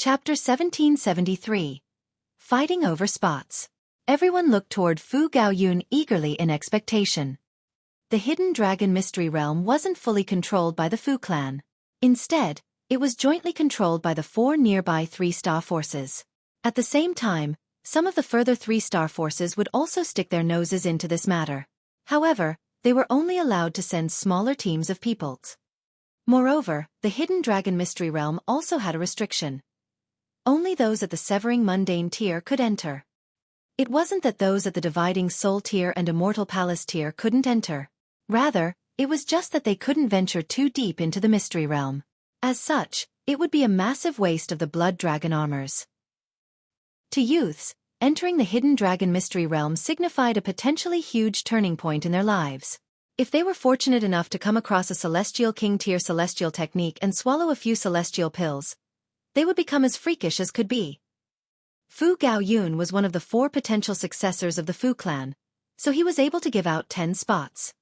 Chapter 1773. Fighting over spots. Everyone looked toward Fu Gaoyun eagerly in expectation. The hidden dragon mystery realm wasn't fully controlled by the Fu clan. Instead, it was jointly controlled by the 4 nearby 3-star forces. At the same time, some of the further 3-star forces would also stick their noses into this matter. However, they were only allowed to send smaller teams of peoples. Moreover, the hidden dragon mystery realm also had a restriction. Only those at the severing mundane tier could enter. It wasn't that those at the dividing soul tier and immortal palace tier couldn't enter. Rather, it was just that they couldn't venture too deep into the mystery realm. As such, it would be a massive waste of the blood dragon armors. To youths, entering the hidden dragon mystery realm signified a potentially huge turning point in their lives. If they were fortunate enough to come across a celestial king tier celestial technique and swallow a few celestial pills, they would become as freakish as could be. Fu Gaoyun was one of the 4 potential successors of the Fu clan, so he was able to give out 10 spots.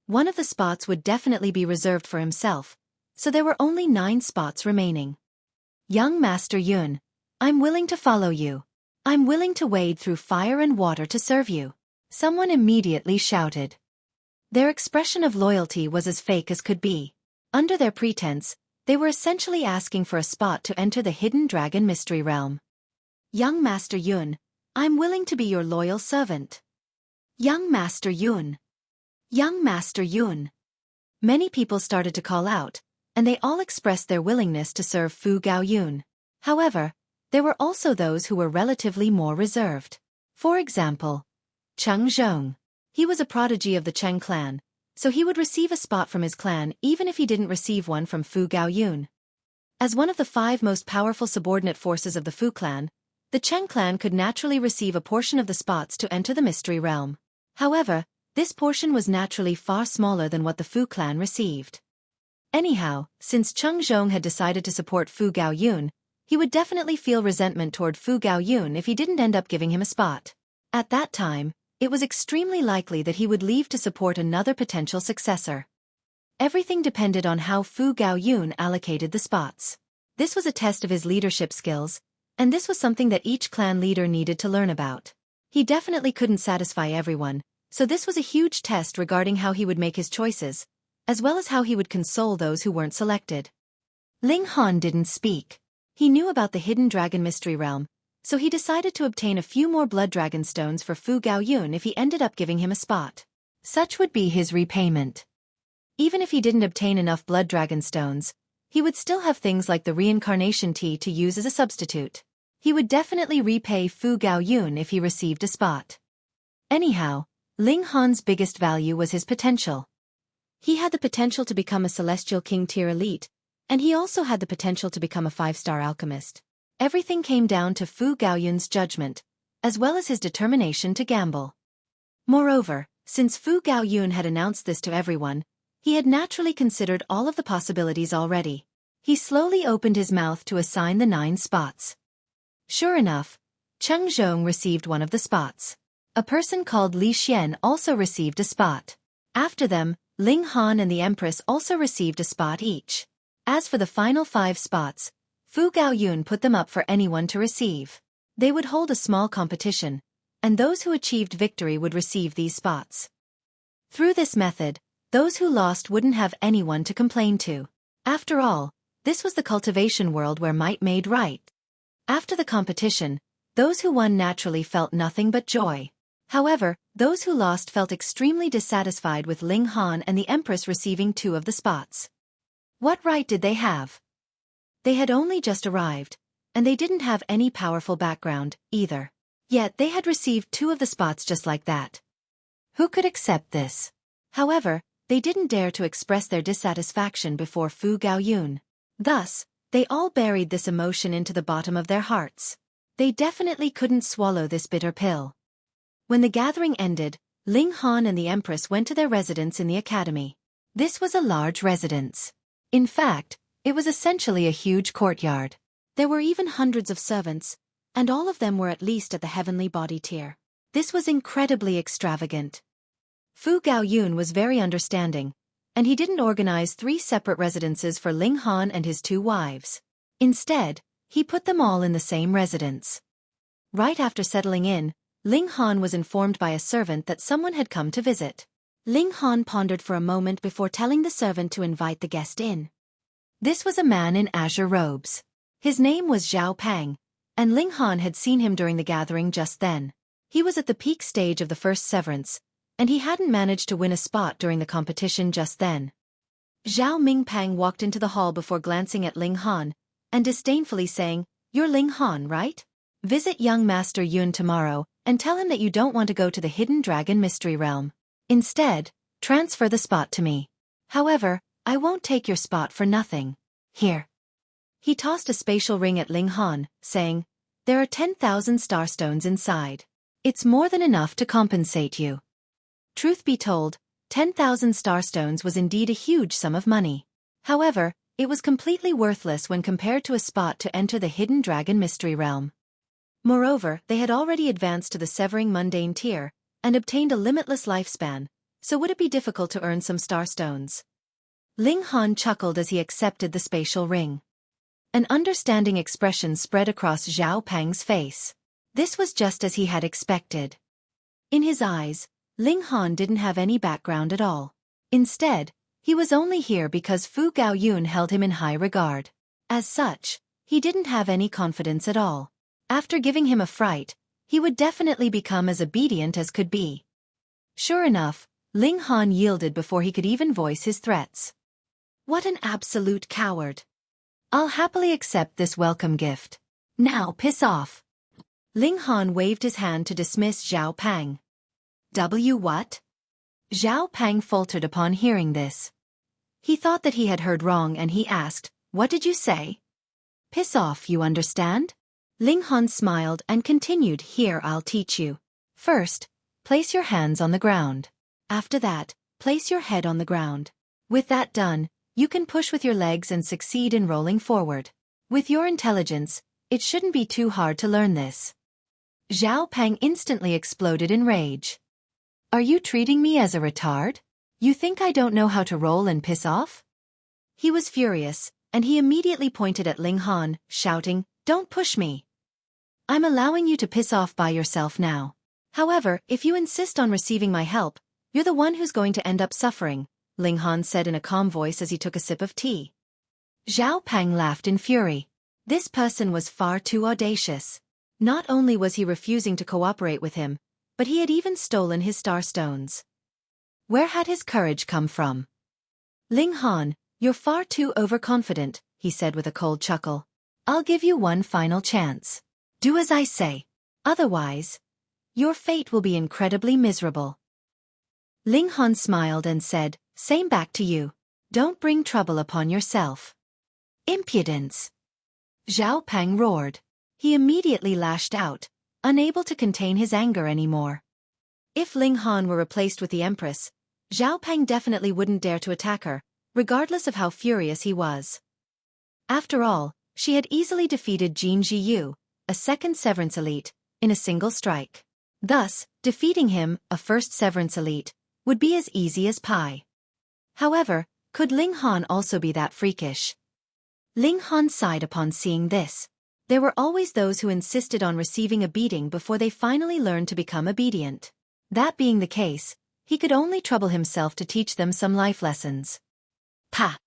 One of the spots would definitely be reserved for himself, so there were only 9 spots remaining. Young Master Yun, I'm willing to follow you. I'm willing to wade through fire and water to serve you. Someone immediately shouted. Their expression of loyalty was as fake as could be. Under their pretense, they were essentially asking for a spot to enter the hidden dragon mystery realm. Young Master Yun, I'm willing to be your loyal servant. Young Master Yun. Young Master Yun. Many people started to call out, and they all expressed their willingness to serve Fu Gaoyun. However, there were also those who were relatively more reserved. For example, Cheng Zhong. He was a prodigy of the Cheng clan, so he would receive a spot from his clan even if he didn't receive one from Fu Gaoyun. As one of the 5 most powerful subordinate forces of the Fu clan, the Cheng clan could naturally receive a portion of the spots to enter the mystery realm. However, this portion was naturally far smaller than what the Fu clan received. Anyhow, since Cheng Zhong had decided to support Fu Gaoyun, he would definitely feel resentment toward Fu Gaoyun if he didn't end up giving him a spot. At that time, it was extremely likely that he would leave to support another potential successor. Everything depended on how Fu Gaoyun allocated the spots. This was a test of his leadership skills, and this was something that each clan leader needed to learn about. He definitely couldn't satisfy everyone, so this was a huge test regarding how he would make his choices, as well as how he would console those who weren't selected. Ling Han didn't speak. He knew about the hidden dragon mystery realm, so he decided to obtain a few more blood dragon stones for Fu Gaoyun if he ended up giving him a spot. Such would be his repayment. Even if he didn't obtain enough blood dragon stones, he would still have things like the reincarnation tea to use as a substitute. He would definitely repay Fu Gaoyun if he received a spot. Anyhow, Ling Han's biggest value was his potential. He had the potential to become a celestial king tier elite, and he also had the potential to become a 5-star alchemist. Everything came down to Fu Gaoyun's judgment, as well as his determination to gamble. Moreover, since Fu Gaoyun had announced this to everyone, he had naturally considered all of the possibilities already. He slowly opened his mouth to assign the 9 spots. Sure enough, Cheng Zhong received one of the spots. A person called Li Xian also received a spot. After them, Ling Han and the Empress also received a spot each. As for the final 5 spots, Fu Gaoyun put them up for anyone to receive. They would hold a small competition, and those who achieved victory would receive these spots. Through this method, those who lost wouldn't have anyone to complain to. After all, this was the cultivation world where might made right. After the competition, those who won naturally felt nothing but joy. However, those who lost felt extremely dissatisfied with Ling Han and the Empress receiving 2 of the spots. What right did they have? They had only just arrived, and they didn't have any powerful background, either. Yet they had received 2 of the spots just like that. Who could accept this? However, they didn't dare to express their dissatisfaction before Fu Gaoyun. Thus, they all buried this emotion into the bottom of their hearts. They definitely couldn't swallow this bitter pill. When the gathering ended, Ling Han and the Empress went to their residence in the academy. This was a large residence. In fact, it was essentially a huge courtyard. There were even hundreds of servants, and all of them were at least at the heavenly body tier. This was incredibly extravagant. Fu Gaoyun was very understanding, and he didn't organize 3 separate residences for Ling Han and his 2 wives. Instead, He put them all in the same residence. Right after settling in, Ling Han was informed by a servant that someone had come to visit. Ling Han pondered for a moment before telling the servant to invite the guest in. This was a man in azure robes. His name was Zhao Pang, and Ling Han had seen him during the gathering just then. He was at the peak stage of the first severance, and he hadn't managed to win a spot during the competition just then. Zhao Mingpang walked into the hall before glancing at Ling Han, and disdainfully saying, "You're Ling Han, right? Visit young Master Yun tomorrow, and tell him that you don't want to go to the Hidden Dragon Mystery Realm. Instead, transfer the spot to me. However, I won't take your spot for nothing. Here." He tossed a spatial ring at Ling Han, saying, "There are 10,000 starstones inside. It's more than enough to compensate you." Truth be told, 10,000 starstones was indeed a huge sum of money. However, it was completely worthless when compared to a spot to enter the Hidden Dragon Mystery Realm. Moreover, they had already advanced to the Severing Mundane tier, and obtained a limitless lifespan, so would it be difficult to earn some starstones? Ling Han chuckled as he accepted the spatial ring. An understanding expression spread across Zhao Pang's face. This was just as he had expected. In his eyes, Ling Han didn't have any background at all. Instead, he was only here because Fu Gaoyun held him in high regard. As such, he didn't have any confidence at all. After giving him a fright, he would definitely become as obedient as could be. Sure enough, Ling Han yielded before he could even voice his threats. What an absolute coward. I'll happily accept this welcome gift. Now piss off. Ling Han waved his hand to dismiss Zhao Pang. What? Zhao Pang faltered upon hearing this. He thought that he had heard wrong and he asked, "What did you say?" "Piss off, you understand?" Ling Han smiled and continued, "Here, I'll teach you. First, place your hands on the ground. After that, place your head on the ground. With that done, you can push with your legs and succeed in rolling forward. With your intelligence, it shouldn't be too hard to learn this." Zhao Pang instantly exploded in rage. "Are you treating me as a retard? You think I don't know how to roll and piss off?" He was furious, and he immediately pointed at Ling Han, shouting, "Don't push me. I'm allowing you to piss off by yourself now. However, if you insist on receiving my help, you're the one who's going to end up suffering," Ling Han said in a calm voice as he took a sip of tea. Zhao Pang laughed in fury. This person was far too audacious. Not only was he refusing to cooperate with him, but he had even stolen his starstones. Where had his courage come from? "Ling Han, you're far too overconfident," he said with a cold chuckle. "I'll give you one final chance. Do as I say. Otherwise, your fate will be incredibly miserable." Ling Han smiled and said, "Same back to you. Don't bring trouble upon yourself." "Impudence!" Zhao Pang roared. He immediately lashed out, unable to contain his anger anymore. If Ling Han were replaced with the Empress, Zhao Pang definitely wouldn't dare to attack her, regardless of how furious he was. After all, she had easily defeated Jin Jiyu, a second Severance Elite, in a single strike. Thus, defeating him, a first Severance Elite, would be as easy as pie. However, could Ling Han also be that freakish? Ling Han sighed upon seeing this. There were always those who insisted on receiving a beating before they finally learned to become obedient. That being the case, he could only trouble himself to teach them some life lessons. "Pa!"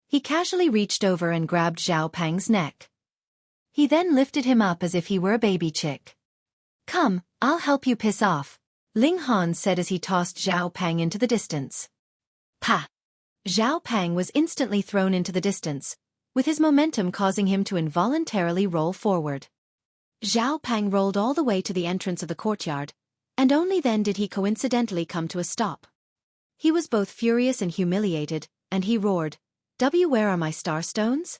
He casually reached over and grabbed Zhao Pang's neck. He then lifted him up as if he were a baby chick. "Come, I'll help you piss off," Ling Han said as he tossed Zhao Pang into the distance. "Pa!" Zhao Pang was instantly thrown into the distance, with his momentum causing him to involuntarily roll forward. Zhao Pang rolled all the way to the entrance of the courtyard, and only then did he coincidentally come to a stop. He was both furious and humiliated, and he roared, "Where are my starstones?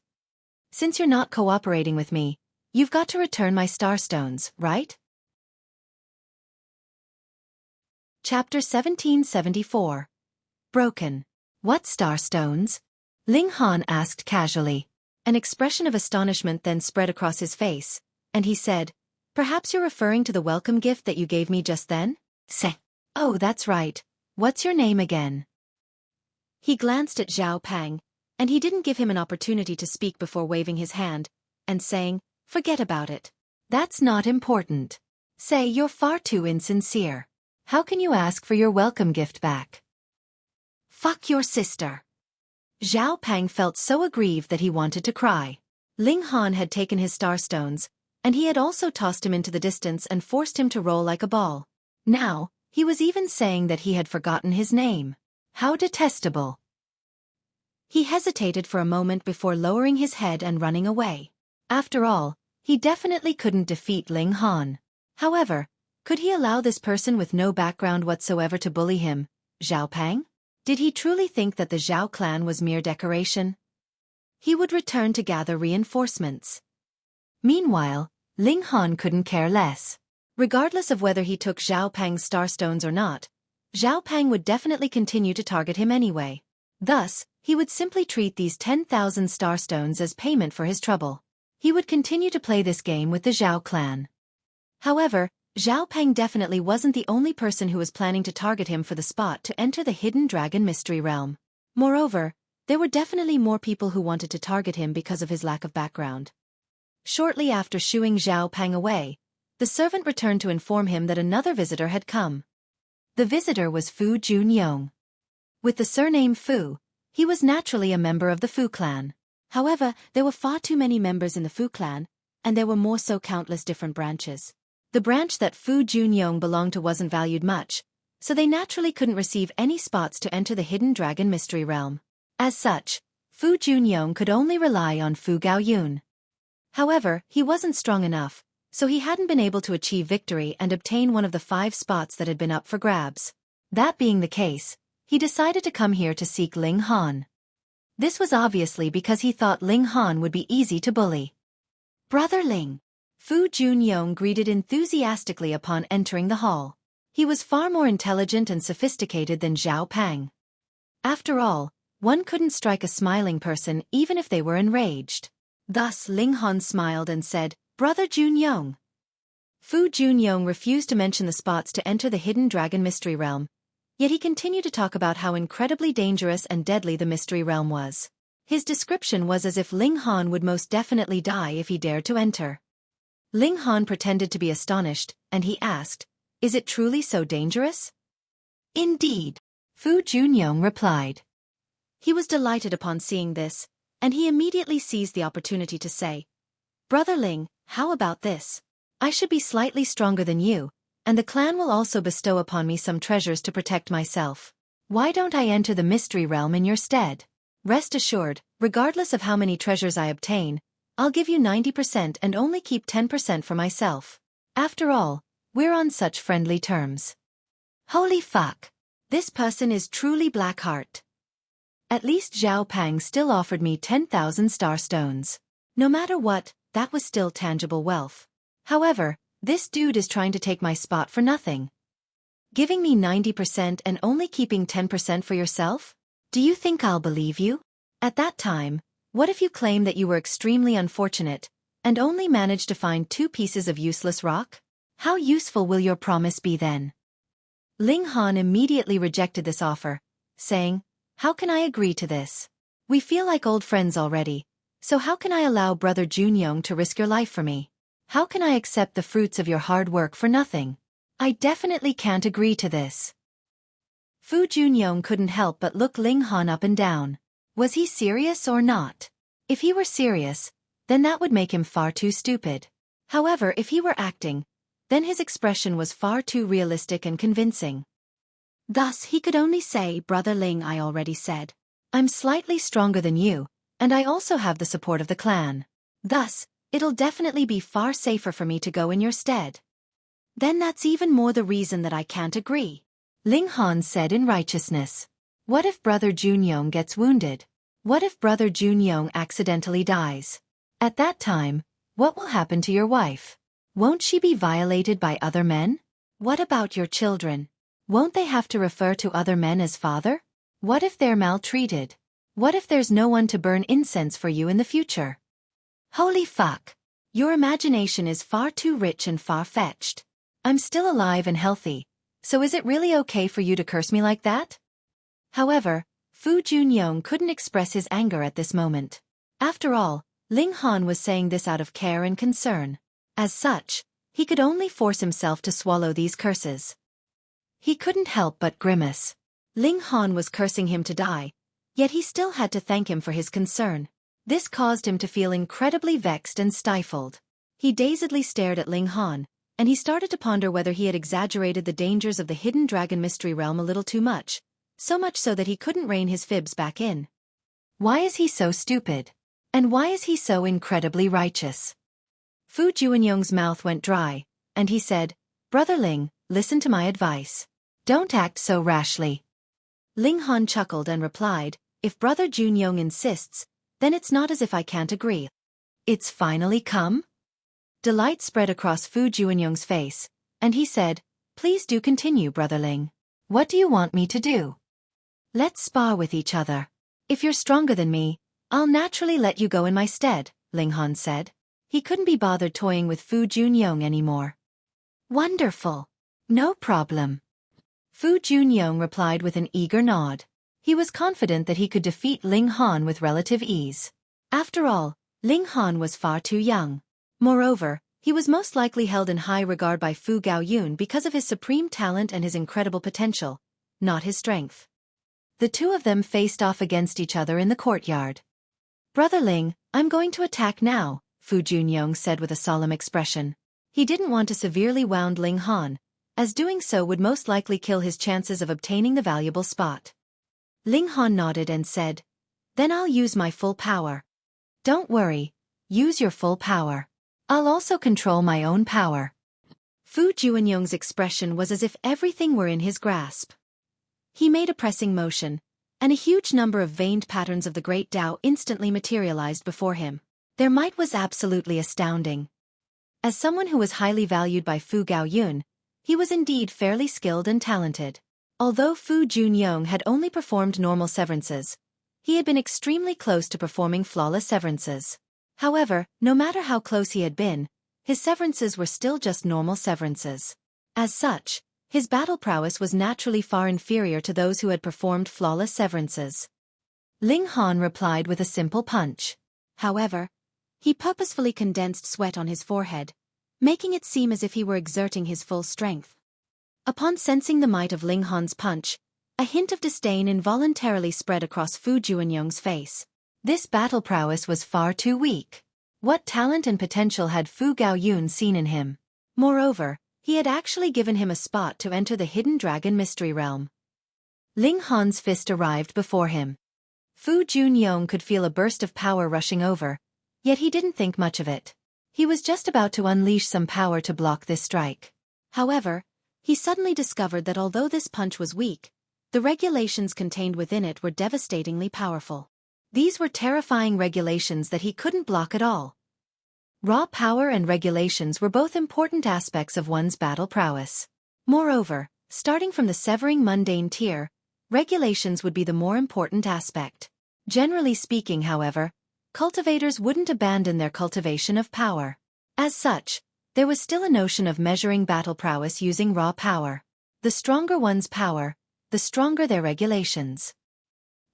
Since you're not cooperating with me, you've got to return my starstones, right?" Chapter 1774. Broken. "What starstones?" Ling Han asked casually. An expression of astonishment then spread across his face, and he said, "Perhaps you're referring to the welcome gift that you gave me just then?" "Sect. Oh, that's right. What's your name again?" He glanced at Zhao Pang, and he didn't give him an opportunity to speak before waving his hand, and saying, Forget about it. That's not important. Say you're far too insincere. How can you ask for your welcome gift back? Fuck your sister. Zhao Pang felt so aggrieved that he wanted to cry. Ling Han had taken his starstones, and he had also tossed him into the distance and forced him to roll like a ball. Now, he was even saying that he had forgotten his name. How detestable. He hesitated for a moment before lowering his head and running away. After all, he definitely couldn't defeat Ling Han. However, could he allow this person with no background whatsoever to bully him, Zhao Pang? Did he truly think that the Zhao clan was mere decoration? He would return to gather reinforcements. Meanwhile, Ling Han couldn't care less. Regardless of whether he took Zhao Pang's starstones or not, Zhao Pang would definitely continue to target him anyway. Thus, he would simply treat these 10,000 starstones as payment for his trouble. He would continue to play this game with the Zhao clan. However, Zhao Pang definitely wasn't the only person who was planning to target him for the spot to enter the Hidden Dragon Mystery Realm. Moreover, there were definitely more people who wanted to target him because of his lack of background. Shortly after shooing Zhao Pang away, the servant returned to inform him that another visitor had come. The visitor was Fu Junyong. With the surname Fu, he was naturally a member of the Fu clan. However, there were far too many members in the Fu clan, and there were more so countless different branches. The branch that Fu Junyong belonged to wasn't valued much, so they naturally couldn't receive any spots to enter the Hidden Dragon Mystery Realm. As such, Fu Junyong could only rely on Fu Gaoyun. However, he wasn't strong enough, so he hadn't been able to achieve victory and obtain one of the 5 spots that had been up for grabs. That being the case, he decided to come here to seek Ling Han. This was obviously because he thought Ling Han would be easy to bully. Brother Ling. Fu Junyong greeted enthusiastically upon entering the hall. He was far more intelligent and sophisticated than Zhao Pang. After all, one couldn't strike a smiling person even if they were enraged. Thus Ling Han smiled and said, "Brother Junyong." Fu Junyong refused to mention the spots to enter the Hidden Dragon Mystery Realm, yet he continued to talk about how incredibly dangerous and deadly the Mystery Realm was. His description was as if Ling Han would most definitely die if he dared to enter. Ling Han pretended to be astonished, and he asked, "Is it truly so dangerous?" "Indeed," Fu Junyong replied. He was delighted upon seeing this, and he immediately seized the opportunity to say, "Brother Ling, how about this? I should be slightly stronger than you, and the clan will also bestow upon me some treasures to protect myself. Why don't I enter the Mystery Realm in your stead? Rest assured, regardless of how many treasures I obtain, I'll give you 90% and only keep 10% for myself. After all, we're on such friendly terms." Holy fuck! This person is truly Blackheart. At least Zhao Pang still offered me 10,000 starstones. No matter what, that was still tangible wealth. However, this dude is trying to take my spot for nothing. Giving me 90% and only keeping 10% for yourself? Do you think I'll believe you? At that time, what if you claim that you were extremely unfortunate, and only managed to find 2 pieces of useless rock? How useful will your promise be then? Ling Han immediately rejected this offer, saying, "How can I agree to this? We feel like old friends already, so how can I allow Brother Junyong to risk your life for me? How can I accept the fruits of your hard work for nothing? I definitely can't agree to this." Fu Junyong couldn't help but look Ling Han up and down. Was he serious or not? If he were serious, then that would make him far too stupid. However, if he were acting, then his expression was far too realistic and convincing. Thus he could only say, "Brother Ling, I already said. I'm slightly stronger than you, and I also have the support of the clan. Thus, it'll definitely be far safer for me to go in your stead." "Then that's even more the reason that I can't agree," Ling Han said in righteousness. "What if Brother Junyong gets wounded? What if Brother Junyong accidentally dies? At that time, what will happen to your wife? Won't she be violated by other men? What about your children? Won't they have to refer to other men as father? What if they're maltreated? What if there's no one to burn incense for you in the future?" Holy fuck! Your imagination is far too rich and far-fetched. I'm still alive and healthy, so is it really okay for you to curse me like that? However, Fu Junyong couldn't express his anger at this moment. After all, Ling Han was saying this out of care and concern. As such, he could only force himself to swallow these curses. He couldn't help but grimace. Ling Han was cursing him to die, yet he still had to thank him for his concern. This caused him to feel incredibly vexed and stifled. He dazedly stared at Ling Han, and he started to ponder whether he had exaggerated the dangers of the hidden dragon mystery realm a little too much, so much so that he couldn't rein his fibs back in. Why is he so stupid? And why is he so incredibly righteous? Fu Juanyong's mouth went dry, and he said, "Brother Ling, listen to my advice. Don't act so rashly." Ling Han chuckled and replied, "If Brother Junyong insists, then it's not as if I can't agree." "It's finally come?" Delight spread across Fu Juanyong's face, and he said, "Please do continue, Brother Ling. What do you want me to do?" "Let's spar with each other. If you're stronger than me, I'll naturally let you go in my stead," Ling Han said. He couldn't be bothered toying with Fu Junyong anymore. "Wonderful. No problem." Fu Junyong replied with an eager nod. He was confident that he could defeat Ling Han with relative ease. After all, Ling Han was far too young. Moreover, he was most likely held in high regard by Fu Gaoyun because of his supreme talent and his incredible potential, not his strength. The two of them faced off against each other in the courtyard. "Brother Ling, I'm going to attack now," Fu Junyong said with a solemn expression. He didn't want to severely wound Ling Han, as doing so would most likely kill his chances of obtaining the valuable spot. Ling Han nodded and said, "Then I'll use my full power." "Don't worry, use your full power. I'll also control my own power." Fu Juanyong's expression was as if everything were in his grasp. He made a pressing motion, and a huge number of veined patterns of the Great Tao instantly materialized before him. Their might was absolutely astounding. As someone who was highly valued by Fu Gaoyun, he was indeed fairly skilled and talented. Although Fu Junyong had only performed normal severances, he had been extremely close to performing flawless severances. However, no matter how close he had been, his severances were still just normal severances. As such, his battle prowess was naturally far inferior to those who had performed flawless severances. Ling Han replied with a simple punch. However, he purposefully condensed sweat on his forehead, making it seem as if he were exerting his full strength. Upon sensing the might of Ling Han's punch, a hint of disdain involuntarily spread across Fu Juanyong's face. This battle prowess was far too weak. What talent and potential had Fu Gaoyun seen in him? Moreover, he had actually given him a spot to enter the hidden dragon mystery realm. Ling Han's fist arrived before him. Fu Junyong could feel a burst of power rushing over, yet he didn't think much of it. He was just about to unleash some power to block this strike. However, he suddenly discovered that although this punch was weak, the regulations contained within it were devastatingly powerful. These were terrifying regulations that he couldn't block at all. Raw power and regulations were both important aspects of one's battle prowess. Moreover, starting from the severing mundane tier, regulations would be the more important aspect. Generally speaking, however, cultivators wouldn't abandon their cultivation of power. As such, there was still a notion of measuring battle prowess using raw power. The stronger one's power, the stronger their regulations.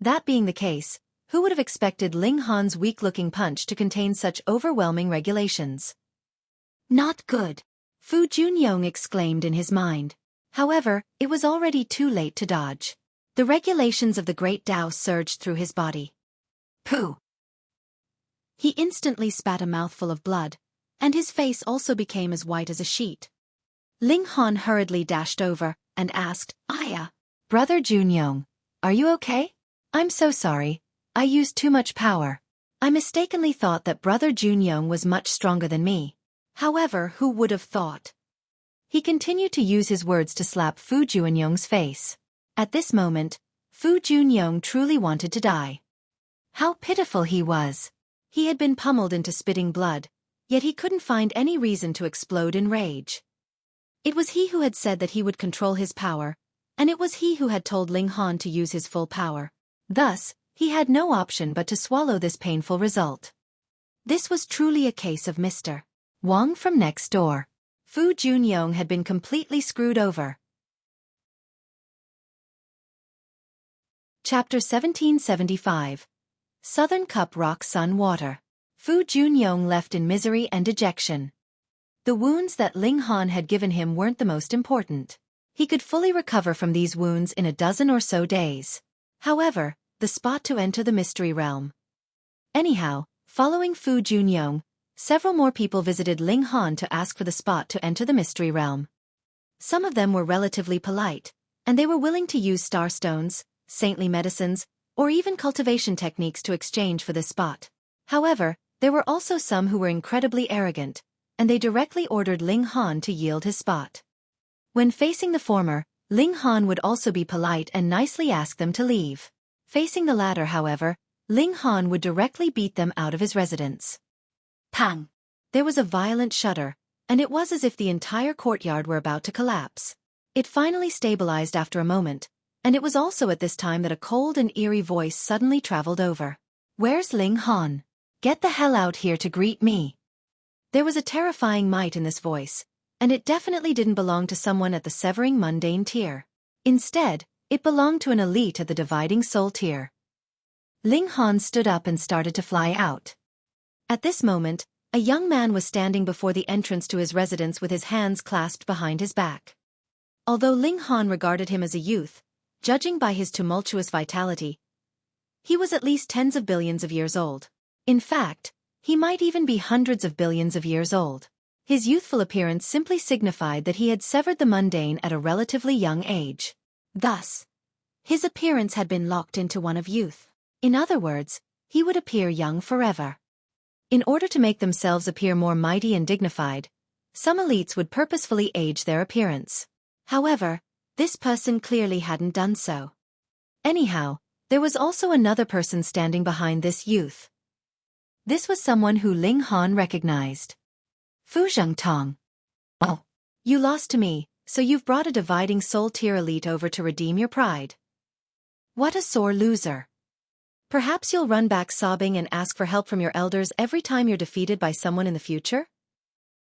That being the case, who would have expected Ling Han's weak-looking punch to contain such overwhelming regulations? "Not good," Fu Junyong exclaimed in his mind. However, it was already too late to dodge. The regulations of the Great Tao surged through his body. Pooh! He instantly spat a mouthful of blood, and his face also became as white as a sheet. Ling Han hurriedly dashed over and asked, "Aya, Brother Junyong, are you okay?" "I'm so sorry. I used too much power. I mistakenly thought that Brother Junyong was much stronger than me." However, who would have thought? He continued to use his words to slap Fu Juanyong's face. At this moment, Fu Junyong truly wanted to die. How pitiful he was. He had been pummeled into spitting blood, yet he couldn't find any reason to explode in rage. It was he who had said that he would control his power, and it was he who had told Ling Han to use his full power. Thus, he had no option but to swallow this painful result. This was truly a case of Mr. Wang from next door. Fu Junyong had been completely screwed over. Chapter 1775. Southern Cup Rock Sun Water. Fu Junyong left in misery and dejection. The wounds that Ling Han had given him weren't the most important. He could fully recover from these wounds in a dozen or so days. However, the spot to enter the mystery realm. Anyhow, following Fu Junyong, several more people visited Ling Han to ask for the spot to enter the mystery realm. Some of them were relatively polite, and they were willing to use starstones, saintly medicines, or even cultivation techniques to exchange for this spot. However, there were also some who were incredibly arrogant, and they directly ordered Ling Han to yield his spot. When facing the former, Ling Han would also be polite and nicely ask them to leave. Facing the latter, however, Ling Han would directly beat them out of his residence. Pang! There was a violent shudder, and it was as if the entire courtyard were about to collapse. It finally stabilized after a moment, and it was also at this time that a cold and eerie voice suddenly traveled over. "Where's Ling Han? Get the hell out here to greet me." There was a terrifying might in this voice, and it definitely didn't belong to someone at the severing mundane tier. Instead, it belonged to an elite at the dividing soul tier. Ling Han stood up and started to fly out. At this moment, a young man was standing before the entrance to his residence with his hands clasped behind his back. Although Ling Han regarded him as a youth, judging by his tumultuous vitality, he was at least tens of billions of years old. In fact, he might even be hundreds of billions of years old. His youthful appearance simply signified that he had severed the mundane at a relatively young age. Thus, his appearance had been locked into one of youth. In other words, he would appear young forever. In order to make themselves appear more mighty and dignified, some elites would purposefully age their appearance. However, this person clearly hadn't done so. Anyhow, there was also another person standing behind this youth. This was someone who Ling Han recognized. Fu Zhengtong. "Oh, you lost to me, so you've brought a dividing soul tier elite over to redeem your pride. What a sore loser. Perhaps you'll run back sobbing and ask for help from your elders every time you're defeated by someone in the future?"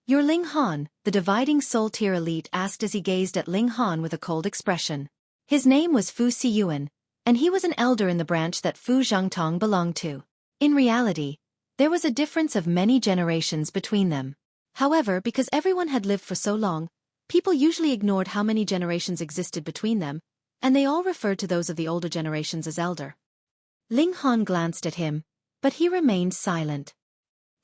"You're Ling Han," the dividing soul tier elite asked as he gazed at Ling Han with a cold expression. His name was Fu Siyuan, and he was an elder in the branch that Fu Zhengtong belonged to. In reality, there was a difference of many generations between them. However, because everyone had lived for so long, people usually ignored how many generations existed between them, and they all referred to those of the older generations as elder. Ling Han glanced at him, but he remained silent.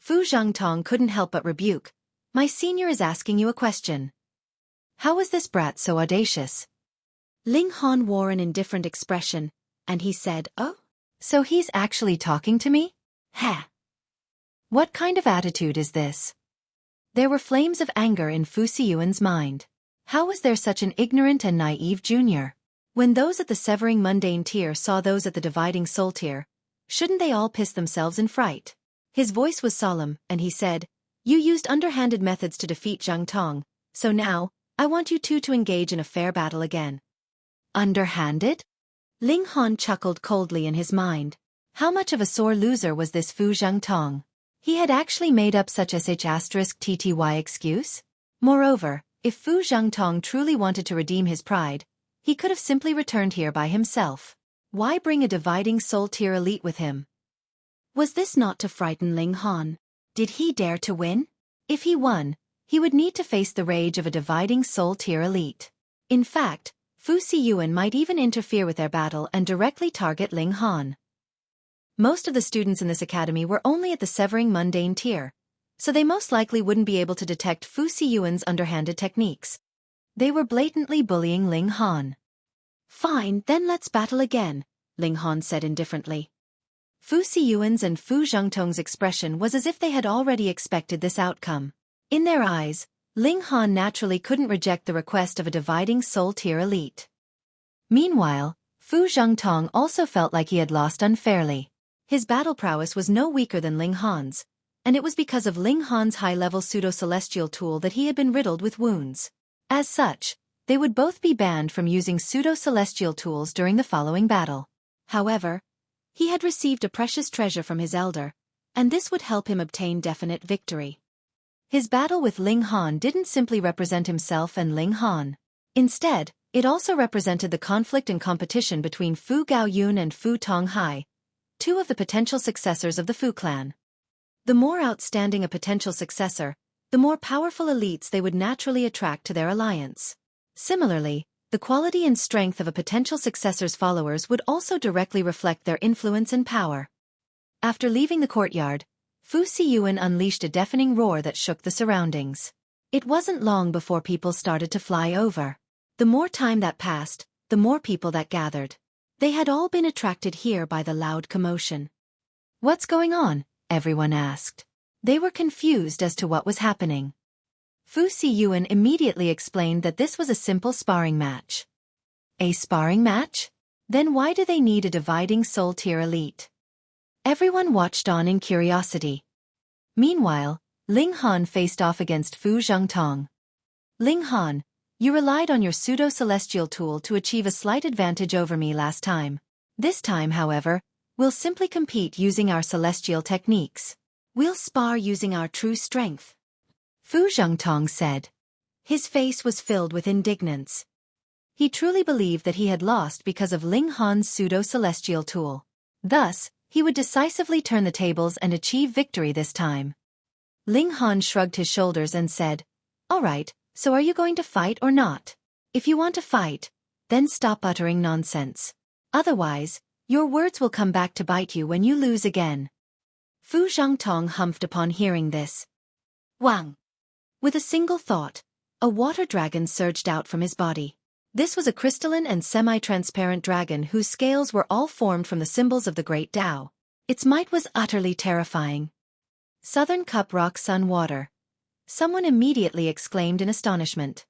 Fu Zhengtong couldn't help but rebuke, "My senior is asking you a question. How is this brat so audacious?" Ling Han wore an indifferent expression, and he said, "Oh? So he's actually talking to me? Heh. What kind of attitude is this?" There were flames of anger in Fu Siyuan's mind. How was there such an ignorant and naive junior? When those at the severing mundane tier saw those at the dividing soul tier, shouldn't they all piss themselves in fright? His voice was solemn, and he said, "You used underhanded methods to defeat Zhang Tong, so now, I want you two to engage in a fair battle again." Underhanded? Ling Han chuckled coldly in his mind. How much of a sore loser was this Fu Zhengtong? He had actually made up such a *TTY excuse? Moreover, if Fu Zhengtong truly wanted to redeem his pride, he could have simply returned here by himself. Why bring a dividing soul tier elite with him? Was this not to frighten Ling Han? Did he dare to win? If he won, he would need to face the rage of a dividing soul tier elite. In fact, Fu Siyuan might even interfere with their battle and directly target Ling Han. Most of the students in this academy were only at the severing mundane tier, so they most likely wouldn't be able to detect Fu Siyuan's underhanded techniques. They were blatantly bullying Ling Han. "Fine, then let's battle again," Ling Han said indifferently. Fu Siyuan's and Fu Zhengtong's expression was as if they had already expected this outcome. In their eyes, Ling Han naturally couldn't reject the request of a dividing soul tier elite. Meanwhile, Fu Zhengtong also felt like he had lost unfairly. His battle prowess was no weaker than Ling Han's, and it was because of Ling Han's high-level pseudo-celestial tool that he had been riddled with wounds. As such, they would both be banned from using pseudo-celestial tools during the following battle. However, he had received a precious treasure from his elder, and this would help him obtain definite victory. His battle with Ling Han didn't simply represent himself and Ling Han. Instead, it also represented the conflict and competition between Fu Gaoyun and Fu Tonghai, two of the potential successors of the Fu clan. The more outstanding a potential successor, the more powerful elites they would naturally attract to their alliance. Similarly, the quality and strength of a potential successor's followers would also directly reflect their influence and power. After leaving the courtyard, Fu Siyuan unleashed a deafening roar that shook the surroundings. It wasn't long before people started to fly over. The more time that passed, the more people that gathered. They had all been attracted here by the loud commotion. "What's going on?" everyone asked. They were confused as to what was happening. Fu Siyuan immediately explained that this was a simple sparring match. A sparring match? Then why do they need a dividing soul tier elite? Everyone watched on in curiosity. Meanwhile, Ling Han faced off against Fu Zhengtong. "Ling Han, you relied on your pseudo-celestial tool to achieve a slight advantage over me last time. This time, however, we'll simply compete using our celestial techniques. We'll spar using our true strength," Fu Zhengtong said. His face was filled with indignance. He truly believed that he had lost because of Ling Han's pseudo-celestial tool. Thus, he would decisively turn the tables and achieve victory this time. Ling Han shrugged his shoulders and said, "All right, so are you going to fight or not? If you want to fight, then stop uttering nonsense. Otherwise, your words will come back to bite you when you lose again." Fu Zhengtong humphed upon hearing this. Wang! With a single thought, a water dragon surged out from his body. This was a crystalline and semi-transparent dragon whose scales were all formed from the symbols of the Great Tao. Its might was utterly terrifying. "Southern Cup Rock Sun Water," someone immediately exclaimed in astonishment.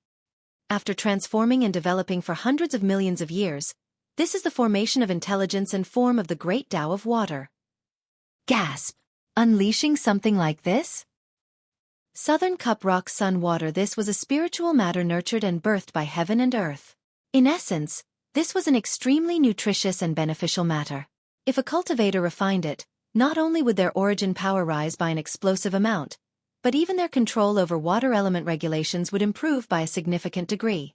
After transforming and developing for hundreds of millions of years, this is the formation of intelligence and form of the Great Tao of water. Gasp! Unleashing something like this? Southern Cup Rock Sun Water. This was a spiritual matter nurtured and birthed by heaven and earth. In essence, this was an extremely nutritious and beneficial matter. If a cultivator refined it, not only would their origin power rise by an explosive amount, but even their control over water element regulations would improve by a significant degree.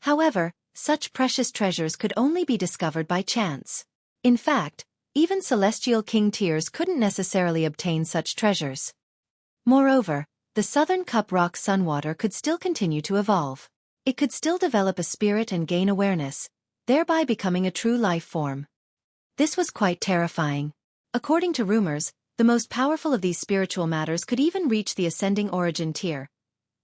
However, such precious treasures could only be discovered by chance. In fact, even celestial king tiers couldn't necessarily obtain such treasures. Moreover, the Southern Cup Rock Sun Water could still continue to evolve. It could still develop a spirit and gain awareness, thereby becoming a true life form. This was quite terrifying. According to rumors, the most powerful of these spiritual matters could even reach the ascending origin tier.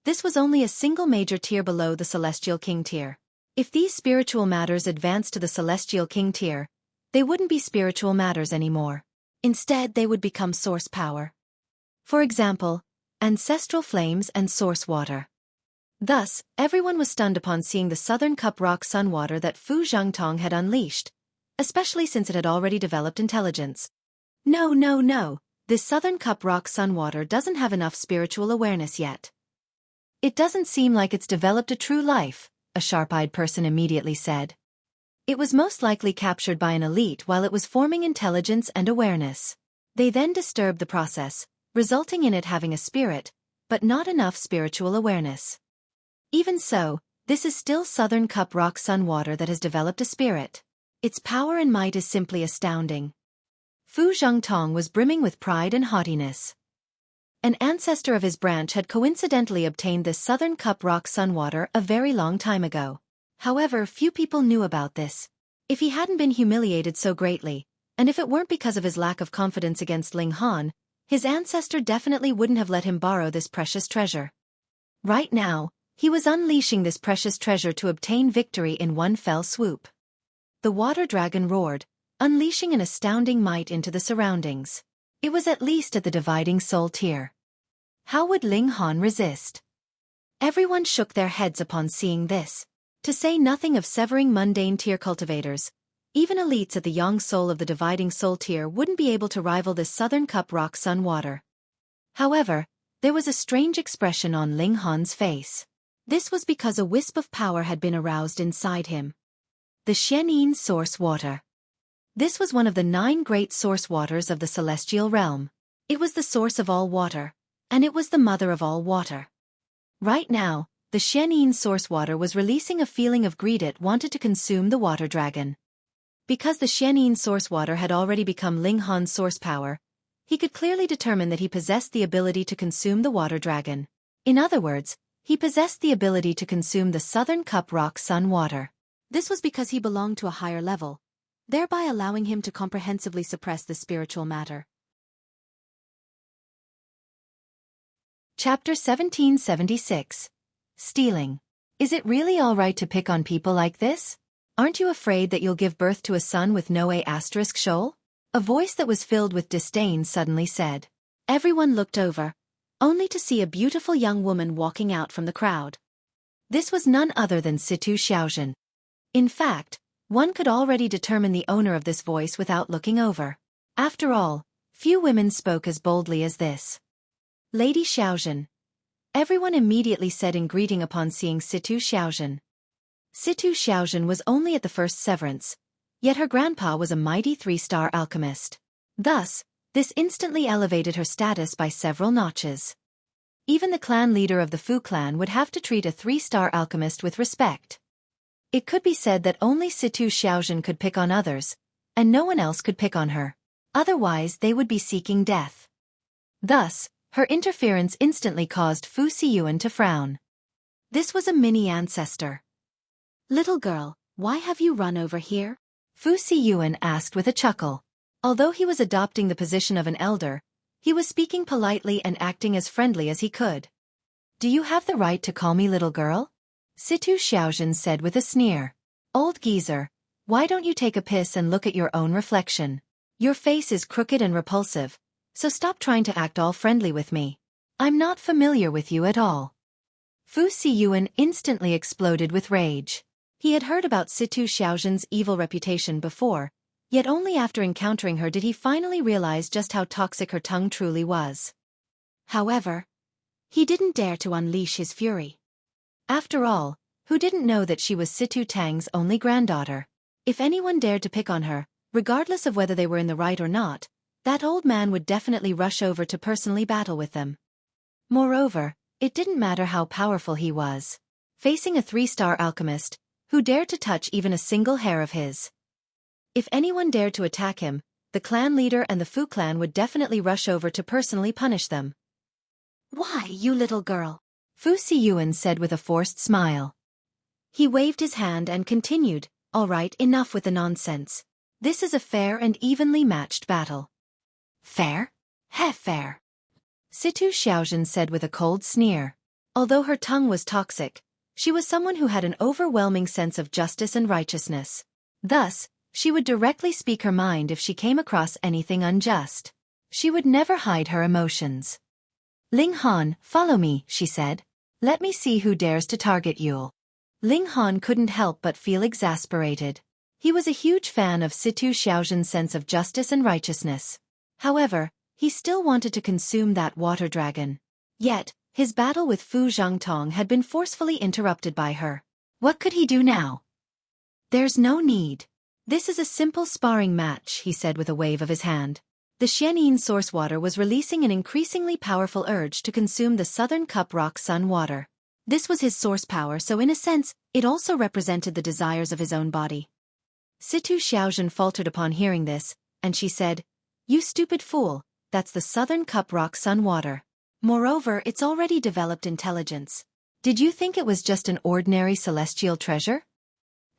This was only a single major tier below the celestial king tier. If these spiritual matters advanced to the celestial king tier, they wouldn't be spiritual matters anymore. Instead, they would become source power. For example, ancestral flames and source water. Thus, everyone was stunned upon seeing the Southern Cup Rock Sun Water that Fu Zhengtong had unleashed, especially since it had already developed intelligence. No, this Southern Cup Rock Sun Water doesn't have enough spiritual awareness yet. It doesn't seem like it's developed a true life, a sharp-eyed person immediately said. It was most likely captured by an elite while it was forming intelligence and awareness. They then disturbed the process, resulting in it having a spirit, but not enough spiritual awareness. Even so, this is still Southern Cup Rock Sun Water that has developed a spirit. Its power and might is simply astounding. Fu Zhengtong was brimming with pride and haughtiness. An ancestor of his branch had coincidentally obtained this Southern Cup Rock Sun Water a very long time ago. However, few people knew about this. If he hadn't been humiliated so greatly, and if it weren't because of his lack of confidence against Ling Han, his ancestor definitely wouldn't have let him borrow this precious treasure. Right now, he was unleashing this precious treasure to obtain victory in one fell swoop. The water dragon roared, unleashing an astounding might into the surroundings. It was at least at the dividing soul tier. How would Ling Han resist? Everyone shook their heads upon seeing this. To say nothing of severing mundane tier cultivators, even elites at the yang soul of the dividing soul tier wouldn't be able to rival this Southern Cup Rock Sun Water. However, there was a strange expression on Ling Han's face. This was because a wisp of power had been aroused inside him. The Xianyin Source Water. This was one of the 9 great source waters of the celestial realm. It was the source of all water, and it was the mother of all water. Right now, the Xianyin Source Water was releasing a feeling of greed. It wanted to consume the water dragon. Because the Xianyin Source Water had already become Ling Han's source power, He could clearly determine that he possessed the ability to consume the water dragon. In other words, he possessed the ability to consume the Southern Cup Rock Sun water. This was because he belonged to a higher level, thereby allowing him to comprehensively suppress the spiritual matter. Chapter 1776. Stealing. Is it really all right to pick on people like this? Aren't you afraid that you'll give birth to a son with no A**Shoal? A voice that was filled with disdain suddenly said. Everyone looked over, only to see a beautiful young woman walking out from the crowd. This was none other than Situ Xiaozhen. In fact, one could already determine the owner of this voice without looking over. After all, few women spoke as boldly as this. Lady Xiaozhen. Everyone immediately said in greeting upon seeing Situ Xiaozhen. Situ Xiaozhen was only at the first severance, yet her grandpa was a mighty 3-star alchemist. Thus, this instantly elevated her status by several notches. Even the clan leader of the Fu clan would have to treat a 3-star alchemist with respect. It could be said that only Situ Xiaozhen could pick on others, and no one else could pick on her. Otherwise they would be seeking death. Thus, her interference instantly caused Fu Xiyuan to frown. This was a mini-ancestor. Little girl, why have you run over here? Fu Xiyuan asked with a chuckle. Although he was adopting the position of an elder, he was speaking politely and acting as friendly as he could. Do you have the right to call me little girl? Situ Xiaozhen said with a sneer. Old geezer, why don't you take a piss and look at your own reflection? Your face is crooked and repulsive, so stop trying to act all friendly with me. I'm not familiar with you at all. Fu Xiyuan instantly exploded with rage. He had heard about Situ Xiaozhen's evil reputation before, yet only after encountering her did he finally realize just how toxic her tongue truly was. However, he didn't dare to unleash his fury. After all, who didn't know that she was Situ Tang's only granddaughter? If anyone dared to pick on her, regardless of whether they were in the right or not, that old man would definitely rush over to personally battle with them. Moreover, it didn't matter how powerful he was. Facing a 3-star alchemist, who dared to touch even a single hair of his. If anyone dared to attack him, the clan leader and the Fu clan would definitely rush over to personally punish them. Why, you little girl? Fu Xiyuan said with a forced smile. He waved his hand and continued, all right, enough with the nonsense. This is a fair and evenly matched battle. Fair? Fair. Situ Xiaozhen said with a cold sneer. Although her tongue was toxic, she was someone who had an overwhelming sense of justice and righteousness. Thus, she would directly speak her mind if she came across anything unjust. She would never hide her emotions. Ling Han, follow me, she said. Let me see who dares to target you. Ling Han couldn't help but feel exasperated. He was a huge fan of Situ Xiaozhen's sense of justice and righteousness. However, he still wanted to consume that water dragon. Yet, his battle with Fu Zhangtong had been forcefully interrupted by her. What could he do now? There's no need. This is a simple sparring match, he said with a wave of his hand. The Xianyin source water was releasing an increasingly powerful urge to consume the Southern Cup Rock Sun water. This was his source power, so in a sense, it also represented the desires of his own body. Situ Xiaozhen faltered upon hearing this, and she said, You stupid fool, that's the Southern Cup Rock Sun water. Moreover, it's already developed intelligence. Did you think it was just an ordinary celestial treasure?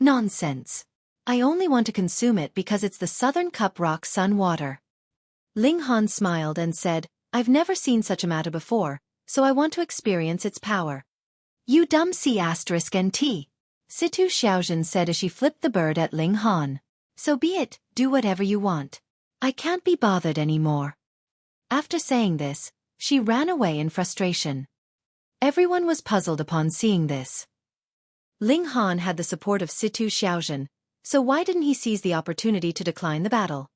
Nonsense. I only want to consume it because it's the Southern Cup Rock Sun water. Ling Han smiled and said, I've never seen such a matter before, so I want to experience its power. You dumb C***NT. Situ Xiaozhen said as she flipped the bird at Ling Han. So be it, do whatever you want. I can't be bothered anymore. After saying this, she ran away in frustration. Everyone was puzzled upon seeing this. Ling Han had the support of Situ Xiaozhen, so why didn't he seize the opportunity to decline the battle?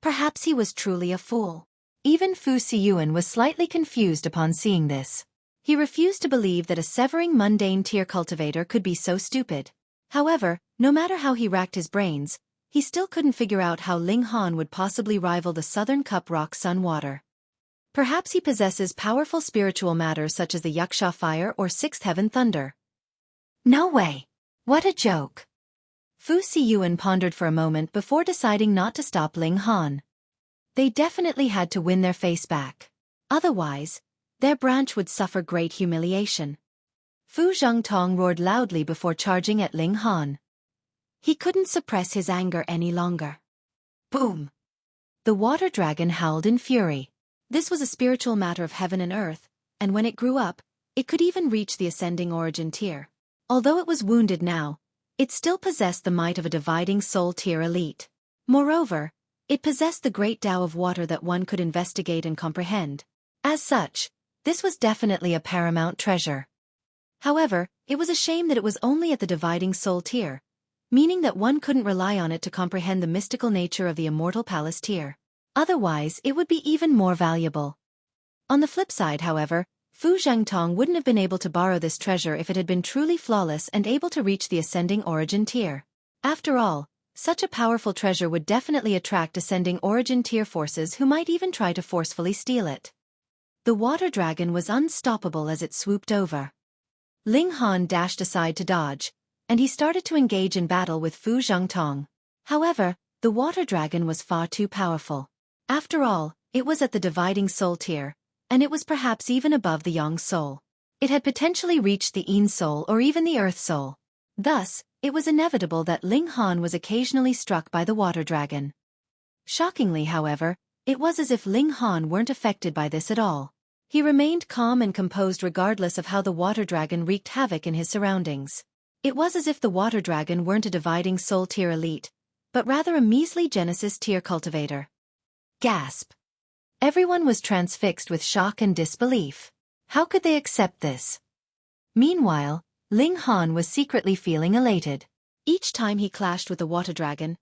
Perhaps he was truly a fool. Even Fu Xiyuan was slightly confused upon seeing this. He refused to believe that a severing mundane tier cultivator could be so stupid. However, no matter how he racked his brains, he still couldn't figure out how Ling Han would possibly rival the Southern Cup Rock Sun water. Perhaps he possesses powerful spiritual matter such as the Yaksha fire or Sixth Heaven thunder. No way! What a joke! Fu Xiyuan pondered for a moment before deciding not to stop Ling Han. They definitely had to win their face back. Otherwise, their branch would suffer great humiliation. Fu Zhengtong roared loudly before charging at Ling Han. He couldn't suppress his anger any longer. Boom! The water dragon howled in fury. This was a spiritual matter of heaven and earth, and when it grew up, it could even reach the ascending origin tier. Although it was wounded now, it still possessed the might of a dividing soul tier elite. Moreover, it possessed the great Tao of water that one could investigate and comprehend. As such, this was definitely a paramount treasure. However, it was a shame that it was only at the dividing soul tier, meaning that one couldn't rely on it to comprehend the mystical nature of the immortal palace tier. Otherwise, it would be even more valuable. On the flip side, however, Fu Zhengtong wouldn't have been able to borrow this treasure if it had been truly flawless and able to reach the ascending origin tier. After all, such a powerful treasure would definitely attract ascending origin tier forces who might even try to forcefully steal it. The water dragon was unstoppable as it swooped over. Ling Han dashed aside to dodge, and he started to engage in battle with Fu Zhengtong. However, the water dragon was far too powerful. After all, it was at the dividing soul tier, and it was perhaps even above the Yang soul. It had potentially reached the Yin soul or even the Earth soul. Thus, it was inevitable that Ling Han was occasionally struck by the water dragon. Shockingly, however, it was as if Ling Han weren't affected by this at all. He remained calm and composed regardless of how the water dragon wreaked havoc in his surroundings. It was as if the water dragon weren't a dividing soul tier elite, but rather a measly Genesis tier cultivator. Gasp! Everyone was transfixed with shock and disbelief. How could they accept this? Meanwhile, Ling Han was secretly feeling elated. Each time he clashed with the water dragon,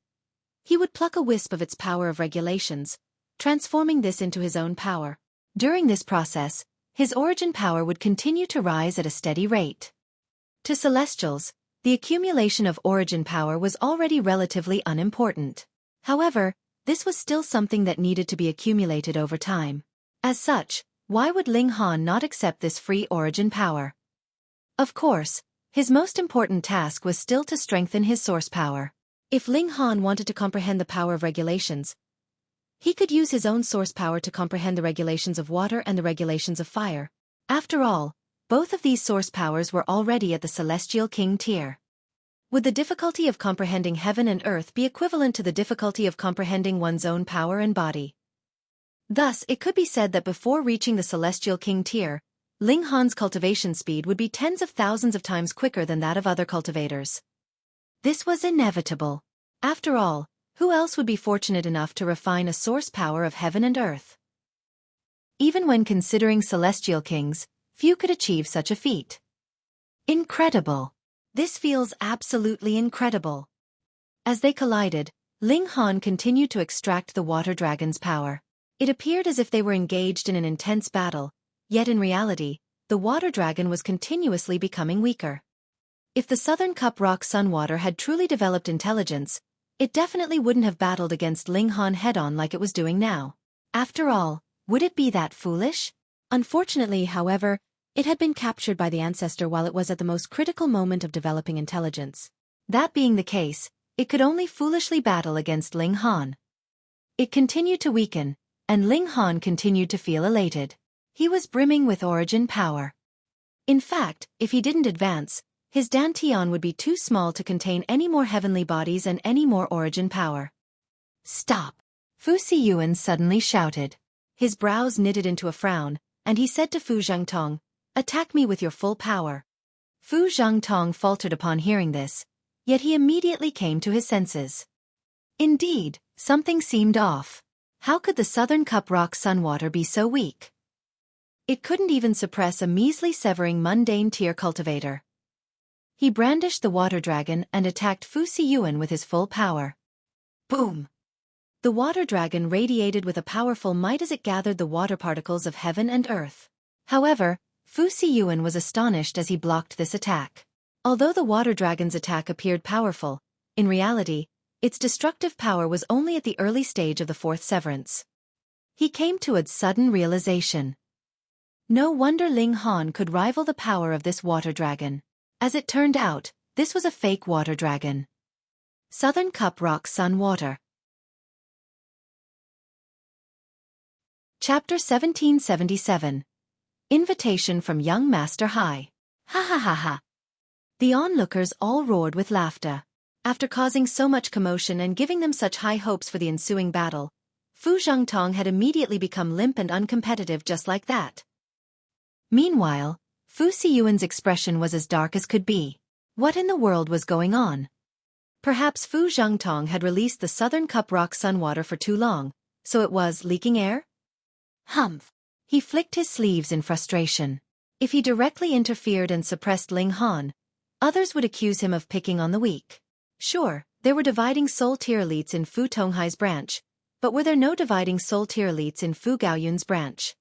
he would pluck a wisp of its power of regulations, transforming this into his own power. During this process, his origin power would continue to rise at a steady rate. To Celestials, the accumulation of origin power was already relatively unimportant. However, this was still something that needed to be accumulated over time. As such, why would Ling Han not accept this free origin power? Of course, his most important task was still to strengthen his source power. If Ling Han wanted to comprehend the power of regulations, he could use his own source power to comprehend the regulations of water and the regulations of fire. After all, both of these source powers were already at the Celestial King tier. Would the difficulty of comprehending heaven and earth be equivalent to the difficulty of comprehending one's own power and body? Thus, it could be said that before reaching the Celestial King tier, Ling Han's cultivation speed would be tens of thousands of times quicker than that of other cultivators. This was inevitable. After all, who else would be fortunate enough to refine a source power of heaven and earth? Even when considering celestial kings, few could achieve such a feat. Incredible! This feels absolutely incredible. As they collided, Ling Han continued to extract the water dragon's power. It appeared as if they were engaged in an intense battle, yet in reality, the water dragon was continuously becoming weaker. If the Southern Cup Rock Sunwater had truly developed intelligence, it definitely wouldn't have battled against Ling Han head-on like it was doing now. After all, would it be that foolish? Unfortunately, however, it had been captured by the ancestor while it was at the most critical moment of developing intelligence. That being the case, it could only foolishly battle against Ling Han. It continued to weaken, and Ling Han continued to feel elated. He was brimming with origin power. In fact, if he didn't advance, his Dantian would be too small to contain any more heavenly bodies and any more origin power. Stop! Fu Siyuan suddenly shouted. His brows knitted into a frown, and he said to Fu Zhengtong, "Attack me with your full power." Fu Zhengtong faltered upon hearing this, yet he immediately came to his senses. Indeed, something seemed off. How could the Southern Cup Rock Sunwater be so weak? It couldn't even suppress a measly severing mundane tier cultivator. He brandished the water dragon and attacked Fu Siyuan with his full power. Boom! The water dragon radiated with a powerful might as it gathered the water particles of heaven and earth. However, Fu Siyuan was astonished as he blocked this attack. Although the water dragon's attack appeared powerful, in reality, its destructive power was only at the early stage of the fourth severance. He came to a sudden realization. No wonder Ling Han could rival the power of this water dragon. As it turned out, this was a fake water dragon. Southern Cup Rock Sun Water. Chapter 1777. Invitation from Young Master Hai. Ha ha ha ha. The onlookers all roared with laughter. After causing so much commotion and giving them such high hopes for the ensuing battle, Fu Zhangtong had immediately become limp and uncompetitive just like that. Meanwhile, Fu Siyuan's expression was as dark as could be. What in the world was going on? Perhaps Fu Zhangtong had released the Southern Cup Rock Sun water for too long, so it was leaking air? Humph. He flicked his sleeves in frustration. If he directly interfered and suppressed Ling Han, others would accuse him of picking on the weak. Sure, there were dividing soul tier elites in Fu Tonghai's branch, but were there no dividing soul tier elites in Fu Gaoyun's branch?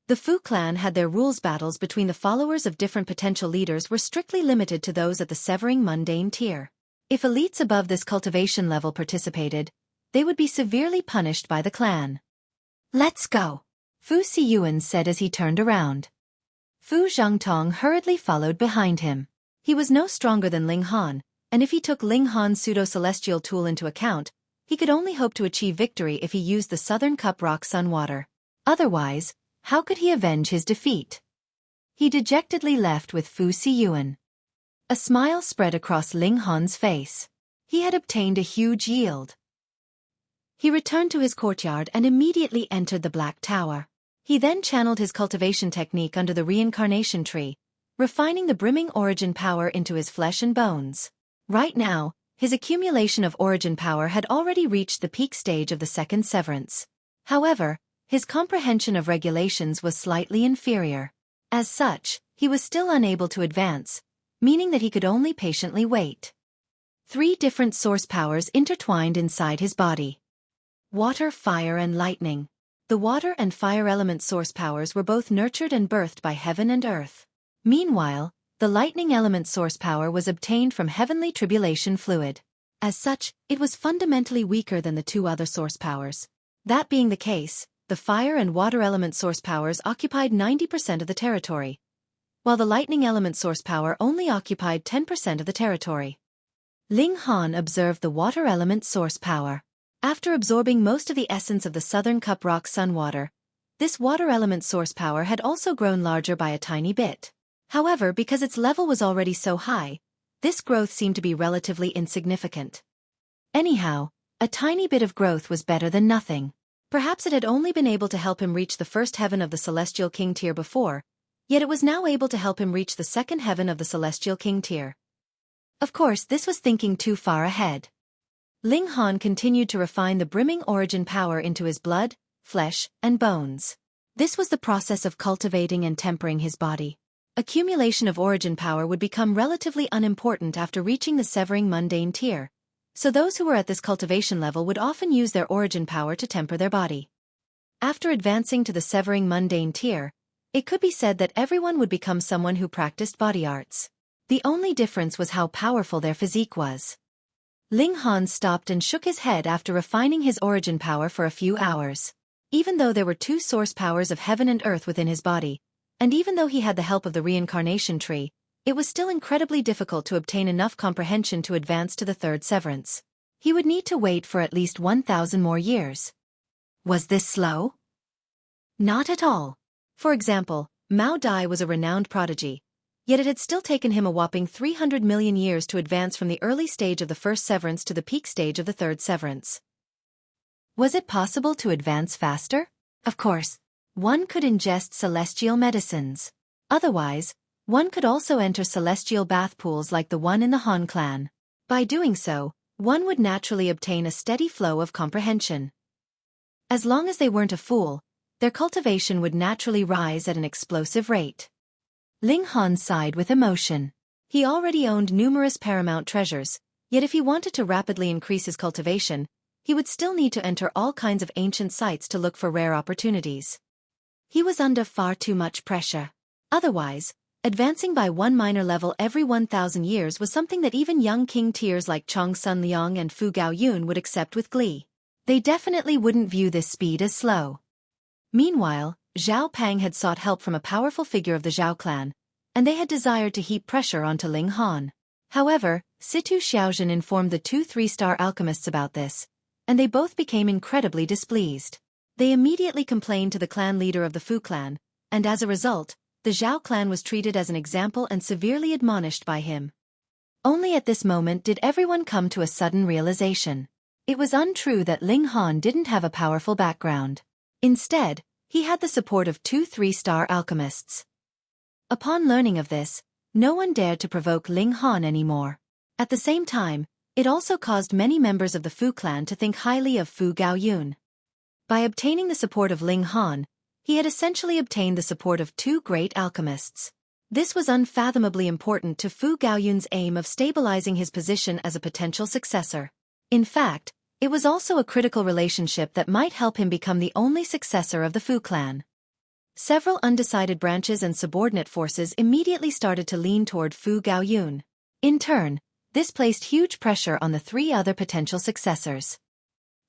The Fu clan had their rules. Battles between the followers of different potential leaders were strictly limited to those at the severing mundane tier. If elites above this cultivation level participated, they would be severely punished by the clan. Let's go, Fu Siyuan said as he turned around. Fu Zhangtong hurriedly followed behind him. He was no stronger than Ling Han, and if he took Ling Han's pseudo-celestial tool into account, he could only hope to achieve victory if he used the Southern Cup Rock Sun water. Otherwise, how could he avenge his defeat? He dejectedly left with Fu Siyuan. A smile spread across Ling Han's face. He had obtained a huge yield. He returned to his courtyard and immediately entered the Black Tower. He then channeled his cultivation technique under the reincarnation tree, refining the brimming origin power into his flesh and bones. Right now, his accumulation of origin power had already reached the peak stage of the second severance. However, his comprehension of regulations was slightly inferior. As such, he was still unable to advance, meaning that he could only patiently wait. 3 different source powers intertwined inside his body. Water, fire and lightning. The water and fire element source powers were both nurtured and birthed by heaven and earth. Meanwhile, the lightning element source power was obtained from heavenly tribulation fluid. As such, it was fundamentally weaker than the 2 other source powers. That being the case, the fire and water element source powers occupied 90% of the territory, while the lightning element source power only occupied 10% of the territory. Ling Han observed the water element source power. After absorbing most of the essence of the Southern Cup Rock Sun water, this water element source power had also grown larger by a tiny bit. However, because its level was already so high, this growth seemed to be relatively insignificant. Anyhow, a tiny bit of growth was better than nothing. Perhaps it had only been able to help him reach the first heaven of the Celestial King tier before, yet it was now able to help him reach the second heaven of the Celestial King tier. Of course, this was thinking too far ahead. Ling Han continued to refine the brimming origin power into his blood, flesh, and bones. This was the process of cultivating and tempering his body. Accumulation of origin power would become relatively unimportant after reaching the severing mundane tier, so those who were at this cultivation level would often use their origin power to temper their body. After advancing to the severing mundane tier, it could be said that everyone would become someone who practiced body arts. The only difference was how powerful their physique was. Ling Han stopped and shook his head after refining his origin power for a few hours. Even though there were 2 source powers of heaven and earth within his body, and even though he had the help of the reincarnation tree, it was still incredibly difficult to obtain enough comprehension to advance to the 3rd severance. He would need to wait for at least 1,000 more years. Was this slow? Not at all. For example, Mao Dai was a renowned prodigy, yet it had still taken him a whopping 300 million years to advance from the early stage of the 1st severance to the peak stage of the 3rd severance. Was it possible to advance faster? Of course. One could ingest celestial medicines. Otherwise, one could also enter celestial bath pools like the one in the Han clan. By doing so, one would naturally obtain a steady flow of comprehension. As long as they weren't a fool, their cultivation would naturally rise at an explosive rate. Ling Han sighed with emotion. He already owned numerous paramount treasures, yet if he wanted to rapidly increase his cultivation, he would still need to enter all kinds of ancient sites to look for rare opportunities. He was under far too much pressure. Otherwise, advancing by 1 minor level every 1,000 years was something that even young king tiers like Chong Sun Liang and Fu Gaoyun would accept with glee. They definitely wouldn't view this speed as slow. Meanwhile, Zhao Pang had sought help from a powerful figure of the Zhao clan, and they had desired to heap pressure onto Ling Han. However, Situ Xiaojun informed the 2 3-star alchemists about this, and they both became incredibly displeased. They immediately complained to the clan leader of the Fu clan, and as a result, the Zhao clan was treated as an example and severely admonished by him. Only at this moment did everyone come to a sudden realization. It was untrue that Ling Han didn't have a powerful background. Instead, he had the support of 2 3-star alchemists. Upon learning of this, no one dared to provoke Ling Han anymore. At the same time, it also caused many members of the Fu clan to think highly of Fu Gaoyun. By obtaining the support of Ling Han, he had essentially obtained the support of 2 great alchemists. This was unfathomably important to Fu Gaoyun's aim of stabilizing his position as a potential successor. In fact, it was also a critical relationship that might help him become the only successor of the Fu clan. Several undecided branches and subordinate forces immediately started to lean toward Fu Gaoyun. In turn, this placed huge pressure on the 3 other potential successors.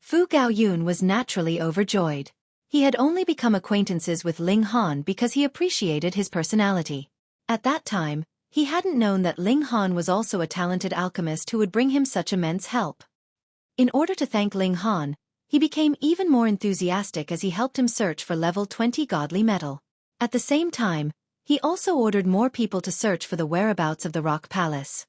Fu Gaoyun was naturally overjoyed. He had only become acquaintances with Ling Han because he appreciated his personality. At that time, he hadn't known that Ling Han was also a talented alchemist who would bring him such immense help. In order to thank Ling Han, he became even more enthusiastic as he helped him search for level 20 godly metal. At the same time, he also ordered more people to search for the whereabouts of the Rock Palace.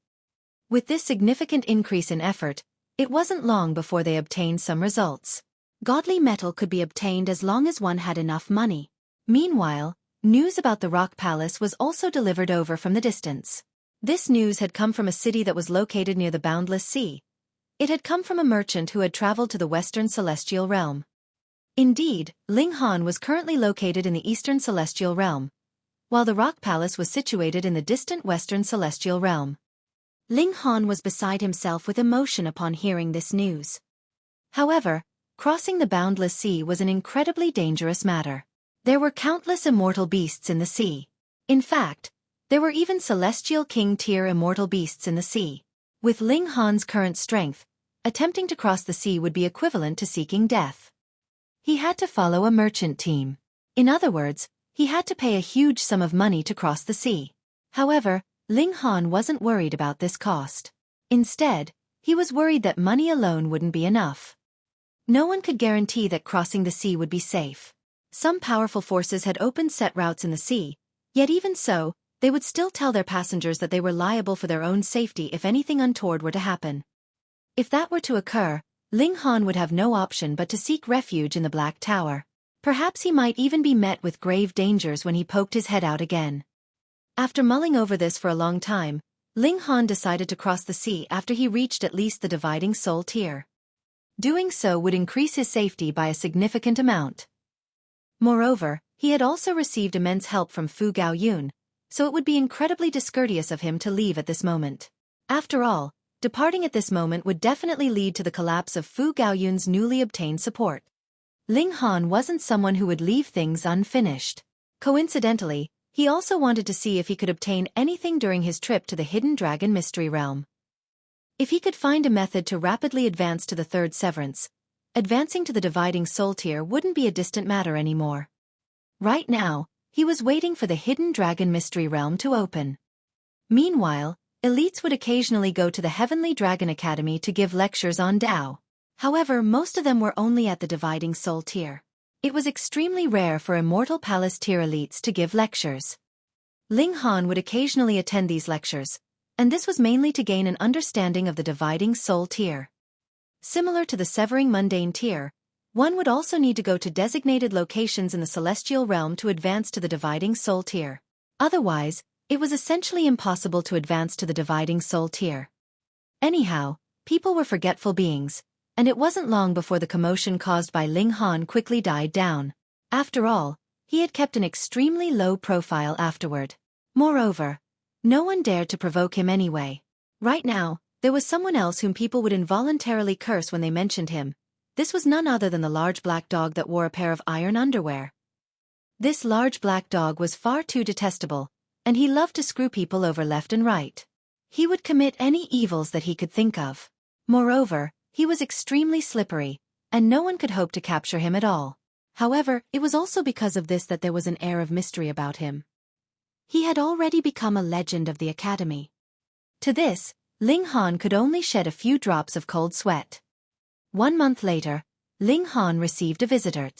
With this significant increase in effort, it wasn't long before they obtained some results. Godly metal could be obtained as long as one had enough money. Meanwhile, news about the Rock Palace was also delivered over from the distance. This news had come from a city that was located near the boundless sea. It had come from a merchant who had traveled to the Western Celestial Realm. Indeed, Ling Han was currently located in the Eastern Celestial Realm, while the Rock Palace was situated in the distant Western Celestial Realm. Ling Han was beside himself with emotion upon hearing this news. However, crossing the boundless sea was an incredibly dangerous matter. There were countless immortal beasts in the sea. In fact, there were even Celestial King-tier immortal beasts in the sea. With Ling Han's current strength, attempting to cross the sea would be equivalent to seeking death. He had to follow a merchant team. In other words, he had to pay a huge sum of money to cross the sea. However, Ling Han wasn't worried about this cost. Instead, he was worried that money alone wouldn't be enough. No one could guarantee that crossing the sea would be safe. Some powerful forces had opened set routes in the sea, yet even so, they would still tell their passengers that they were liable for their own safety if anything untoward were to happen. If that were to occur, Ling Han would have no option but to seek refuge in the Black Tower. Perhaps he might even be met with grave dangers when he poked his head out again. After mulling over this for a long time, Ling Han decided to cross the sea after he reached at least the dividing soul tier. Doing so would increase his safety by a significant amount. Moreover, he had also received immense help from Fu Gaoyun, so it would be incredibly discourteous of him to leave at this moment. After all, departing at this moment would definitely lead to the collapse of Fu Gaoyun's newly obtained support. Ling Han wasn't someone who would leave things unfinished. Coincidentally, he also wanted to see if he could obtain anything during his trip to the Hidden Dragon Mystery Realm. If he could find a method to rapidly advance to the third severance, advancing to the dividing soul tier wouldn't be a distant matter anymore. Right now, he was waiting for the Hidden Dragon Mystery Realm to open. Meanwhile, elites would occasionally go to the Heavenly Dragon Academy to give lectures on Tao. However, most of them were only at the dividing soul tier. It was extremely rare for Immortal Palace tier elites to give lectures. Ling Han would occasionally attend these lectures, and this was mainly to gain an understanding of the dividing soul tier. Similar to the severing mundane tier, one would also need to go to designated locations in the celestial realm to advance to the dividing soul tier. Otherwise, it was essentially impossible to advance to the dividing soul tier. Anyhow, people were forgetful beings, and it wasn't long before the commotion caused by Ling Han quickly died down. After all, he had kept an extremely low profile afterward. Moreover, no one dared to provoke him anyway. Right now, there was someone else whom people would involuntarily curse when they mentioned him. This was none other than the large black dog that wore a pair of iron underwear. This large black dog was far too detestable, and he loved to screw people over left and right. He would commit any evils that he could think of. Moreover, he was extremely slippery, and no one could hope to capture him at all. However, it was also because of this that there was an air of mystery about him. He had already become a legend of the academy. To this, Ling Han could only shed a few drops of cold sweat. 1 month later, Ling Han received a visitor.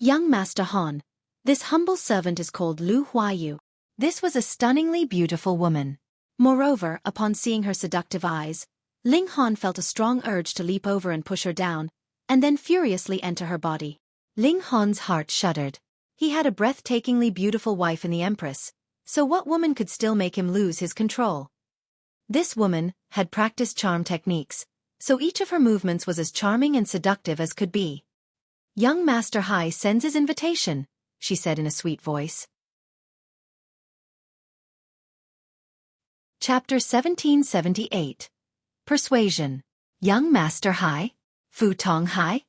Young Master Han, this humble servant is called Luo Changfeng. This was a stunningly beautiful woman. Moreover, upon seeing her seductive eyes, Ling Han felt a strong urge to leap over and push her down, and then furiously enter her body. Ling Han's heart shuddered. He had a breathtakingly beautiful wife in the Empress, so what woman could still make him lose his control? This woman had practiced charm techniques, so each of her movements was as charming and seductive as could be. Young Master Hai sends his invitation, she said in a sweet voice. Chapter 1778. Persuasion. Young Master Hai? Fu Tonghai?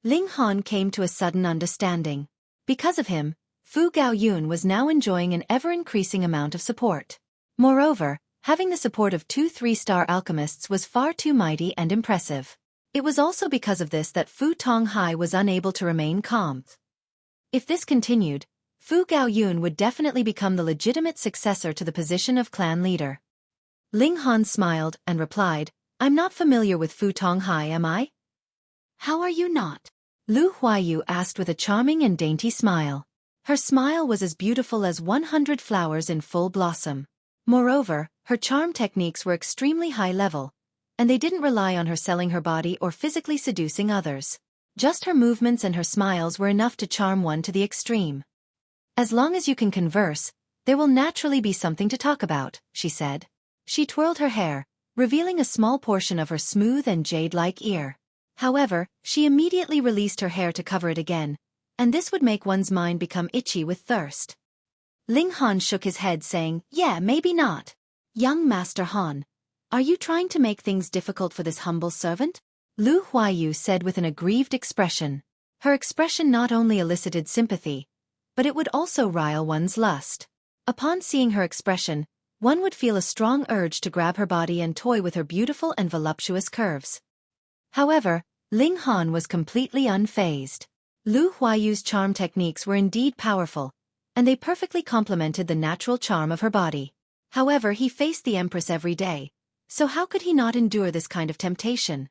Ling Han came to a sudden understanding. Because of him, Fu Gaoyun was now enjoying an ever-increasing amount of support. Moreover, having the support of 2 3-star alchemists was far too mighty and impressive. It was also because of this that Fu Tonghai was unable to remain calm. If this continued, Fu Gaoyun would definitely become the legitimate successor to the position of clan leader. Ling Han smiled and replied, I'm not familiar with Fu Tonghai, am I? How are you not? Luo Changfeng asked with a charming and dainty smile. Her smile was as beautiful as 100 flowers in full blossom. Moreover, her charm techniques were extremely high level, and they didn't rely on her selling her body or physically seducing others. Just her movements and her smiles were enough to charm one to the extreme. As long as you can converse, there will naturally be something to talk about, she said. She twirled her hair, revealing a small portion of her smooth and jade-like ear. However, she immediately released her hair to cover it again, and this would make one's mind become itchy with thirst. Ling Han shook his head saying, yeah, maybe not. Young Master Han, are you trying to make things difficult for this humble servant? Luo Changfeng said with an aggrieved expression. Her expression not only elicited sympathy, but it would also rile one's lust. Upon seeing her expression, one would feel a strong urge to grab her body and toy with her beautiful and voluptuous curves. However, Ling Han was completely unfazed. Luo Changfeng's charm techniques were indeed powerful, and they perfectly complemented the natural charm of her body. However, he faced the Empress every day, so how could he not endure this kind of temptation?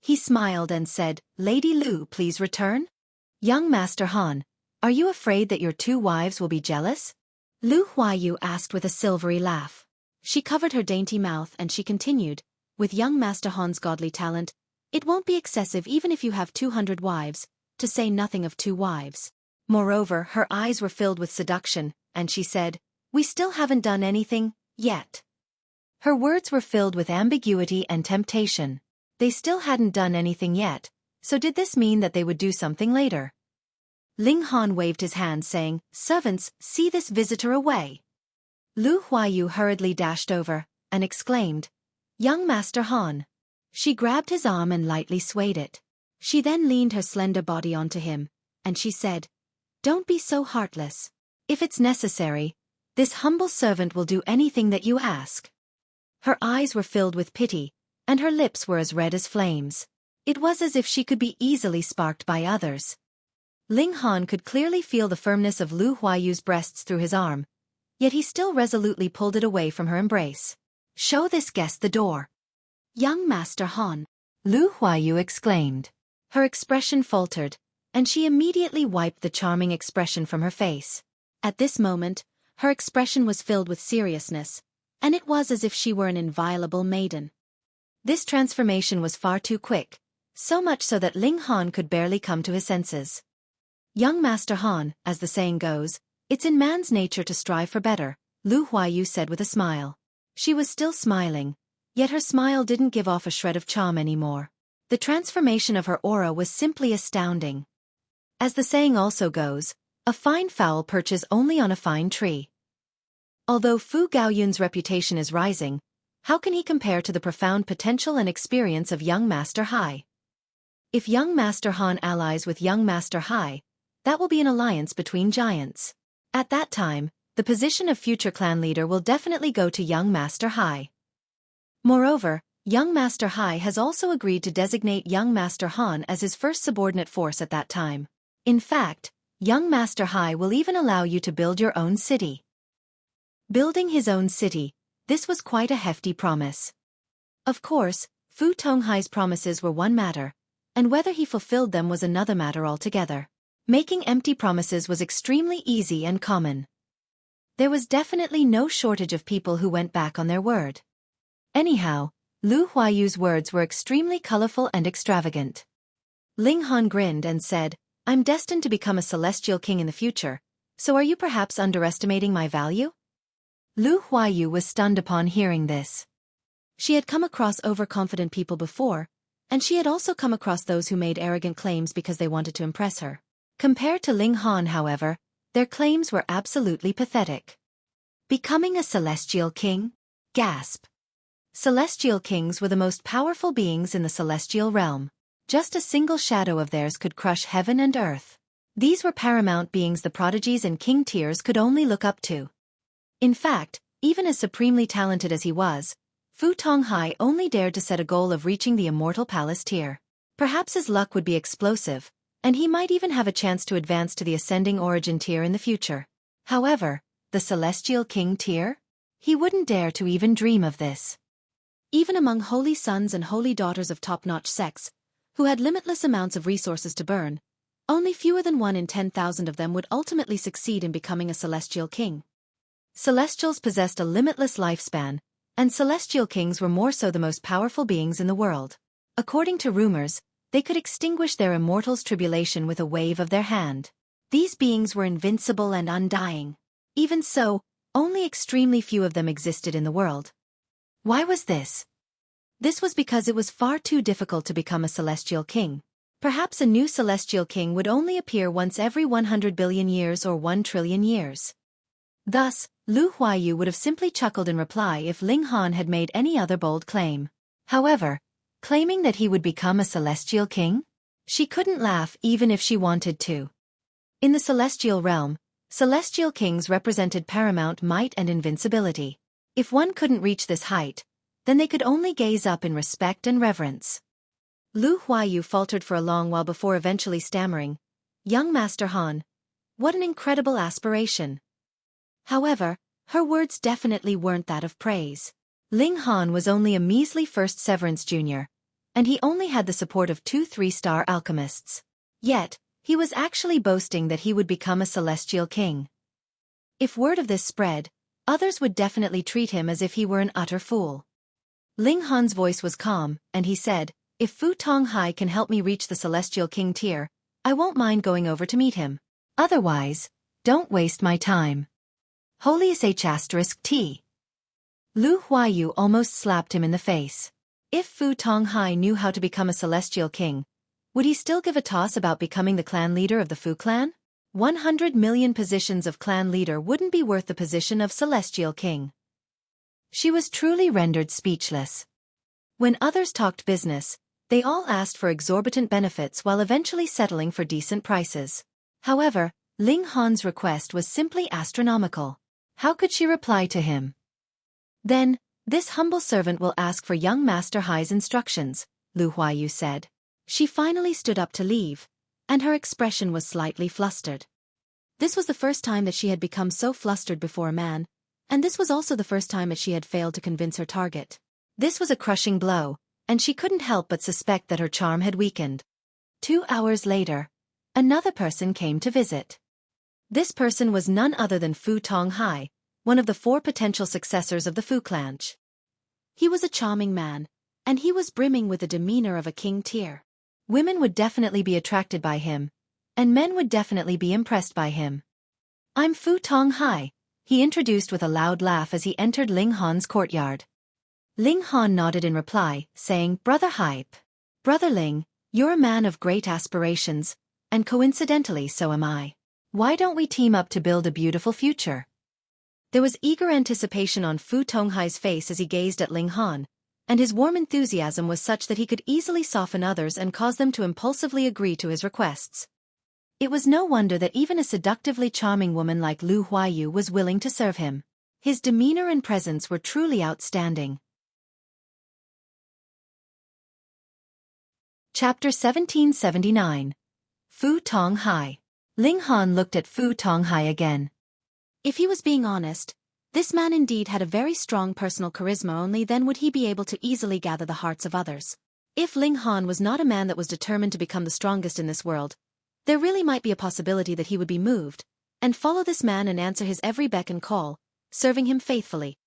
He smiled and said, Lady Lu, please return? Young Master Han, are you afraid that your 2 wives will be jealous? Luo Changfeng asked with a silvery laugh. She covered her dainty mouth and she continued, with young Master Han's godly talent, it won't be excessive even if you have 200 wives, to say nothing of 2 wives. Moreover, her eyes were filled with seduction, and she said, we still haven't done anything, yet. Her words were filled with ambiguity and temptation. They still hadn't done anything yet, so did this mean that they would do something later? Ling Han waved his hand saying, servants, see this visitor away. Luo Changfeng hurriedly dashed over, and exclaimed, Young Master Han. She grabbed his arm and lightly swayed it. She then leaned her slender body onto him, and she said, don't be so heartless. If it's necessary, this humble servant will do anything that you ask. Her eyes were filled with pity, and her lips were as red as flames. It was as if she could be easily sparked by others. Ling Han could clearly feel the firmness of Luo Changfeng's breasts through his arm, yet he still resolutely pulled it away from her embrace. Show this guest the door. Young Master Han, Luo Changfeng exclaimed. Her expression faltered, and she immediately wiped the charming expression from her face. At this moment, her expression was filled with seriousness, and it was as if she were an inviolable maiden. This transformation was far too quick, so much so that Ling Han could barely come to his senses. Young Master Han, as the saying goes, it's in man's nature to strive for better, Luo Changfeng said with a smile. She was still smiling, yet her smile didn't give off a shred of charm anymore. The transformation of her aura was simply astounding. As the saying also goes, a fine fowl perches only on a fine tree. Although Fu Gaoyun's reputation is rising, how can he compare to the profound potential and experience of young Master Hai? If young Master Han allies with young Master Hai, that will be an alliance between giants. At that time, the position of future clan leader will definitely go to young Master Hai. Moreover, young Master Hai has also agreed to designate young Master Han as his first subordinate force at that time. In fact, young Master Hai will even allow you to build your own city. Building his own city, this was quite a hefty promise. Of course, Fu Tonghai's promises were one matter, and whether he fulfilled them was another matter altogether. Making empty promises was extremely easy and common. There was definitely no shortage of people who went back on their word. Anyhow, Lu Huayu's words were extremely colorful and extravagant. Ling Han grinned and said, "I'm destined to become a celestial king in the future, so are you perhaps underestimating my value?" Lu Huayu was stunned upon hearing this. She had come across overconfident people before, and she had also come across those who made arrogant claims because they wanted to impress her. Compared to Ling Han, however, their claims were absolutely pathetic. Becoming a celestial king? Gasp. Celestial kings were the most powerful beings in the celestial realm. Just a single shadow of theirs could crush heaven and earth. These were paramount beings the prodigies and king tiers could only look up to. In fact, even as supremely talented as he was, Fu Tonghai only dared to set a goal of reaching the immortal palace tier. Perhaps his luck would be explosive, and he might even have a chance to advance to the ascending origin tier in the future. However, the celestial king tier? He wouldn't dare to even dream of this. Even among holy sons and holy daughters of top-notch sects, who had limitless amounts of resources to burn, only fewer than 1 in 10,000 of them would ultimately succeed in becoming a celestial king. Celestials possessed a limitless lifespan, and celestial kings were more so the most powerful beings in the world. According to rumors, they could extinguish their immortal's tribulation with a wave of their hand. These beings were invincible and undying. Even so, only extremely few of them existed in the world. Why was this? This was because it was far too difficult to become a celestial king. Perhaps a new celestial king would only appear once every 100 billion years or 1 trillion years. Thus, Lu Huayu would have simply chuckled in reply if Ling Han had made any other bold claim. However, claiming that he would become a celestial king? She couldn't laugh even if she wanted to. In the celestial realm, celestial kings represented paramount might and invincibility. If one couldn't reach this height, then they could only gaze up in respect and reverence. Lu Huayu faltered for a long while before eventually stammering, "Young Master Han, what an incredible aspiration." However, her words definitely weren't that of praise. Ling Han was only a measly first severance junior, and he only had the support of 2 3-star alchemists. Yet, he was actually boasting that he would become a celestial king. If word of this spread, others would definitely treat him as if he were an utter fool. Ling Han's voice was calm, and he said, "If Fu Tonghai can help me reach the celestial king tier, I won't mind going over to meet him. Otherwise, don't waste my time." Holy H*T. Lu Huayu almost slapped him in the face. If Fu Tonghai knew how to become a celestial king, would he still give a toss about becoming the clan leader of the Fu clan? 100 million positions of clan leader wouldn't be worth the position of celestial king. She was truly rendered speechless. When others talked business, they all asked for exorbitant benefits while eventually settling for decent prices. However, Ling Han's request was simply astronomical. How could she reply to him? "Then, this humble servant will ask for young Master Hai's instructions," Lu Huayu said. She finally stood up to leave, and her expression was slightly flustered. This was the first time that she had become so flustered before a man, and this was also the first time that she had failed to convince her target. This was a crushing blow, and she couldn't help but suspect that her charm had weakened. 2 hours later, another person came to visit. This person was none other than Fu Tonghai, one of the 4 potential successors of the Fu clan. He was a charming man, and he was brimming with the demeanor of a king tier. Women would definitely be attracted by him, and men would definitely be impressed by him. "I'm Fu Tonghai," he introduced with a loud laugh as he entered Ling Han's courtyard. Ling Han nodded in reply, saying, "Brother Hype. Brother Ling, you're a man of great aspirations, and coincidentally so am I. Why don't we team up to build a beautiful future?" There was eager anticipation on Fu Tonghai's face as he gazed at Ling Han, and his warm enthusiasm was such that he could easily soften others and cause them to impulsively agree to his requests. It was no wonder that even a seductively charming woman like Lu Huayu was willing to serve him. His demeanor and presence were truly outstanding. Chapter 1779. Fu Tonghai. Ling Han looked at Fu Tonghai again. If he was being honest, this man indeed had a very strong personal charisma, only then would he be able to easily gather the hearts of others. If Ling Han was not a man that was determined to become the strongest in this world, There really might be a possibility that he would be moved, and follow this man and answer his every beck and call, serving him faithfully.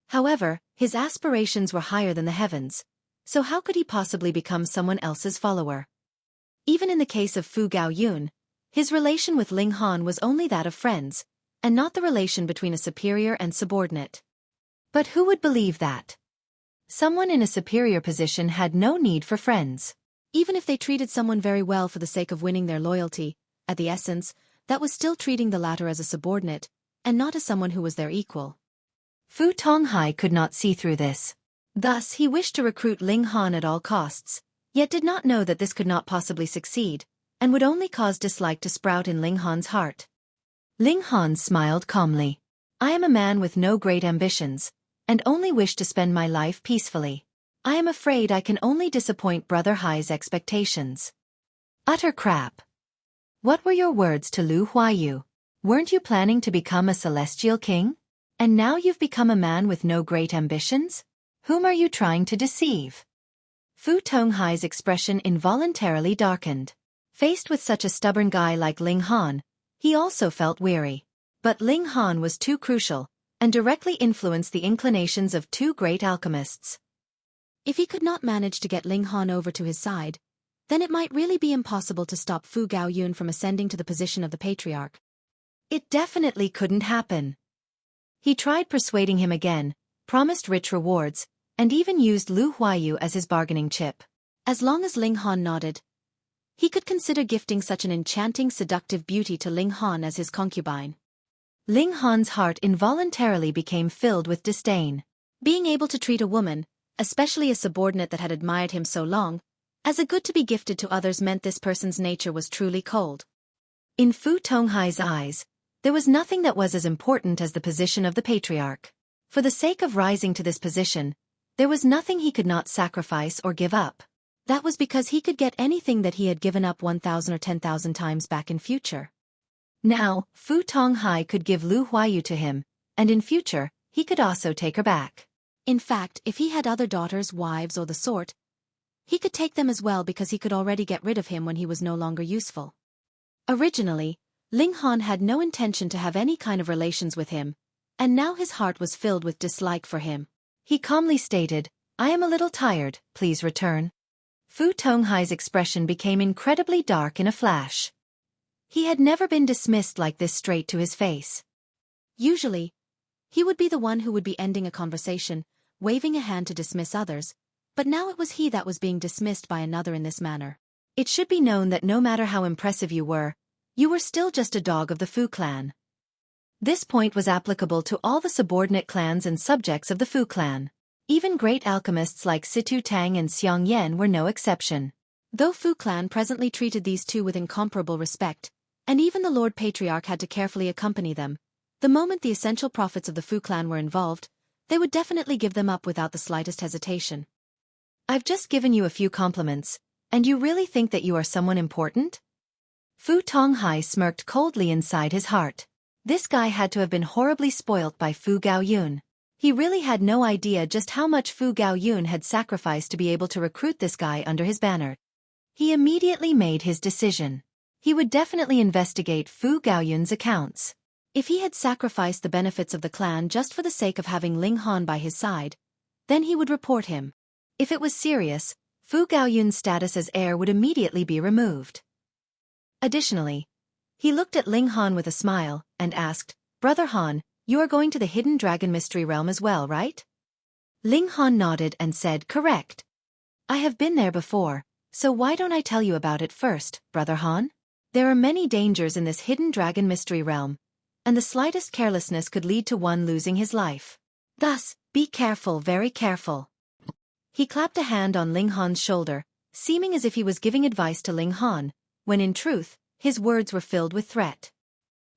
However, his aspirations were higher than the heavens, so how could he possibly become someone else's follower? Even in the case of Fu Gaoyun, his relation with Ling Han was only that of friends, and not the relation between a superior and subordinate. But who would believe that? Someone in a superior position had no need for friends. Even if they treated someone very well for the sake of winning their loyalty, at the essence, that was still treating the latter as a subordinate, and not as someone who was their equal. Fu Tonghai could not see through this. Thus he wished to recruit Ling Han at all costs, yet did not know that this could not possibly succeed, and would only cause dislike to sprout in Ling Han's heart. Ling Han smiled calmly. I am a man with no great ambitions, and only wish to spend my life peacefully. I am afraid I can only disappoint Brother Hai's expectations. Utter crap. What were your words to Lu Huayu? Weren't you planning to become a celestial king? And now you've become a man with no great ambitions? Whom are you trying to deceive? Fu Tonghai's expression involuntarily darkened. Faced with such a stubborn guy like Ling Han, he also felt weary. But Ling Han was too crucial, and directly influenced the inclinations of two great alchemists. If he could not manage to get Ling Han over to his side, then it might really be impossible to stop Fu Gaoyun from ascending to the position of the patriarch. It definitely couldn't happen. He tried persuading him again, promised rich rewards, and even used Lu Huayu as his bargaining chip. As long as Ling Han nodded, he could consider gifting such an enchanting, seductive beauty to Ling Han as his concubine. Ling Han's heart involuntarily became filled with disdain. Being able to treat a woman, especially a subordinate that had admired him so long, as a good to be gifted to others meant this person's nature was truly cold. In Fu Tonghai's eyes, there was nothing that was as important as the position of the patriarch. For the sake of rising to this position, there was nothing he could not sacrifice or give up. That was because he could get anything that he had given up 1,000 or 10,000 times back in future. Now, Fu Tonghai could give Lu Huayu to him, and in future, he could also take her back. In fact, if he had other daughters, wives, or the sort, he could take them as well because he could already get rid of him when he was no longer useful. Originally, Ling Han had no intention to have any kind of relations with him, and now his heart was filled with dislike for him. He calmly stated, I am a little tired, please return. Fu Tonghai's expression became incredibly dark in a flash. He had never been dismissed like this straight to his face. Usually, he would be the one who would be ending a conversation, waving a hand to dismiss others, but now it was he that was being dismissed by another in this manner. It should be known that no matter how impressive you were still just a dog of the Fu clan. This point was applicable to all the subordinate clans and subjects of the Fu clan. Even great alchemists like Situ Tang and Xiang Yan were no exception. Though Fu clan presently treated these two with incomparable respect, and even the Lord Patriarch had to carefully accompany them, the moment the essential profits of the Fu clan were involved, they would definitely give them up without the slightest hesitation. I've just given you a few compliments, and you really think that you are someone important? Fu Tonghai smirked coldly inside his heart. This guy had to have been horribly spoilt by Fu Gaoyun. He really had no idea just how much Fu Gaoyun had sacrificed to be able to recruit this guy under his banner. He immediately made his decision. He would definitely investigate Fu Gaoyun's accounts. If he had sacrificed the benefits of the clan just for the sake of having Ling Han by his side, then he would report him. If it was serious, Fu Gaoyun's status as heir would immediately be removed. Additionally, he looked at Ling Han with a smile, and asked, Brother Han, you are going to the Hidden Dragon Mystery Realm as well, right? Ling Han nodded and said, correct. I have been there before, so why don't I tell you about it first, Brother Han? There are many dangers in this Hidden Dragon Mystery Realm, and the slightest carelessness could lead to one losing his life. Thus, be careful, very careful. He clapped a hand on Ling Han's shoulder, seeming as if he was giving advice to Ling Han, when in truth, his words were filled with threat.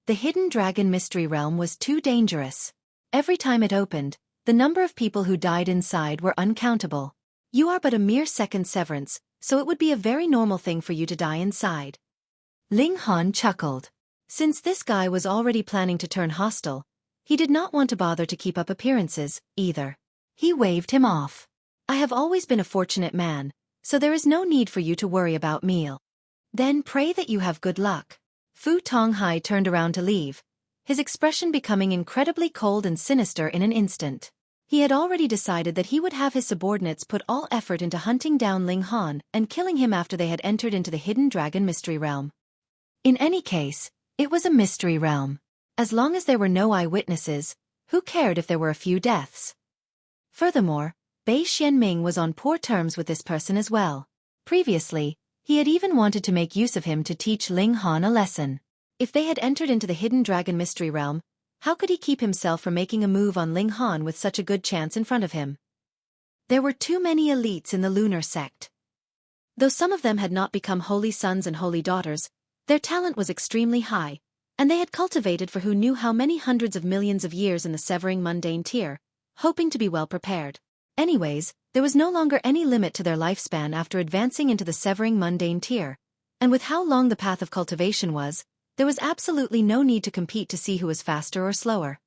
The Hidden Dragon Mystery Realm was too dangerous. Every time it opened, the number of people who died inside were uncountable. You are but a mere second severance, so it would be a very normal thing for you to die inside. Ling Han chuckled. Since this guy was already planning to turn hostile, he did not want to bother to keep up appearances, either. He waved him off. I have always been a fortunate man, so there is no need for you to worry about me. Then pray that you have good luck. Fu Tonghai turned around to leave, his expression becoming incredibly cold and sinister in an instant. He had already decided that he would have his subordinates put all effort into hunting down Ling Han and killing him after they had entered into the hidden dragon mystery realm. In any case, it was a mystery realm. As long as there were no eyewitnesses, who cared if there were a few deaths? Furthermore, Bei Xianming was on poor terms with this person as well. Previously, he had even wanted to make use of him to teach Ling Han a lesson. If they had entered into the hidden dragon mystery realm, how could he keep himself from making a move on Ling Han with such a good chance in front of him? There were too many elites in the lunar sect. Though some of them had not become holy sons and holy daughters, their talent was extremely high, and they had cultivated for who knew how many hundreds of millions of years in the severing mundane tier, hoping to be well prepared. Anyways, there was no longer any limit to their lifespan after advancing into the severing mundane tier, and with how long the path of cultivation was, there was absolutely no need to compete to see who was faster or slower.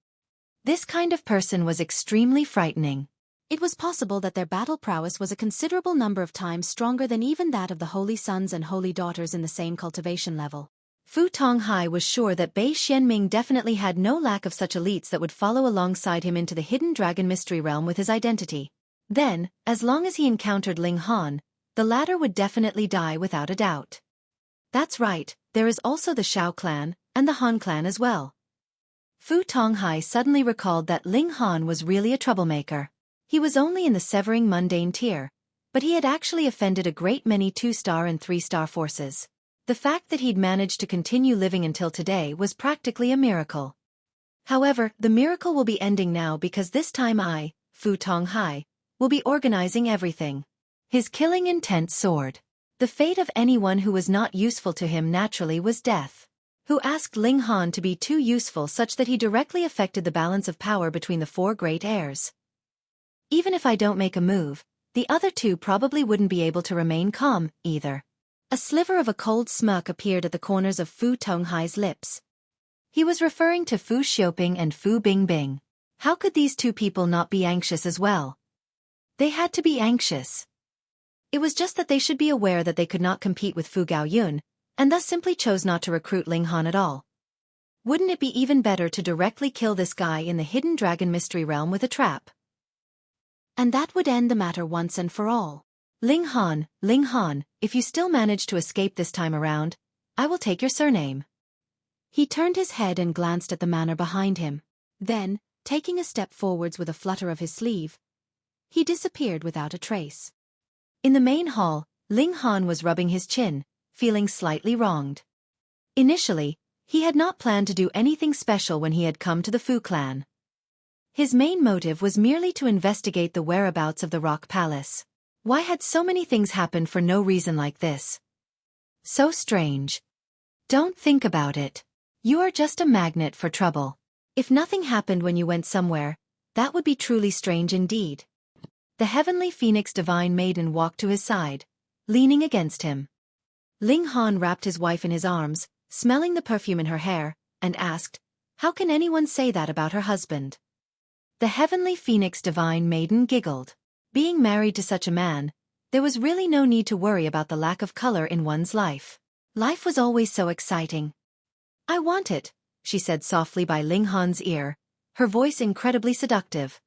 This kind of person was extremely frightening. It was possible that their battle prowess was a considerable number of times stronger than even that of the holy sons and holy daughters in the same cultivation level. Fu Tonghai was sure that Bei Xianming definitely had no lack of such elites that would follow alongside him into the hidden dragon mystery realm with his identity. Then, as long as he encountered Ling Han, the latter would definitely die without a doubt. That's right, there is also the Shao clan, and the Han clan as well. Fu Tonghai suddenly recalled that Ling Han was really a troublemaker. He was only in the severing mundane tier, but he had actually offended a great many 2-star and 3-star forces. The fact that he'd managed to continue living until today was practically a miracle. However, the miracle will be ending now because this time I, Fu Tonghai, will be organizing everything. His killing intent soared. The fate of anyone who was not useful to him naturally was death. Who asked Ling Han to be too useful such that he directly affected the balance of power between the 4 great heirs. Even if I don't make a move, the other 2 probably wouldn't be able to remain calm, either. A sliver of a cold smirk appeared at the corners of Fu Tonghai's lips. He was referring to Fu Xiaoping and Fu Bingbing. How could these 2 people not be anxious as well? They had to be anxious. It was just that they should be aware that they could not compete with Fu Gaoyun, and thus simply chose not to recruit Ling Han at all. Wouldn't it be even better to directly kill this guy in the hidden dragon mystery realm with a trap? And that would end the matter once and for all. Ling Han, if you still manage to escape this time around, I will take your surname. He turned his head and glanced at the manor behind him. Then, taking a step forwards with a flutter of his sleeve, he disappeared without a trace. In the main hall, Ling Han was rubbing his chin, feeling slightly wronged. Initially, he had not planned to do anything special when he had come to the Fu clan. His main motive was merely to investigate the whereabouts of the Rock Palace. Why had so many things happened for no reason like this? So strange. Don't think about it. You are just a magnet for trouble. If nothing happened when you went somewhere, that would be truly strange indeed. The heavenly phoenix divine maiden walked to his side, leaning against him. Ling Han wrapped his wife in his arms, smelling the perfume in her hair, and asked, "How can anyone say that about her husband?" The heavenly phoenix divine maiden giggled. Being married to such a man, there was really no need to worry about the lack of color in one's life. Life was always so exciting. "I want it," she said softly by Ling Han's ear, her voice incredibly seductive.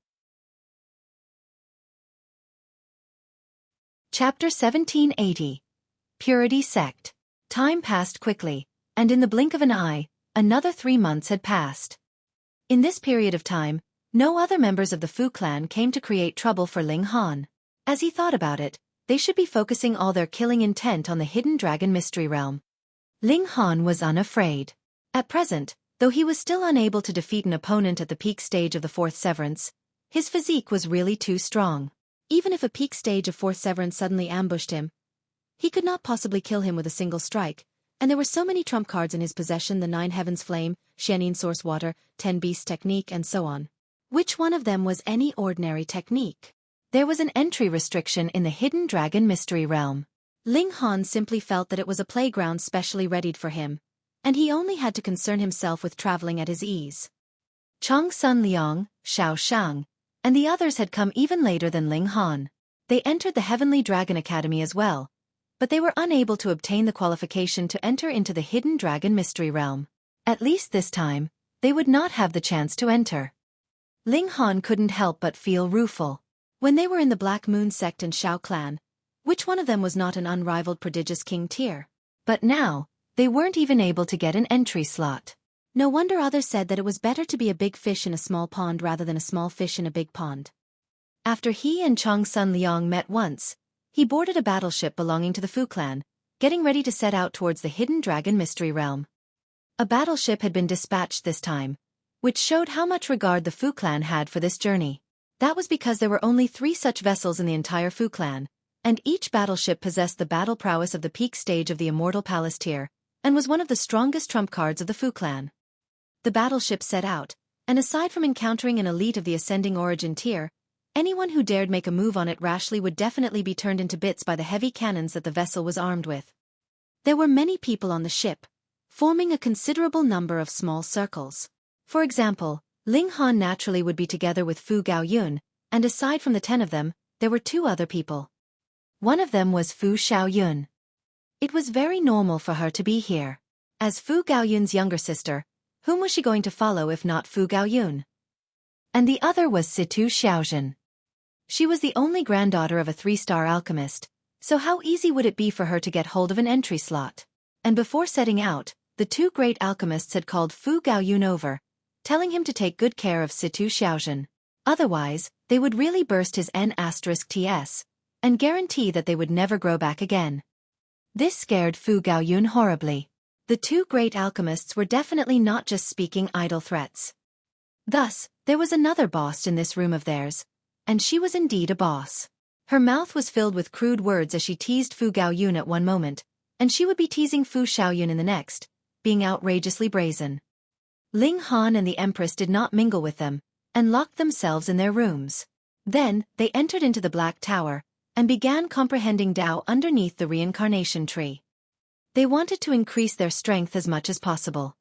Chapter 1780. Purity Sect. Time passed quickly, and in the blink of an eye, another 3 months had passed. In this period of time, no other members of the Fu clan came to create trouble for Ling Han. As he thought about it, they should be focusing all their killing intent on the hidden dragon mystery realm. Ling Han was unafraid. At present, though he was still unable to defeat an opponent at the peak stage of the 4th severance, his physique was really too strong. Even if a peak stage of 4th severance suddenly ambushed him, he could not possibly kill him with a single strike, and there were so many trump cards in his possession: the 9 Heavens Flame, Xianin Source Water, 10 Beasts Technique, and so on. Which one of them was any ordinary technique? There was an entry restriction in the hidden dragon mystery realm. Ling Han simply felt that it was a playground specially readied for him, and he only had to concern himself with traveling at his ease. Chang Sun Liang, Xiao Shang, and the others had come even later than Ling Han. They entered the Heavenly Dragon Academy as well, but they were unable to obtain the qualification to enter into the Hidden Dragon Mystery Realm. At least this time, they would not have the chance to enter. Ling Han couldn't help but feel rueful. When they were in the Black Moon Sect and Shao clan, which one of them was not an unrivaled prodigious king tier? But now, they weren't even able to get an entry slot. No wonder others said that it was better to be a big fish in a small pond rather than a small fish in a big pond. After he and Chong Sun Liang met once, he boarded a battleship belonging to the Fu clan, getting ready to set out towards the Hidden Dragon Mystery Realm. A battleship had been dispatched this time, which showed how much regard the Fu clan had for this journey. That was because there were only 3 such vessels in the entire Fu clan, and each battleship possessed the battle prowess of the peak stage of the Immortal Palace tier, and was one of the strongest trump cards of the Fu clan. The battleship set out, and aside from encountering an elite of the Ascending Origin tier, anyone who dared make a move on it rashly would definitely be turned into bits by the heavy cannons that the vessel was armed with. There were many people on the ship, forming a considerable number of small circles. For example, Ling Han naturally would be together with Fu Gaoyun, and aside from the 10 of them, there were 2 other people. One of them was Fu Xiaoyun. It was very normal for her to be here. As Fu Gaoyun's younger sister, whom was she going to follow if not Fu Gaoyun? And the other was Situ Xiaozhen. She was the only granddaughter of a 3-star alchemist, so how easy would it be for her to get hold of an entry slot? And before setting out, the 2 great alchemists had called Fu Gaoyun over, telling him to take good care of Situ Xiaozhen. Otherwise, they would really burst his N*TS, and guarantee that they would never grow back again. This scared Fu Gaoyun horribly. The 2 great alchemists were definitely not just speaking idle threats. Thus, there was another boss in this room of theirs, and she was indeed a boss. Her mouth was filled with crude words as she teased Fu Gaoyun at one moment, and she would be teasing Fu Xiaoyun in the next, being outrageously brazen. Ling Han and the Empress did not mingle with them, and locked themselves in their rooms. Then, they entered into the Black Tower, and began comprehending Tao underneath the reincarnation tree. They wanted to increase their strength as much as possible.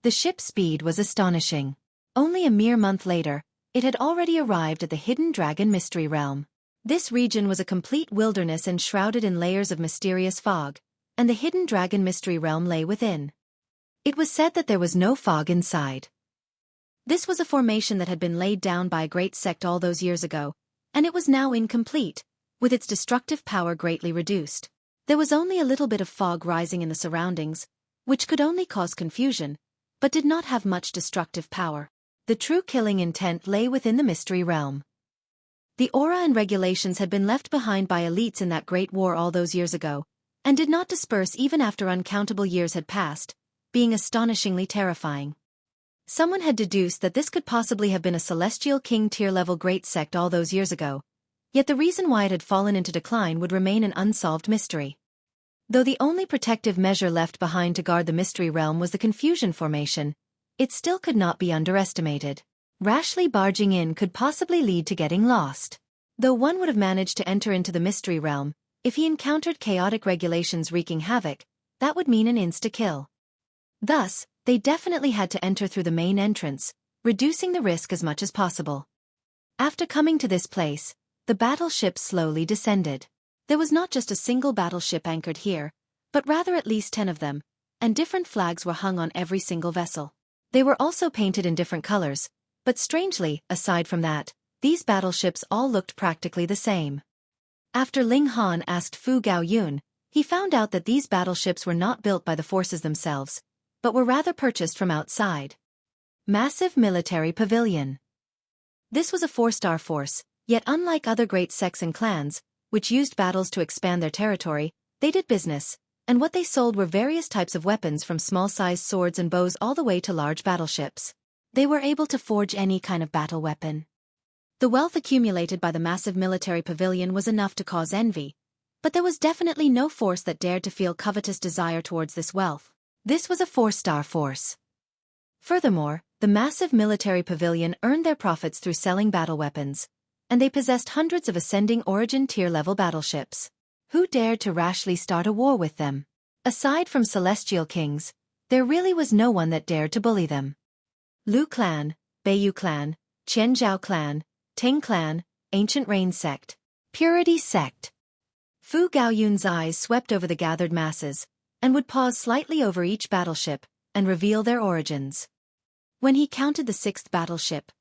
The ship's speed was astonishing. Only a mere month later, it had already arrived at the Hidden Dragon Mystery Realm. This region was a complete wilderness and shrouded in layers of mysterious fog, and the Hidden Dragon Mystery Realm lay within. It was said that there was no fog inside. This was a formation that had been laid down by a great sect all those years ago, and it was now incomplete, with its destructive power greatly reduced. There was only a little bit of fog rising in the surroundings, which could only cause confusion, but did not have much destructive power. The true killing intent lay within the mystery realm. The aura and regulations had been left behind by elites in that great war all those years ago, and did not disperse even after uncountable years had passed, being astonishingly terrifying. Someone had deduced that this could possibly have been a celestial king tier-level great sect all those years ago, yet the reason why it had fallen into decline would remain an unsolved mystery. Though the only protective measure left behind to guard the mystery realm was the confusion formation, it still could not be underestimated. Rashly barging in could possibly lead to getting lost. Though one would have managed to enter into the mystery realm, if he encountered chaotic regulations wreaking havoc, that would mean an insta-kill. Thus, they definitely had to enter through the main entrance, reducing the risk as much as possible. After coming to this place, the battleship slowly descended. There was not just a single battleship anchored here, but rather at least 10 of them, and different flags were hung on every single vessel. They were also painted in different colors, but strangely, aside from that, these battleships all looked practically the same. After Ling Han asked Fu Gaoyun, he found out that these battleships were not built by the forces themselves, but were rather purchased from outside. Massive Military Pavilion. This was a 4-star force, yet unlike other great sects and clans, which used battles to expand their territory, they did business, and what they sold were various types of weapons from small-sized swords and bows all the way to large battleships. They were able to forge any kind of battle weapon. The wealth accumulated by the massive military pavilion was enough to cause envy, but there was definitely no force that dared to feel covetous desire towards this wealth. This was a 4-star force. Furthermore, the massive military pavilion earned their profits through selling battle weapons, and they possessed hundreds of ascending origin tier-level battleships. Who dared to rashly start a war with them? Aside from celestial kings, there really was no one that dared to bully them. Lu clan, Beiyu clan, Qianzhao clan, Ting clan, Ancient Rain sect, Purity sect, Fu Gaoyun's eyes swept over the gathered masses, and would pause slightly over each battleship, and reveal their origins. When he counted the 6th battleship,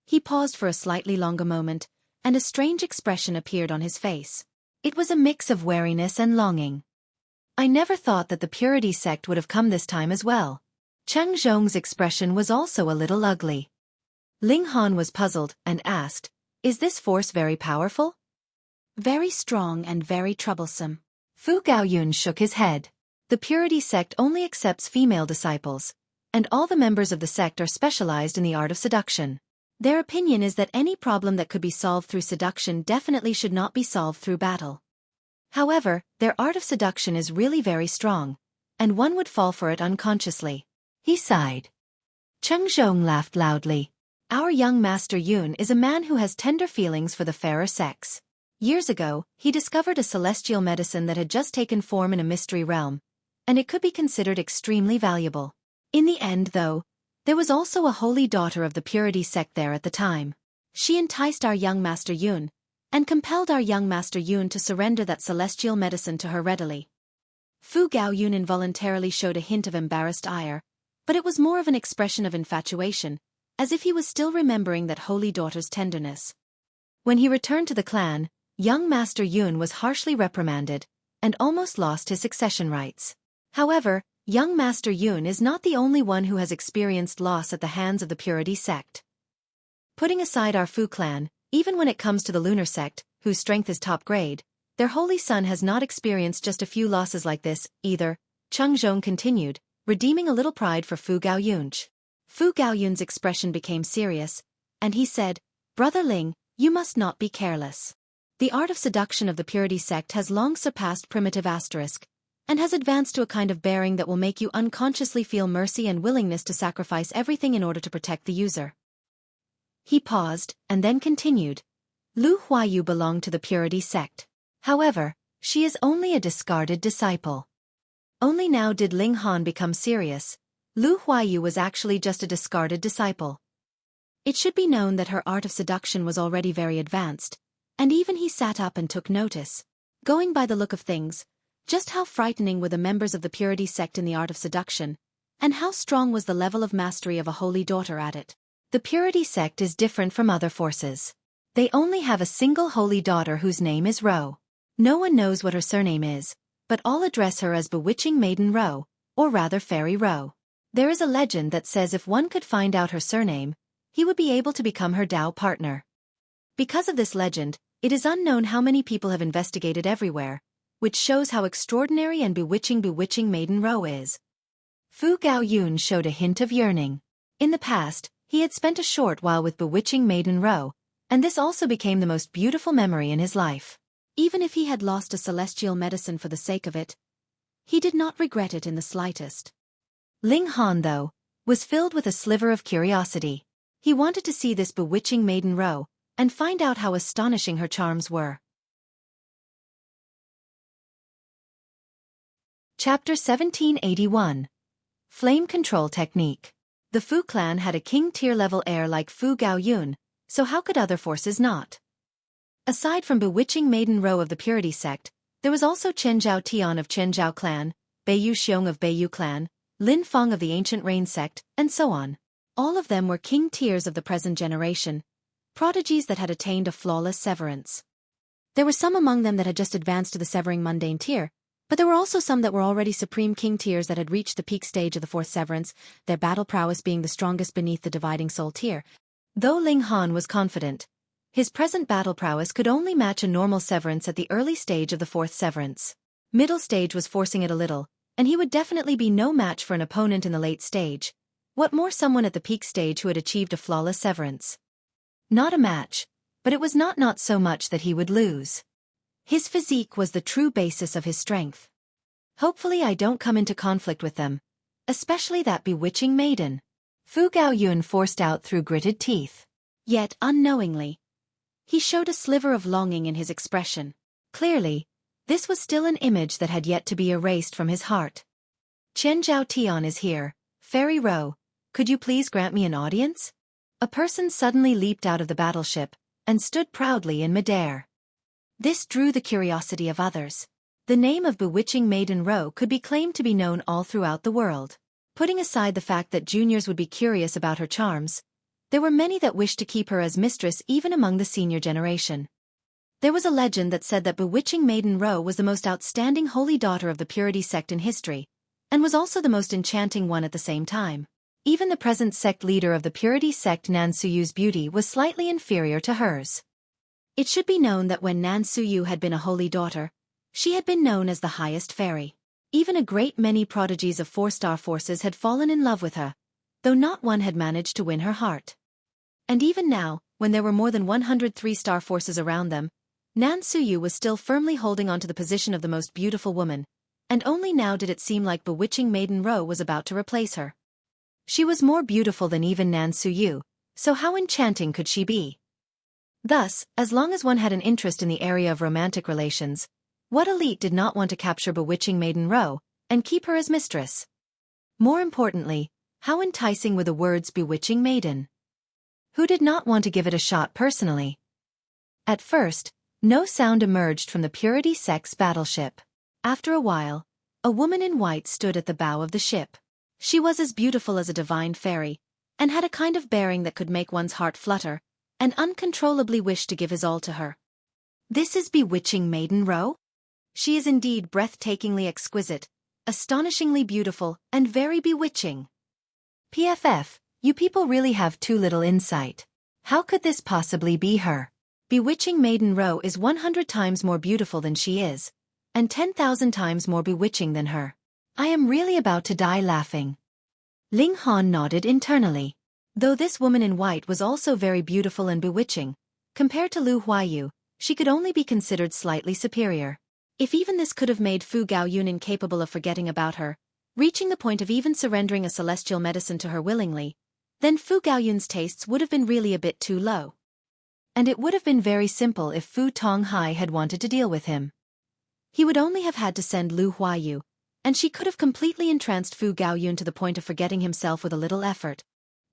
he paused for a slightly longer moment, and a strange expression appeared on his face. It was a mix of wariness and longing. I never thought that the Purity Sect would have come this time as well. Cheng Zhong's expression was also a little ugly. Ling Han was puzzled and asked, "Is this force very powerful?" "Very strong and very troublesome." Fu Gaoyun shook his head. The Purity Sect only accepts female disciples, and all the members of the sect are specialized in the art of seduction. Their opinion is that any problem that could be solved through seduction definitely should not be solved through battle. However, their art of seduction is really very strong, and one would fall for it unconsciously. He sighed. Cheng Zhong laughed loudly. Our young Master Yun is a man who has tender feelings for the fairer sex. Years ago, he discovered a celestial medicine that had just taken form in a mystery realm, and it could be considered extremely valuable. In the end, though, there was also a holy daughter of the Purity Sect there at the time. She enticed our young Master Yun, and compelled our young Master Yun to surrender that celestial medicine to her readily. Fu Gaoyun involuntarily showed a hint of embarrassed ire, but it was more of an expression of infatuation, as if he was still remembering that holy daughter's tenderness. When he returned to the clan, young Master Yun was harshly reprimanded, and almost lost his succession rights. However, young Master Yun is not the only one who has experienced loss at the hands of the Purity Sect. Putting aside our Fu clan, even when it comes to the Lunar Sect, whose strength is top grade, their holy son has not experienced just a few losses like this, either, Cheng Zhong continued, redeeming a little pride for Fu Gaoyun. Fu Gaoyun's expression became serious, and he said, "Brother Ling, you must not be careless. The art of seduction of the Purity Sect has long surpassed primitive asterisk, and has advanced to a kind of bearing that will make you unconsciously feel mercy and willingness to sacrifice everything in order to protect the user." He paused, and then continued, "Lu Huayu belonged to the Purity Sect. However, she is only a discarded disciple. Only now did Ling Han become serious. Lu Huayu was actually just a discarded disciple. It should be known that her art of seduction was already very advanced, and even he sat up and took notice. Going by the look of things, just how frightening were the members of the Purity Sect in the art of seduction, and how strong was the level of mastery of a holy daughter at it. The Purity Sect is different from other forces. They only have a single holy daughter whose name is Ro. No one knows what her surname is, but all address her as Bewitching Maiden Ro, or rather Fairy Ro. There is a legend that says if one could find out her surname, he would be able to become her Tao partner. Because of this legend, it is unknown how many people have investigated everywhere, which shows how extraordinary and bewitching Maiden Ro is. Fu Gaoyun showed a hint of yearning. In the past, he had spent a short while with Bewitching Maiden Ro, and this also became the most beautiful memory in his life. Even if he had lost a celestial medicine for the sake of it, he did not regret it in the slightest. Ling Han, though, was filled with a sliver of curiosity. He wanted to see this Bewitching Maiden Ro, and find out how astonishing her charms were. Chapter 1781. Flame Control Technique. The Fu clan had a king-tier level heir like Fu Gaoyun, so how could other forces not? Aside from Bewitching Maiden Ro of the Purity Sect, there was also Chen Zhao Tian of Chen Zhao clan, Beiyu Xiong of Beiyu clan, Lin Feng of the Ancient Rain Sect, and so on. All of them were king-tiers of the present generation, prodigies that had attained a flawless severance. There were some among them that had just advanced to the severing mundane tier, but there were also some that were already supreme king-tiers that had reached the peak stage of the fourth severance, their battle prowess being the strongest beneath the dividing soul tier. Though Ling Han was confident, his present battle prowess could only match a normal severance at the early stage of the fourth severance. Middle stage was forcing it a little, and he would definitely be no match for an opponent in the late stage. What more someone at the peak stage who had achieved a flawless severance? Not a match, but it was not so much that he would lose. His physique was the true basis of his strength. Hopefully I don't come into conflict with them, especially that bewitching maiden. Fu Gaoyun forced out through gritted teeth. Yet, unknowingly, he showed a sliver of longing in his expression. Clearly, this was still an image that had yet to be erased from his heart. Chen Zhao Tian is here, Fairy Ro, could you please grant me an audience? A person suddenly leaped out of the battleship, and stood proudly in midair. This drew the curiosity of others. The name of Bewitching Maiden Ro could be claimed to be known all throughout the world. Putting aside the fact that juniors would be curious about her charms, there were many that wished to keep her as mistress even among the senior generation. There was a legend that said that Bewitching Maiden Ro was the most outstanding holy daughter of the Purity Sect in history, and was also the most enchanting one at the same time. Even the present sect leader of the Purity Sect, Nan Suyu's beauty was slightly inferior to hers. It should be known that when Nan Suyu had been a holy daughter, she had been known as the highest fairy. Even a great many prodigies of 4-star forces had fallen in love with her, though not one had managed to win her heart. And even now, when there were more than 100 3-star forces around them, Nan Suyu was still firmly holding on to the position of the most beautiful woman, and only now did it seem like Bewitching Maiden Ro was about to replace her. She was more beautiful than even Nan Suyu, so how enchanting could she be? Thus, as long as one had an interest in the area of romantic relations, what elite did not want to capture Bewitching Maiden Ro and keep her as mistress? More importantly, how enticing were the words Bewitching Maiden? Who did not want to give it a shot personally? At first, no sound emerged from the Purity Sect's battleship. After a while, a woman in white stood at the bow of the ship. She was as beautiful as a divine fairy, and had a kind of bearing that could make one's heart flutter, and uncontrollably wish to give his all to her. This is Bewitching Maiden Ro? She is indeed breathtakingly exquisite, astonishingly beautiful, and very bewitching. PFF, you people really have too little insight. How could this possibly be her? Bewitching Maiden Ro is 100 times more beautiful than she is, and 10,000 times more bewitching than her. I am really about to die laughing. Ling Han nodded internally. Though this woman in white was also very beautiful and bewitching, compared to Lu Huayu, she could only be considered slightly superior. If even this could have made Fu Gaoyun incapable of forgetting about her, reaching the point of even surrendering a celestial medicine to her willingly, then Fu Gaoyun's tastes would have been really a bit too low. And it would have been very simple if Fu Tonghai had wanted to deal with him. He would only have had to send Lu Huayu, and she could have completely entranced Fu Gaoyun to the point of forgetting himself with a little effort.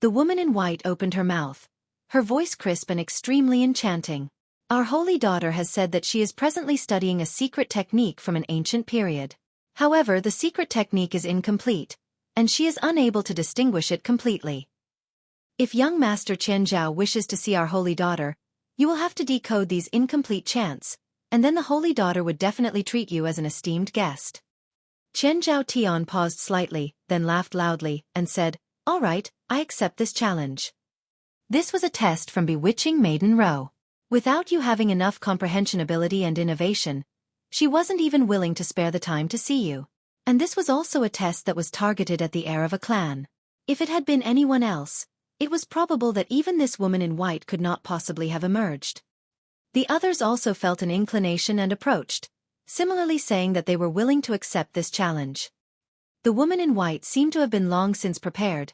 The woman in white opened her mouth, her voice crisp and extremely enchanting. Our holy daughter has said that she is presently studying a secret technique from an ancient period. However, the secret technique is incomplete, and she is unable to distinguish it completely. If young Master Qian Zhao wishes to see our holy daughter, you will have to decode these incomplete chants, and then the holy daughter would definitely treat you as an esteemed guest. Qian Zhao Tian paused slightly, then laughed loudly, and said, "All right, I accept this challenge." This was a test from Bewitching Maiden Ro. Without you having enough comprehension ability and innovation, she wasn't even willing to spare the time to see you. And this was also a test that was targeted at the heir of a clan. If it had been anyone else, it was probable that even this woman in white could not possibly have emerged. The others also felt an inclination and approached, similarly saying that they were willing to accept this challenge. The woman in white seemed to have been long since prepared.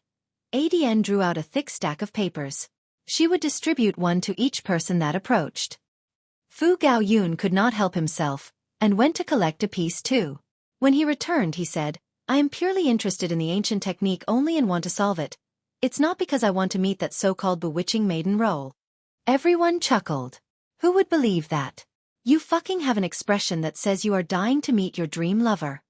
ADN drew out a thick stack of papers. She would distribute one to each person that approached. Fu Gaoyun could not help himself, and went to collect a piece too. When he returned, he said, "I am purely interested in the ancient technique only and want to solve it. It's not because I want to meet that so-called Bewitching Maiden Ro." Everyone chuckled. Who would believe that? You fucking have an expression that says you are dying to meet your dream lover.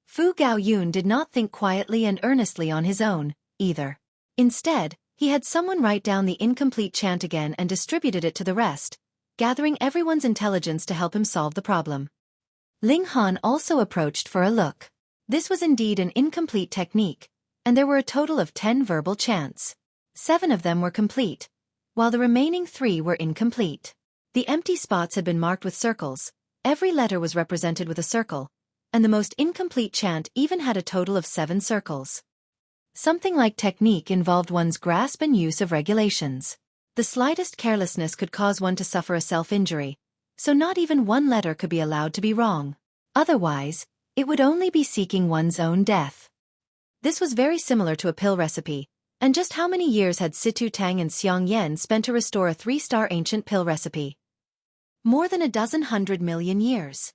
Fu Gaoyun did not think quietly and earnestly on his own, either. Instead, he had someone write down the incomplete chant again and distributed it to the rest, gathering everyone's intelligence to help him solve the problem. Ling Han also approached for a look. This was indeed an incomplete technique, and there were a total of 10 verbal chants. 7 of them were complete, while the remaining 3 were incomplete. The empty spots had been marked with circles, every letter was represented with a circle, and the most incomplete chant even had a total of 7 circles. Something like technique involved one's grasp and use of regulations. The slightest carelessness could cause one to suffer a self-injury, so not even one letter could be allowed to be wrong. Otherwise, it would only be seeking one's own death. This was very similar to a pill recipe, and just how many years had Situ Tang and Xiang Yan spent to restore a 3-star ancient pill recipe? More than 100 million years.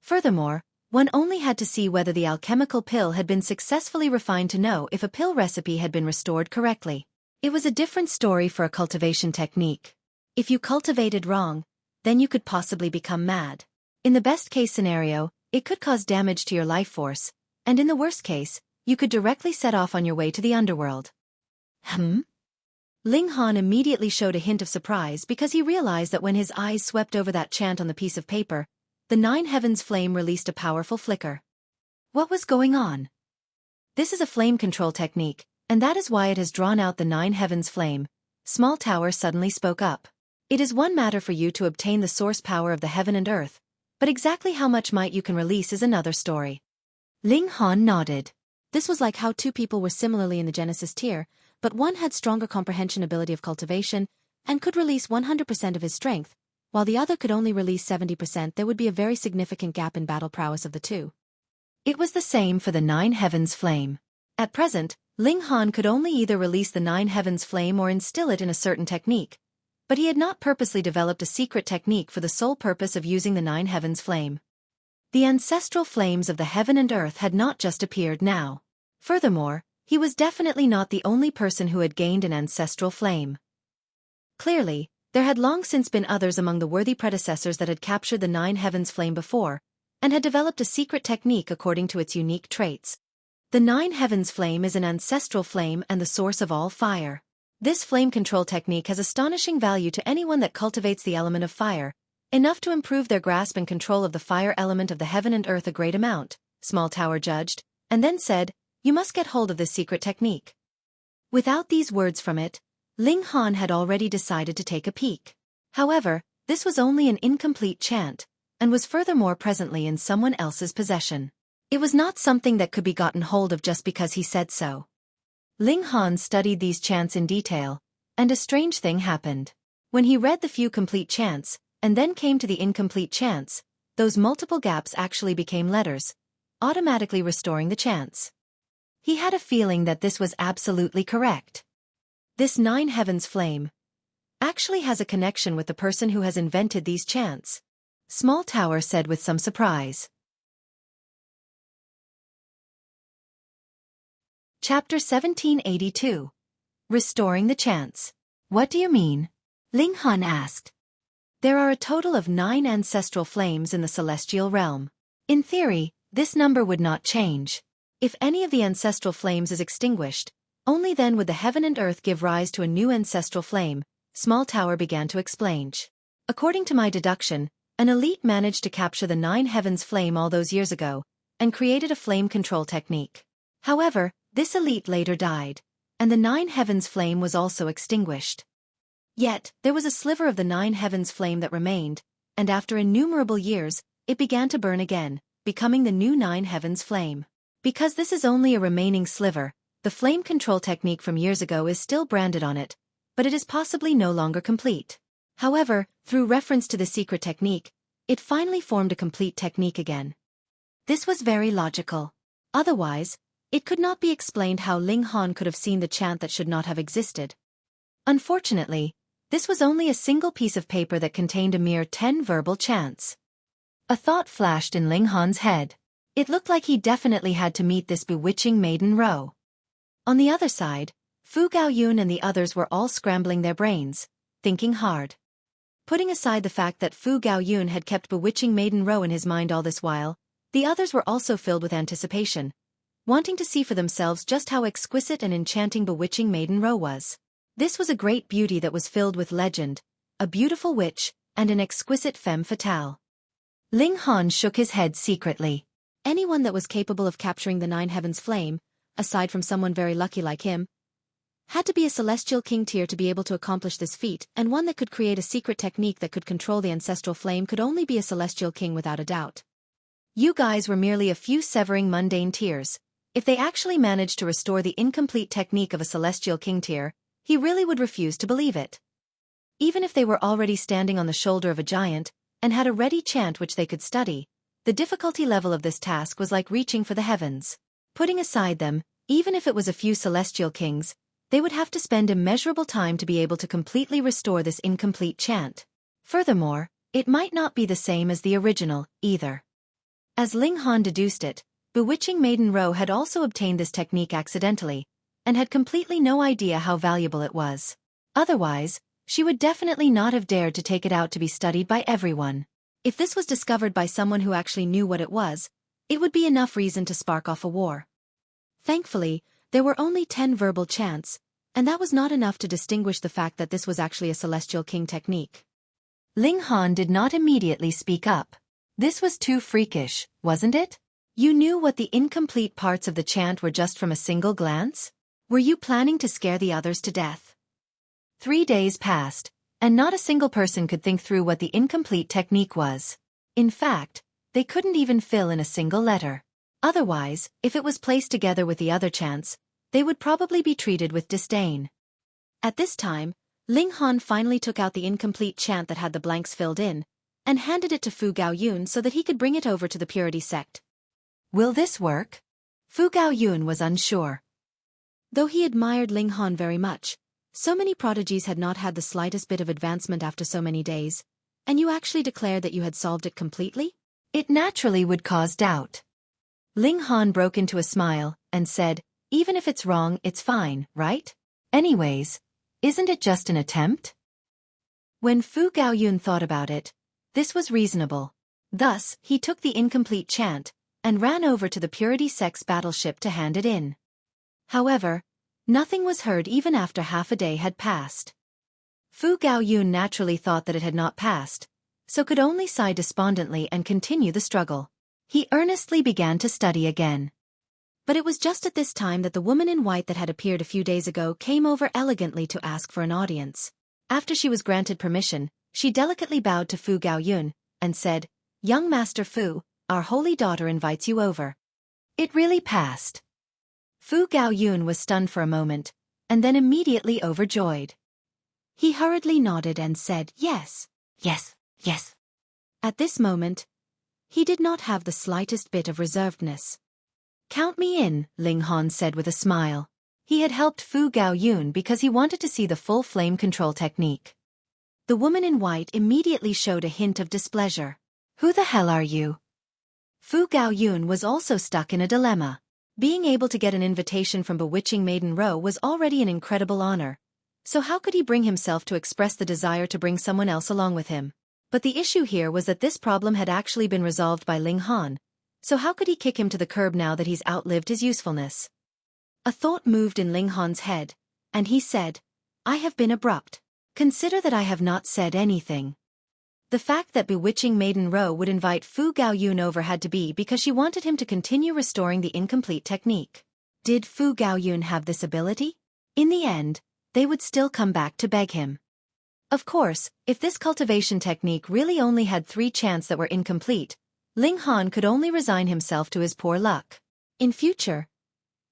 Furthermore, one only had to see whether the alchemical pill had been successfully refined to know if a pill recipe had been restored correctly. It was a different story for a cultivation technique. If you cultivated wrong, then you could possibly become mad. In the best-case scenario, it could cause damage to your life force, and in the worst case, you could directly set off on your way to the underworld. Ling Han immediately showed a hint of surprise because he realized that when his eyes swept over that chant on the piece of paper, the Nine Heavens flame released a powerful flicker. What was going on? This is a flame control technique, and that is why it has drawn out the Nine Heavens flame. Small Tower suddenly spoke up. It is one matter for you to obtain the source power of the heaven and earth, but exactly how much might you can release is another story. Ling Han nodded. This was like how two people were similarly in the Genesis tier, but one had stronger comprehension ability of cultivation and could release 100% of his strength, while the other could only release 70%. There would be a very significant gap in battle prowess of the two. It was the same for the Nine Heavens flame. At present, Ling Han could only either release the Nine Heavens flame or instill it in a certain technique, but he had not purposely developed a secret technique for the sole purpose of using the Nine Heavens flame. The ancestral flames of the heaven and earth had not just appeared now. Furthermore, he was definitely not the only person who had gained an ancestral flame. Clearly, there had long since been others among the worthy predecessors that had captured the Nine Heavens flame before, and had developed a secret technique according to its unique traits. The Nine Heavens flame is an ancestral flame and the source of all fire. This flame control technique has astonishing value to anyone that cultivates the element of fire, enough to improve their grasp and control of the fire element of the heaven and earth a great amount, Small Tower judged, and then said, "You must get hold of this secret technique." Without these words from it, Ling Han had already decided to take a peek. However, this was only an incomplete chant, and was furthermore presently in someone else's possession. It was not something that could be gotten hold of just because he said so. Ling Han studied these chants in detail, and a strange thing happened. When he read the few complete chants, and then came to the incomplete chants, those multiple gaps actually became letters, automatically restoring the chants. He had a feeling that this was absolutely correct. This Nine Heavens flame actually has a connection with the person who has invented these chants, Small Tower said with some surprise. Chapter 1782. Restoring the Chants. What do you mean? Ling Han asked. There are a total of 9 ancestral flames in the celestial realm. In theory, this number would not change. If any of the ancestral flames is extinguished, only then would the heaven and earth give rise to a new ancestral flame, Small Tower began to explain. According to my deduction, an elite managed to capture the Nine Heavens flame all those years ago, and created a flame control technique. However, this elite later died, and the Nine Heavens flame was also extinguished. Yet, there was a sliver of the Nine Heavens flame that remained, and after innumerable years, it began to burn again, becoming the new Nine Heavens flame. Because this is only a remaining sliver, the flame control technique from years ago is still branded on it, but it is possibly no longer complete. However, through reference to the secret technique, it finally formed a complete technique again. This was very logical. Otherwise, it could not be explained how Ling Han could have seen the chant that should not have existed. Unfortunately, this was only a single piece of paper that contained a mere 10 verbal chants. A thought flashed in Ling Han's head. It looked like he definitely had to meet this bewitching maiden row. On the other side, Fu Gaoyun and the others were all scrambling their brains, thinking hard. Putting aside the fact that Fu Gaoyun had kept bewitching maiden row in his mind all this while, the others were also filled with anticipation, wanting to see for themselves just how exquisite and enchanting bewitching maiden row was. This was a great beauty that was filled with legend, a beautiful witch, and an exquisite femme fatale. Ling Han shook his head secretly. Anyone that was capable of capturing the Nine Heavens flame, aside from someone very lucky like him, had to be a celestial king tier to be able to accomplish this feat, and one that could create a secret technique that could control the ancestral flame could only be a celestial king without a doubt. You guys were merely a few severing mundane tiers. If they actually managed to restore the incomplete technique of a celestial king tier, he really would refuse to believe it. Even if they were already standing on the shoulder of a giant, and had a ready chant which they could study, the difficulty level of this task was like reaching for the heavens. Putting aside them, even if it was a few celestial kings, they would have to spend immeasurable time to be able to completely restore this incomplete chant. Furthermore, it might not be the same as the original, either. As Ling Han deduced it, Bewitching Maiden Row had also obtained this technique accidentally, and had completely no idea how valuable it was. Otherwise, she would definitely not have dared to take it out to be studied by everyone. If this was discovered by someone who actually knew what it would be enough reason to spark off a war. Thankfully, there were only 10 verbal chants, and that was not enough to distinguish the fact that this was actually a Celestial King technique. Ling Han did not immediately speak up. This was too freakish, wasn't it? You knew what the incomplete parts of the chant were just from a single glance? Were you planning to scare the others to death? 3 days passed, and not a single person could think through what the incomplete technique was. In fact, they couldn't even fill in a single letter. Otherwise, if it was placed together with the other chants, they would probably be treated with disdain. At this time, Ling Han finally took out the incomplete chant that had the blanks filled in, and handed it to Fu Gaoyun so that he could bring it over to the Purity Sect. Will this work? Fu Gaoyun was unsure. Though he admired Ling Han very much, so many prodigies had not had the slightest bit of advancement after so many days, and you actually declared that you had solved it completely? It naturally would cause doubt. Ling Han broke into a smile and said, even if it's wrong, it's fine, right? Anyways, isn't it just an attempt? When Fu Gaoyun thought about it, this was reasonable. Thus, he took the incomplete chant and ran over to the Purity Sect's battleship to hand it in. However, nothing was heard even after half a day had passed. Fu Gaoyun naturally thought that it had not passed, so could only sigh despondently and continue the struggle. He earnestly began to study again. But it was just at this time that the woman in white that had appeared a few days ago came over elegantly to ask for an audience. After she was granted permission, she delicately bowed to Fu Gaoyun and said, "Young Master Fu, our holy daughter invites you over." It really passed. Fu Gaoyun was stunned for a moment, and then immediately overjoyed. He hurriedly nodded and said, "Yes, yes, yes." At this moment, he did not have the slightest bit of reservedness. "Count me in," Ling Han said with a smile. He had helped Fu Gaoyun because he wanted to see the full flame control technique. The woman in white immediately showed a hint of displeasure. "Who the hell are you?" Fu Gaoyun was also stuck in a dilemma. Being able to get an invitation from Bewitching Maiden Row was already an incredible honor, so how could he bring himself to express the desire to bring someone else along with him? But the issue here was that this problem had actually been resolved by Ling Han, so how could he kick him to the curb now that he's outlived his usefulness? A thought moved in Ling Han's head, and he said, "I have been abrupt. Consider that I have not said anything." The fact that Bewitching Maiden Row would invite Fu Gaoyun over had to be because she wanted him to continue restoring the incomplete technique. Did Fu Gaoyun have this ability? In the end, they would still come back to beg him. Of course, if this cultivation technique really only had 3 chants that were incomplete, Ling Han could only resign himself to his poor luck. In future,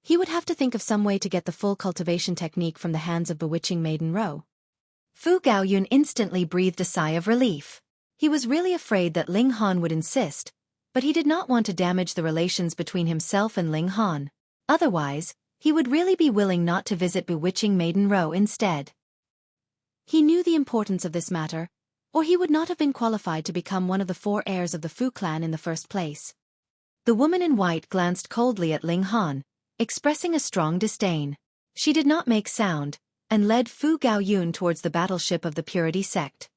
he would have to think of some way to get the full cultivation technique from the hands of Bewitching Maiden Row. Fu Gaoyun instantly breathed a sigh of relief. He was really afraid that Ling Han would insist, but he did not want to damage the relations between himself and Ling Han. Otherwise, he would really be willing not to visit Bewitching Maiden Row instead. He knew the importance of this matter, or he would not have been qualified to become one of the 4 heirs of the Fu clan in the first place. The woman in white glanced coldly at Ling Han, expressing a strong disdain. She did not make sound, and led Fu Gaoyun towards the battleship of the Purity Sect.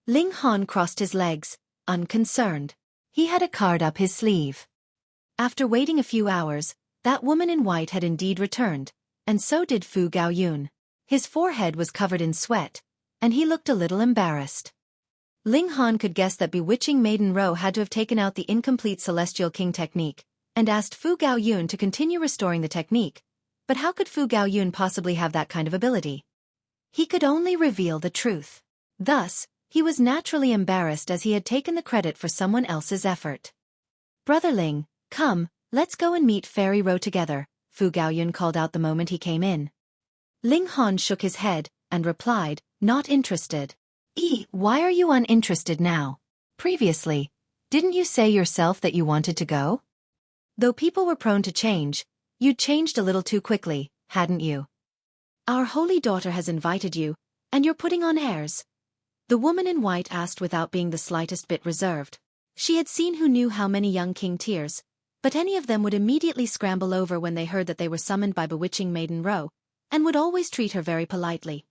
Ling Han crossed his legs, unconcerned. He had a card up his sleeve. After waiting a few hours, that woman in white had indeed returned, and so did Fu Gaoyun. His forehead was covered in sweat, and he looked a little embarrassed. Ling Han could guess that Bewitching Maiden Row had to have taken out the incomplete Celestial King technique, and asked Fu Gaoyun to continue restoring the technique, but how could Fu Gaoyun possibly have that kind of ability? He could only reveal the truth. Thus, he was naturally embarrassed as he had taken the credit for someone else's effort. "Brother Ling, come, let's go and meet Fairy Row together," Fu Gaoyun called out the moment he came in. Ling Han shook his head and replied, "Not interested." Why are you uninterested now? Previously, didn't you say yourself that you wanted to go? Though people were prone to change, you'd changed a little too quickly, hadn't you? "Our holy daughter has invited you, and you're putting on airs?" The woman in white asked without being the slightest bit reserved. She had seen who knew how many young king tears, but any of them would immediately scramble over when they heard that they were summoned by Bewitching Maiden Row, and would always treat her very politely.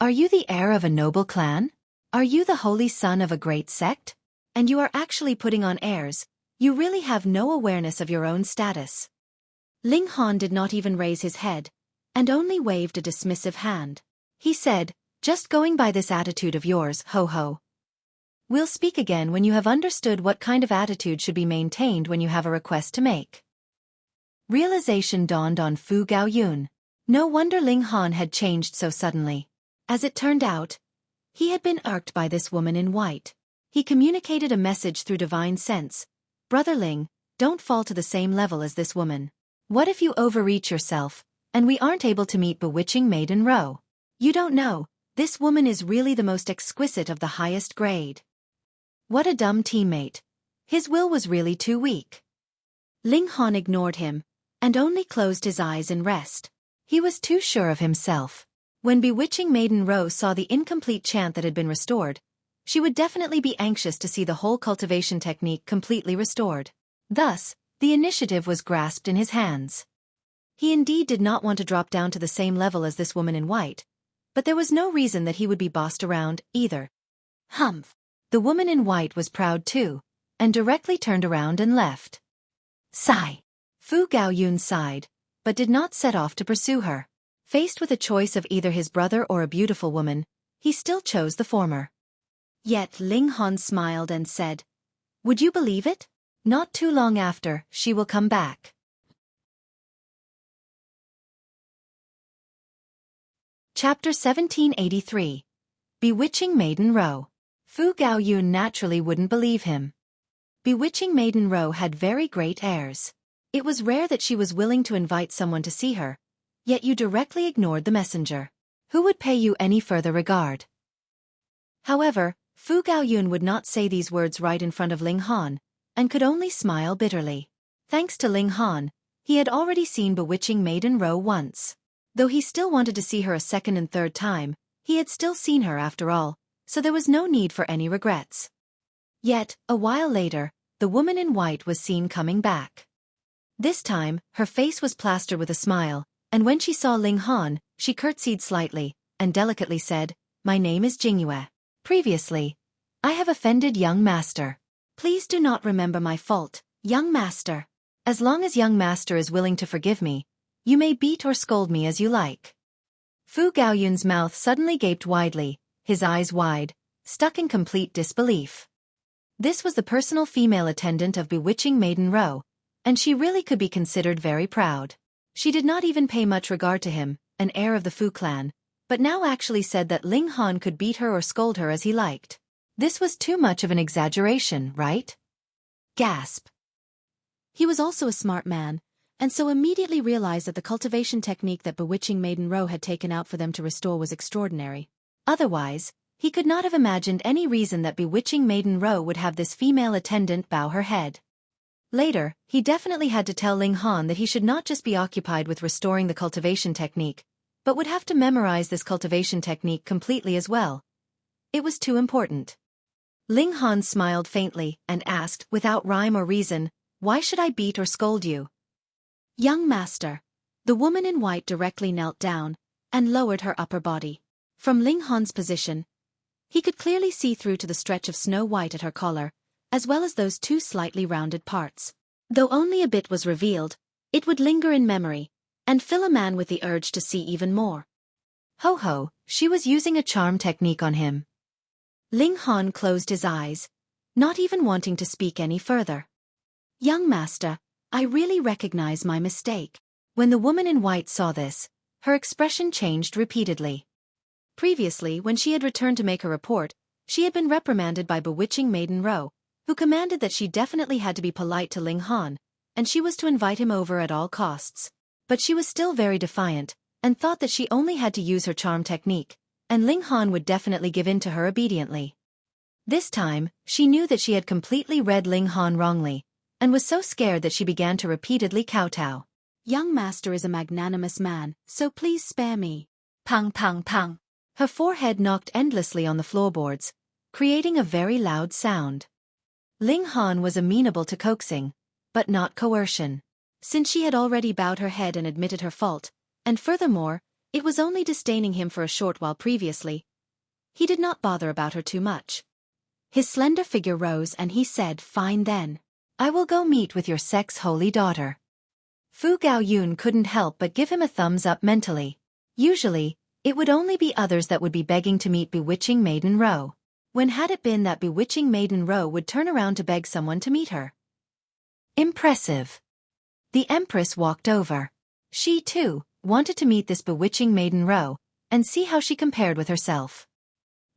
Are you the heir of a noble clan? Are you the holy son of a great sect? And you are actually putting on airs. You really have no awareness of your own status. Ling Han did not even raise his head, and only waved a dismissive hand. He said, just going by this attitude of yours, ho-ho. We'll speak again when you have understood what kind of attitude should be maintained when you have a request to make. Realization dawned on Fu Gaoyun. No wonder Ling Han had changed so suddenly. As it turned out, he had been irked by this woman in white. He communicated a message through divine sense. Brother Ling, don't fall to the same level as this woman. What if you overreach yourself, and we aren't able to meet Bewitching Maiden Ro? You don't know, this woman is really the most exquisite of the highest grade. What a dumb teammate. His will was really too weak. Ling Han ignored him, and only closed his eyes in rest. He was too sure of himself. When Bewitching Maiden Ro saw the incomplete chant that had been restored, she would definitely be anxious to see the whole cultivation technique completely restored. Thus, the initiative was grasped in his hands. He indeed did not want to drop down to the same level as this woman in white, but there was no reason that he would be bossed around, either. Humph. The woman in white was proud too, and directly turned around and left. Sigh. Fu Gaoyun sighed, but did not set off to pursue her. Faced with a choice of either his brother or a beautiful woman, he still chose the former. Yet Ling Han smiled and said, "Would you believe it? Not too long after, she will come back." Chapter 1783. Bewitching Maiden Ro. Fu Gaoyun naturally wouldn't believe him. Bewitching Maiden Ro had very great airs. It was rare that she was willing to invite someone to see her, yet you directly ignored the messenger. Who would pay you any further regard? However, Fu Gaoyun would not say these words right in front of Ling Han, and could only smile bitterly. Thanks to Ling Han, he had already seen Bewitching Maiden Ro once. Though he still wanted to see her a second and third time, he had still seen her after all, so there was no need for any regrets. Yet, a while later, the woman in white was seen coming back. This time, her face was plastered with a smile, and when she saw Ling Han, she curtsied slightly, and delicately said, "My name is Jingyue. Previously, I have offended young master. Please do not remember my fault, young master. As long as young master is willing to forgive me, you may beat or scold me as you like." Fu Gaoyun's mouth suddenly gaped widely, his eyes wide, stuck in complete disbelief. This was the personal female attendant of Bewitching Maiden Ro, and she really could be considered very proud. She did not even pay much regard to him, an heir of the Fu clan, but now actually said that Ling Han could beat her or scold her as he liked. This was too much of an exaggeration, right? Gasp. He was also a smart man, and so immediately realized that the cultivation technique that Bewitching Maiden Ro had taken out for them to restore was extraordinary. Otherwise, he could not have imagined any reason that Bewitching Maiden Ro would have this female attendant bow her head. Later, he definitely had to tell Ling Han that he should not just be occupied with restoring the cultivation technique, but would have to memorize this cultivation technique completely as well. It was too important. Ling Han smiled faintly and asked, without rhyme or reason, "Why should I beat or scold you?" "Young master." The woman in white directly knelt down and lowered her upper body. From Ling Han's position, he could clearly see through to the stretch of snow white at her collar, as well as those two slightly rounded parts. Though only a bit was revealed, it would linger in memory, and fill a man with the urge to see even more. Ho-ho, she was using a charm technique on him. Ling Han closed his eyes, not even wanting to speak any further. "Young master, I really recognize my mistake." When the woman in white saw this, her expression changed repeatedly. Previously, when she had returned to make her report, she had been reprimanded by Bewitching Maiden Ro, who commanded that she definitely had to be polite to Ling Han, and she was to invite him over at all costs. But she was still very defiant, and thought that she only had to use her charm technique, and Ling Han would definitely give in to her obediently. This time, she knew that she had completely read Ling Han wrongly, and was so scared that she began to repeatedly kowtow. "Young master is a magnanimous man, so please spare me." Pang pang pang. Her forehead knocked endlessly on the floorboards, creating a very loud sound. Ling Han was amenable to coaxing, but not coercion. Since she had already bowed her head and admitted her fault, and furthermore, It was only disdaining him for a short while previously. He did not bother about her too much. His slender figure rose and he said, "Fine then. I will go meet with your Sect's holy daughter." Fu Gaoyun couldn't help but give him a thumbs up mentally. Usually, it would only be others that would be begging to meet Bewitching Maiden Ro. When had it been that Bewitching Maiden Ro would turn around to beg someone to meet her? Impressive. The Empress walked over. She, too, wanted to meet this Bewitching Maiden Ro, and see how she compared with herself.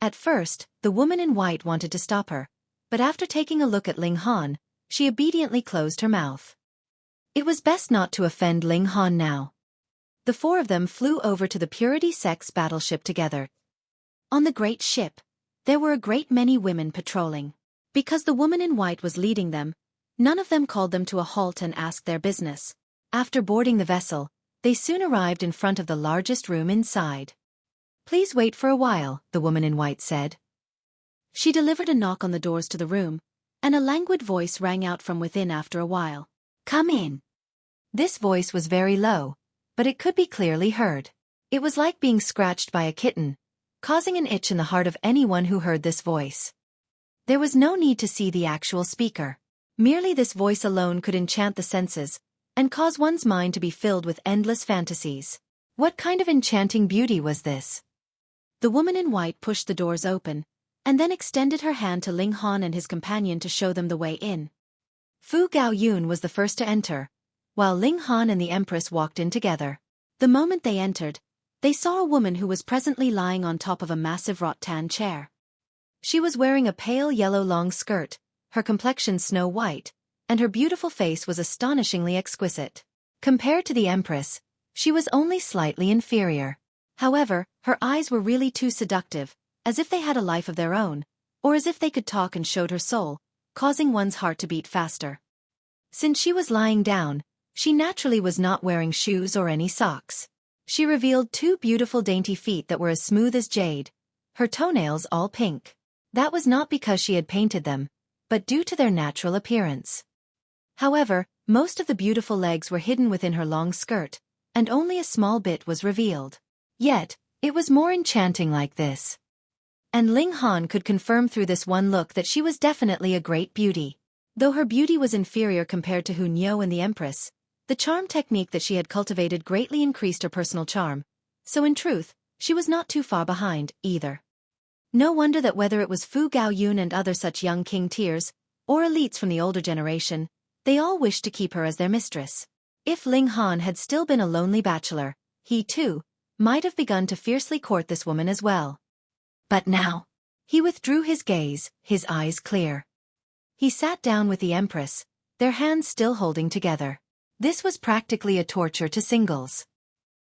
At first, the woman in white wanted to stop her, but after taking a look at Ling Han, she obediently closed her mouth. It was best not to offend Ling Han now. The four of them flew over to the Purity Sect's battleship together. On the great ship, there were a great many women patrolling. Because the woman in white was leading them, none of them called them to a halt and asked their business. After boarding the vessel, they soon arrived in front of the largest room inside. "Please wait for a while," the woman in white said. She delivered a knock on the doors to the room, and a languid voice rang out from within after a while. "Come in." This voice was very low, but it could be clearly heard. It was like being scratched by a kitten, causing an itch in the heart of anyone who heard this voice. There was no need to see the actual speaker. Merely this voice alone could enchant the senses, and cause one's mind to be filled with endless fantasies. What kind of enchanting beauty was this? The woman in white pushed the doors open, and then extended her hand to Ling Han and his companion to show them the way in. Fu Gaoyun was the first to enter, while Ling Han and the Empress walked in together. The moment they entered, they saw a woman who was presently lying on top of a massive rattan chair. She was wearing a pale yellow long skirt, her complexion snow white, and her beautiful face was astonishingly exquisite. Compared to the Empress, she was only slightly inferior. However, her eyes were really too seductive, as if they had a life of their own, or as if they could talk and showed her soul, causing one's heart to beat faster. Since she was lying down, she naturally was not wearing shoes or any socks. She revealed two beautiful dainty feet that were as smooth as jade, her toenails all pink. That was not because she had painted them, but due to their natural appearance. However, most of the beautiful legs were hidden within her long skirt, and only a small bit was revealed. Yet, it was more enchanting like this. And Ling Han could confirm through this one look that she was definitely a great beauty. Though her beauty was inferior compared to Hun Yo and the Empress, the charm technique that she had cultivated greatly increased her personal charm, so in truth, she was not too far behind, either. No wonder that whether it was Fu Gaoyun and other such young king tiers, or elites from the older generation, they all wished to keep her as their mistress. If Ling Han had still been a lonely bachelor, he too might have begun to fiercely court this woman as well. But now, he withdrew his gaze, his eyes clear. He sat down with the Empress, their hands still holding together. This was practically a torture to singles.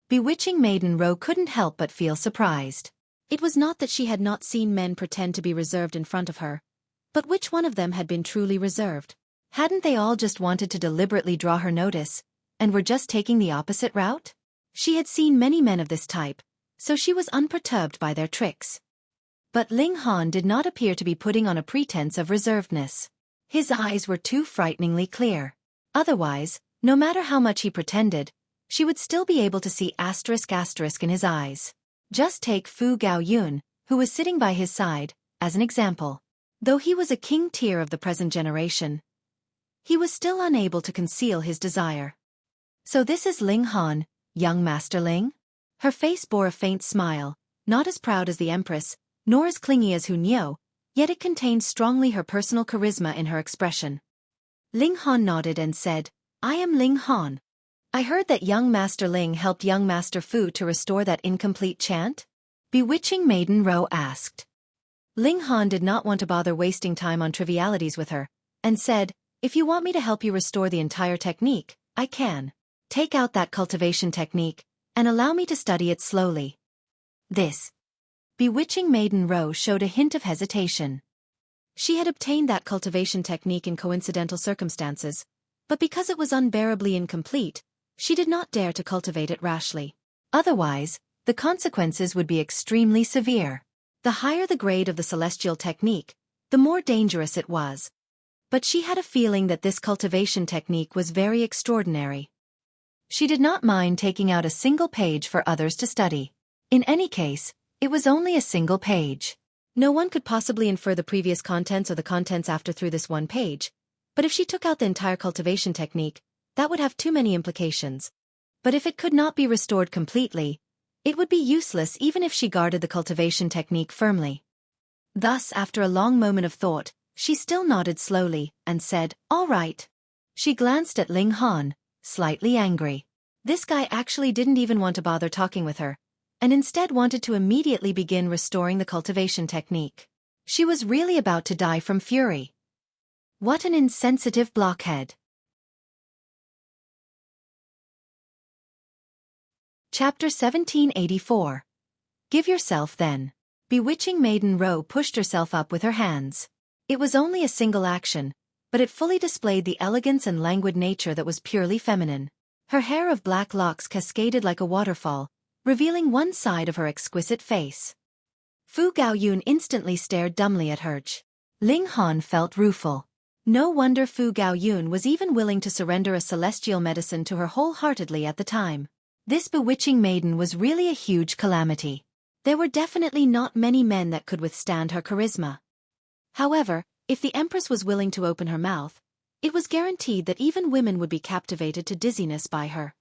Bewitching Maiden Ro couldn't help but feel surprised. It was not that she had not seen men pretend to be reserved in front of her, but which one of them had been truly reserved? Hadn't they all just wanted to deliberately draw her notice, and were just taking the opposite route? She had seen many men of this type, so she was unperturbed by their tricks. But Ling Han did not appear to be putting on a pretense of reservedness. His eyes were too frighteningly clear. Otherwise, no matter how much he pretended, she would still be able to see *** in his eyes. Just take Fu Gaoyun, who was sitting by his side, as an example. Though he was a king tier of the present generation, he was still unable to conceal his desire. So this is Ling Han, young Master Ling? Her face bore a faint smile, not as proud as the Empress, nor as clingy as Hun Yo, yet it contained strongly her personal charisma in her expression. Ling Han nodded and said, "I am Ling Han. I heard that young Master Ling helped young Master Fu to restore that incomplete chant?" Bewitching Maiden Ro asked. Ling Han did not want to bother wasting time on trivialities with her, and said, "If you want me to help you restore the entire technique, I can. Take out that cultivation technique, and allow me to study it slowly." This. Bewitching Maiden Ro showed a hint of hesitation. She had obtained that cultivation technique in coincidental circumstances, but because it was unbearably incomplete, she did not dare to cultivate it rashly. Otherwise, the consequences would be extremely severe. The higher the grade of the celestial technique, the more dangerous it was. But she had a feeling that this cultivation technique was very extraordinary. She did not mind taking out a single page for others to study. In any case, it was only a single page. No one could possibly infer the previous contents or the contents after through this one page, but if she took out the entire cultivation technique, that would have too many implications. But if it could not be restored completely, it would be useless even if she guarded the cultivation technique firmly. Thus, after a long moment of thought, she still nodded slowly and said, "All right." She glanced at Ling Han, slightly angry. This guy actually didn't even want to bother talking with her, and instead wanted to immediately begin restoring the cultivation technique. She was really about to die from fury. What an insensitive blockhead. Chapter 1784. Give yourself then. Bewitching Maiden Ro pushed herself up with her hands. It was only a single action, but it fully displayed the elegance and languid nature that was purely feminine. Her hair of black locks cascaded like a waterfall, revealing one side of her exquisite face. Fu Gaoyun instantly stared dumbly at her. Ling Han felt rueful. No wonder Fu Gaoyun was even willing to surrender a celestial medicine to her wholeheartedly at the time. This bewitching maiden was really a huge calamity. There were definitely not many men that could withstand her charisma. However, if the Empress was willing to open her mouth, it was guaranteed that even women would be captivated to dizziness by her.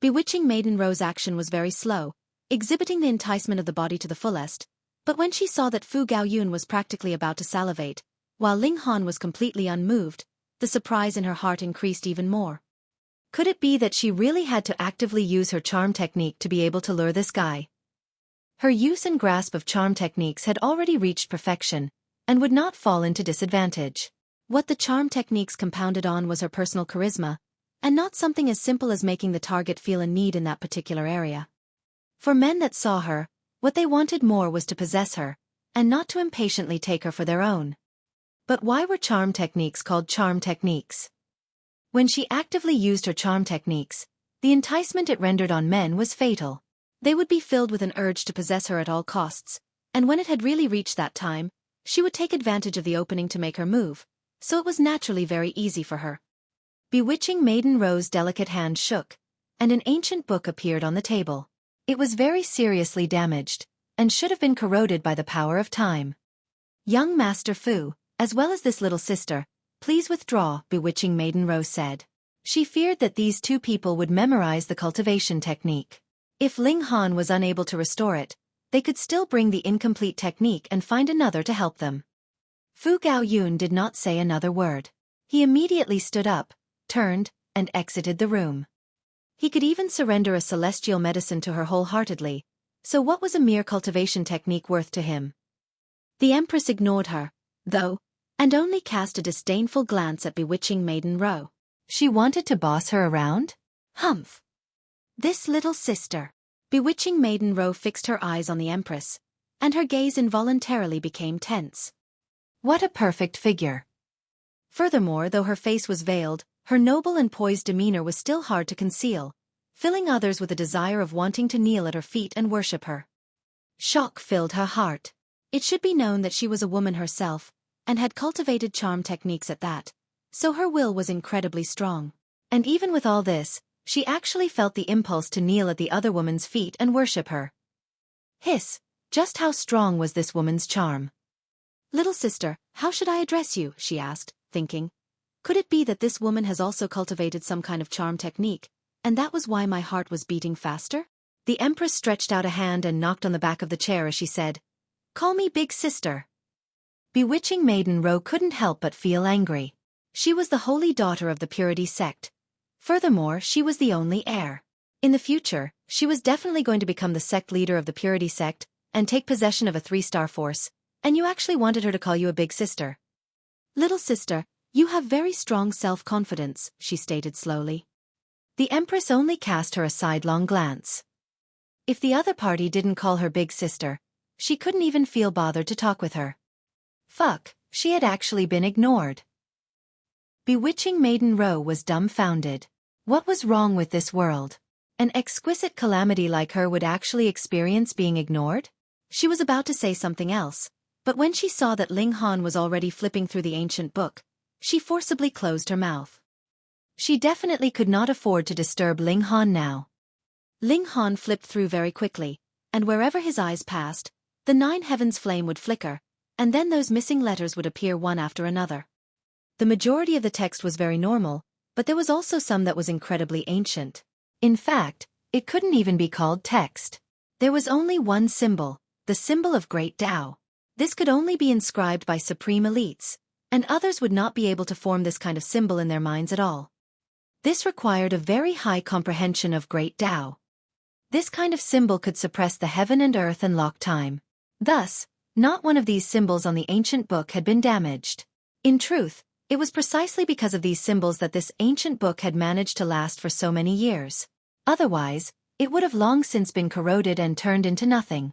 Bewitching Maiden Ro's action was very slow, exhibiting the enticement of the body to the fullest, but when she saw that Fu Gaoyun was practically about to salivate, while Ling Han was completely unmoved, the surprise in her heart increased even more. Could it be that she really had to actively use her charm technique to be able to lure this guy? Her use and grasp of charm techniques had already reached perfection, and would not fall into disadvantage. What the charm techniques compounded on was her personal charisma, and not something as simple as making the target feel a need in that particular area. For men that saw her, what they wanted more was to possess her, and not to impatiently take her for their own. But why were charm techniques called charm techniques? When she actively used her charm techniques, the enticement it rendered on men was fatal. They would be filled with an urge to possess her at all costs, and when it had really reached that time, she would take advantage of the opening to make her move, so it was naturally very easy for her. Bewitching Maiden Ro's delicate hand shook, and an ancient book appeared on the table. It was very seriously damaged, and should have been corroded by the power of time. Young Master Fu, as well as this little sister, please withdraw, Bewitching Maiden Ro said. She feared that these two people would memorize the cultivation technique. If Ling Han was unable to restore it, they could still bring the incomplete technique and find another to help them. Fu Gaoyun did not say another word. He immediately stood up, turned, and exited the room. He could even surrender a celestial medicine to her wholeheartedly, so what was a mere cultivation technique worth to him? The Empress ignored her, though, and only cast a disdainful glance at Bewitching Maiden Ro. She wanted to boss her around? Humph! This little sister. Bewitching Maiden Ro fixed her eyes on the Empress, and her gaze involuntarily became tense. What a perfect figure! Furthermore, though her face was veiled, her noble and poised demeanor was still hard to conceal, filling others with a desire of wanting to kneel at her feet and worship her. Shock filled her heart. It should be known that she was a woman herself, and had cultivated charm techniques at that, so her will was incredibly strong. And even with all this, she actually felt the impulse to kneel at the other woman's feet and worship her. Hiss, just how strong was this woman's charm? Little sister, how should I address you? She asked, thinking. Could it be that this woman has also cultivated some kind of charm technique, and that was why my heart was beating faster? The Empress stretched out a hand and knocked on the back of the chair as she said, "Call me big sister." Bewitching Maiden Ro couldn't help but feel angry. She was the holy daughter of the Purity Sect. Furthermore, she was the only heir. In the future, she was definitely going to become the sect leader of the Purity Sect and take possession of a 3-star force, and you actually wanted her to call you a big sister. Little sister, you have very strong self-confidence, she stated slowly. The Empress only cast her a sidelong glance. If the other party didn't call her big sister, she couldn't even feel bothered to talk with her. Fuck, she had actually been ignored. Bewitching Maiden Ro was dumbfounded. What was wrong with this world? An exquisite calamity like her would actually experience being ignored? She was about to say something else, but when she saw that Ling Han was already flipping through the ancient book, she forcibly closed her mouth. She definitely could not afford to disturb Ling Han now. Ling Han flipped through very quickly, and wherever his eyes passed, the 9 heavens flame would flicker, and then those missing letters would appear one after another. The majority of the text was very normal, but there was also some that was incredibly ancient. In fact, it couldn't even be called text. There was only one symbol, the symbol of Great Tao. This could only be inscribed by supreme elites, and others would not be able to form this kind of symbol in their minds at all. This required a very high comprehension of Great Tao. This kind of symbol could suppress the heaven and earth and lock time. Thus, not one of these symbols on the ancient book had been damaged. In truth, it was precisely because of these symbols that this ancient book had managed to last for so many years. Otherwise, it would have long since been corroded and turned into nothing.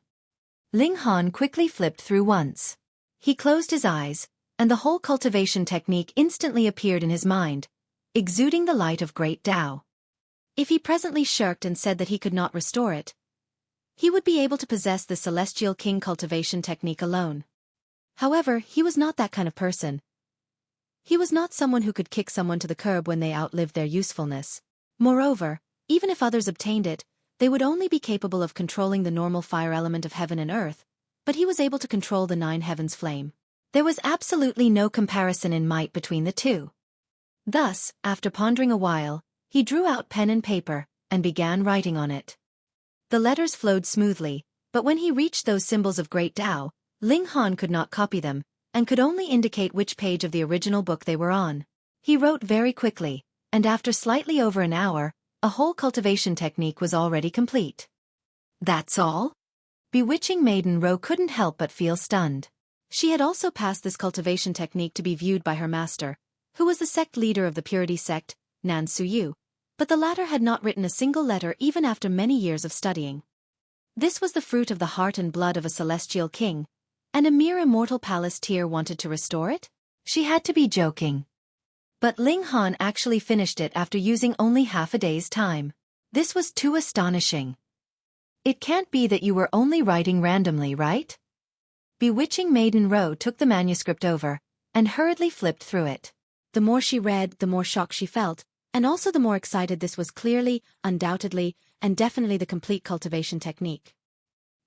Ling Han quickly flipped through once. He closed his eyes, and the whole cultivation technique instantly appeared in his mind, exuding the light of Great Tao. If he presently shirked and said that he could not restore it, he would be able to possess the Celestial King cultivation technique alone. However, he was not that kind of person. He was not someone who could kick someone to the curb when they outlived their usefulness. Moreover, even if others obtained it, they would only be capable of controlling the normal fire element of heaven and earth, but he was able to control the 9 heavens flame. There was absolutely no comparison in might between the two. Thus, after pondering a while, he drew out pen and paper, and began writing on it. The letters flowed smoothly, but when he reached those symbols of Great Tao, Ling Han could not copy them, and could only indicate which page of the original book they were on. He wrote very quickly, and after slightly over an hour, a whole cultivation technique was already complete. That's all? Bewitching Maiden couldn't help but feel stunned. She had also passed this cultivation technique to be viewed by her master, who was the sect leader of the Purity Sect, Nan Suyu, but the latter had not written a single letter even after many years of studying. This was the fruit of the heart and blood of a celestial king, and a mere immortal palace tier wanted to restore it? She had to be joking. But Ling Han actually finished it after using only half a day's time. This was too astonishing. It can't be that you were only writing randomly, right? Bewitching Maiden took the manuscript over, and hurriedly flipped through it. The more she read, the more shock she felt, and also the more excited this was clearly, undoubtedly, and definitely the complete cultivation technique.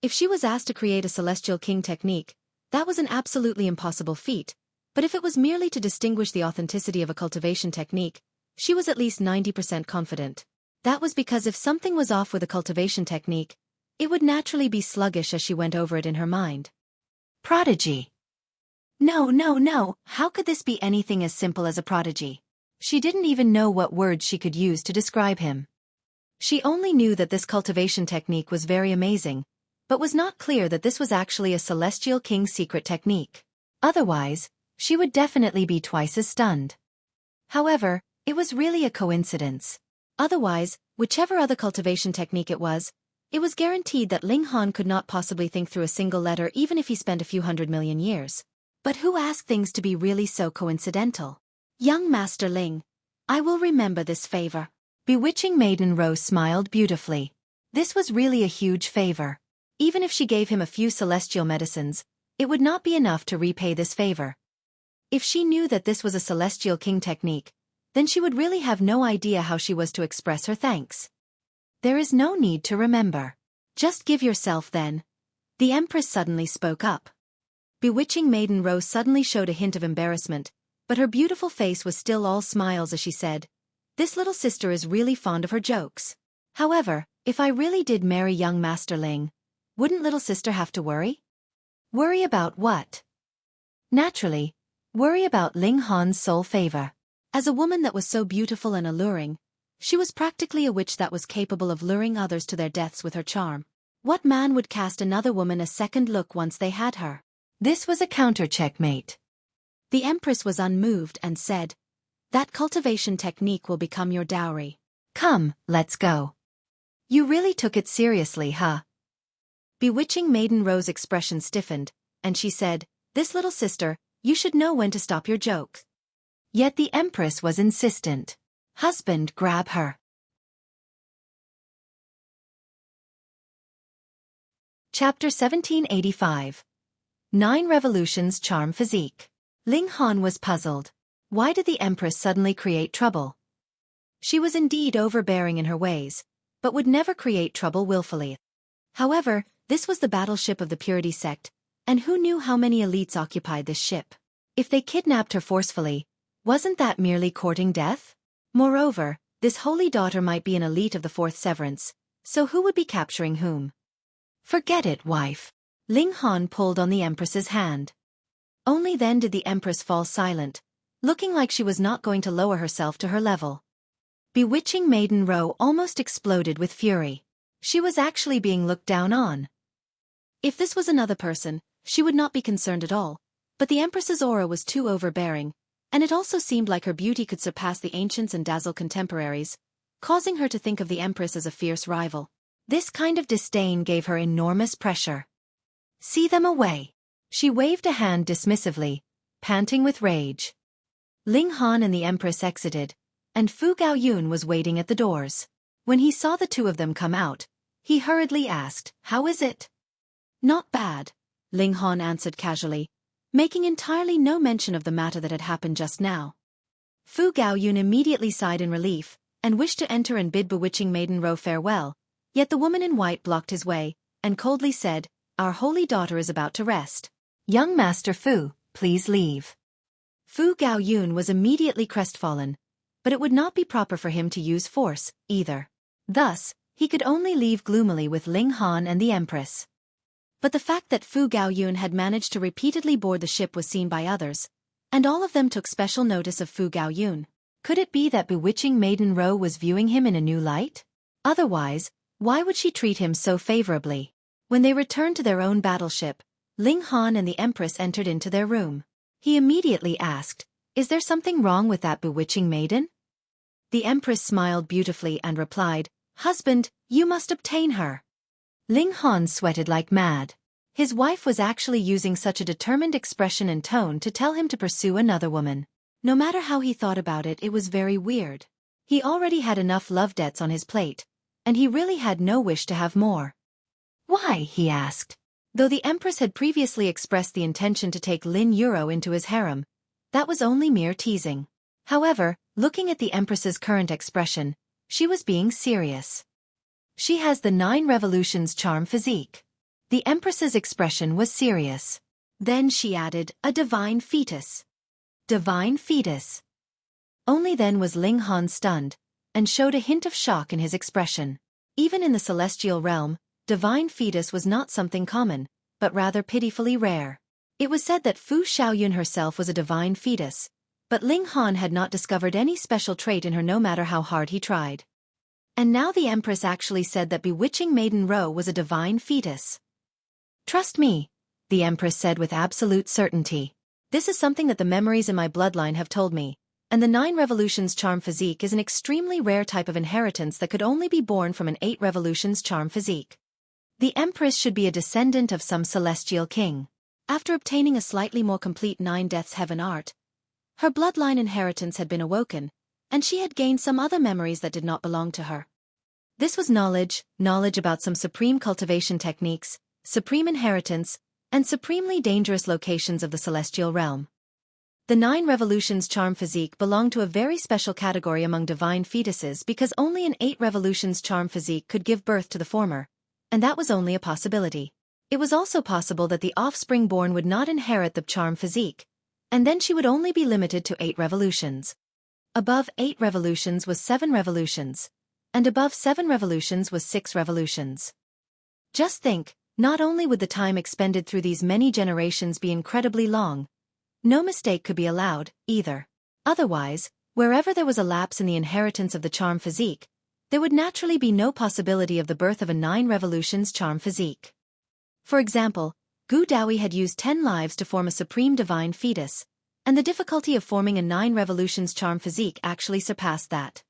If she was asked to create a Celestial King technique, that was an absolutely impossible feat, but if it was merely to distinguish the authenticity of a cultivation technique, she was at least 90% confident. That was because if something was off with a cultivation technique, it would naturally be sluggish as she went over it in her mind. Prodigy. No, how could this be anything as simple as a prodigy? She didn't even know what words she could use to describe him. She only knew that this cultivation technique was very amazing, but was not clear that this was actually a Celestial King secret technique. Otherwise, she would definitely be twice as stunned. However, it was really a coincidence. Otherwise, whichever other cultivation technique it was guaranteed that Ling Han could not possibly think through a single letter even if he spent a few 100 million years. But who asked things to be really so coincidental? Young Master Ling, I will remember this favor. Bewitching Maiden smiled beautifully. This was really a huge favor. Even if she gave him a few celestial medicines, it would not be enough to repay this favor. If she knew that this was a Celestial King technique, then she would really have no idea how she was to express her thanks. There is no need to remember. Just give yourself then. The Empress suddenly spoke up. Bewitching Maiden suddenly showed a hint of embarrassment, but her beautiful face was still all smiles as she said, "This little sister is really fond of her jokes. However, if I really did marry young Master Ling, wouldn't little sister have to worry? Worry about what? Naturally, worry about Ling Han's soul favor. As a woman that was so beautiful and alluring, she was practically a witch that was capable of luring others to their deaths with her charm. What man would cast another woman a second look once they had her? This was a counter-checkmate." The Empress was unmoved and said, "That cultivation technique will become your dowry. Come, let's go." You really took it seriously, huh? Bewitching Maiden's expression stiffened, and she said, "This little sister, you should know when to stop your jokes." Yet the Empress was insistent. "Husband, grab her." Chapter 1785. 9 Revolutions Charm Physique. Ling Han was puzzled. Why did the Empress suddenly create trouble? She was indeed overbearing in her ways, but would never create trouble willfully. However, this was the battleship of the Purity Sect, and who knew how many elites occupied this ship? If they kidnapped her forcefully, wasn't that merely courting death? Moreover, this holy daughter might be an elite of the Fourth Severance, so who would be capturing whom? Forget it, wife. Ling Han pulled on the Empress's hand. Only then did the Empress fall silent, looking like she was not going to lower herself to her level. Bewitching Maiden Row almost exploded with fury. She was actually being looked down on. If this was another person, she would not be concerned at all, but the Empress's aura was too overbearing, and it also seemed like her beauty could surpass the ancients and dazzle contemporaries, causing her to think of the Empress as a fierce rival. This kind of disdain gave her enormous pressure. See them away. She waved a hand dismissively, panting with rage. Ling Han and the Empress exited, and Fu Gaoyun was waiting at the doors. When he saw the two of them come out, he hurriedly asked, "How is it?" "Not bad," Ling Han answered casually, making entirely no mention of the matter that had happened just now. Fu Gaoyun immediately sighed in relief, and wished to enter and bid Bewitching Maiden Row farewell, yet the woman in white blocked his way, and coldly said, "Our holy daughter is about to rest. Young Master Fu, please leave." Fu Gaoyun was immediately crestfallen, but it would not be proper for him to use force, either. Thus, he could only leave gloomily with Ling Han and the Empress. But the fact that Fu Gaoyun had managed to repeatedly board the ship was seen by others, and all of them took special notice of Fu Gaoyun. Could it be that Bewitching Maiden Row was viewing him in a new light? Otherwise, why would she treat him so favorably? When they returned to their own battleship, Ling Han and the Empress entered into their room. He immediately asked, "Is there something wrong with that bewitching maiden?" The Empress smiled beautifully and replied, "Husband, you must obtain her." Ling Han sweated like mad. His wife was actually using such a determined expression and tone to tell him to pursue another woman. No matter how he thought about it, it was very weird. He already had enough love debts on his plate, and he really had no wish to have more. "Why?" he asked. Though the Empress had previously expressed the intention to take Lin Euro into his harem, that was only mere teasing. However, looking at the Empress's current expression, she was being serious. "She has the 9 revolutions charm physique." The Empress's expression was serious. Then she added, "A divine fetus." Divine fetus. Only then was Ling Han stunned, and showed a hint of shock in his expression. Even in the celestial realm, divine fetus was not something common, but rather pitifully rare. It was said that Fu Xiaoyun herself was a divine fetus, but Ling Han had not discovered any special trait in her no matter how hard he tried. And now the Empress actually said that Bewitching Maiden Row was a divine fetus. "Trust me," the Empress said with absolute certainty. "This is something that the memories in my bloodline have told me, and the 9 revolutions charm physique is an extremely rare type of inheritance that could only be born from an 8 revolutions charm physique. The Empress should be a descendant of some celestial king. After obtaining a slightly more complete 9 Deaths Heaven art, her bloodline inheritance had been awoken, and she had gained some other memories that did not belong to her. This was knowledge about some supreme cultivation techniques, supreme inheritance, and supremely dangerous locations of the celestial realm. The 9 revolutions charm physique belonged to a very special category among divine fetuses because only an 8 revolutions charm physique could give birth to the former, and that was only a possibility. It was also possible that the offspring born would not inherit the charm physique, and then she would only be limited to 8 revolutions. Above 8 revolutions was 7 revolutions, and above 7 revolutions was 6 revolutions. Just think, not only would the time expended through these many generations be incredibly long, no mistake could be allowed, either. Otherwise, wherever there was a lapse in the inheritance of the charm physique, there would naturally be no possibility of the birth of a 9 revolutions charm physique. For example, Gu Daoui had used 10 lives to form a supreme divine fetus, and the difficulty of forming a 9 revolutions charm physique actually surpassed that.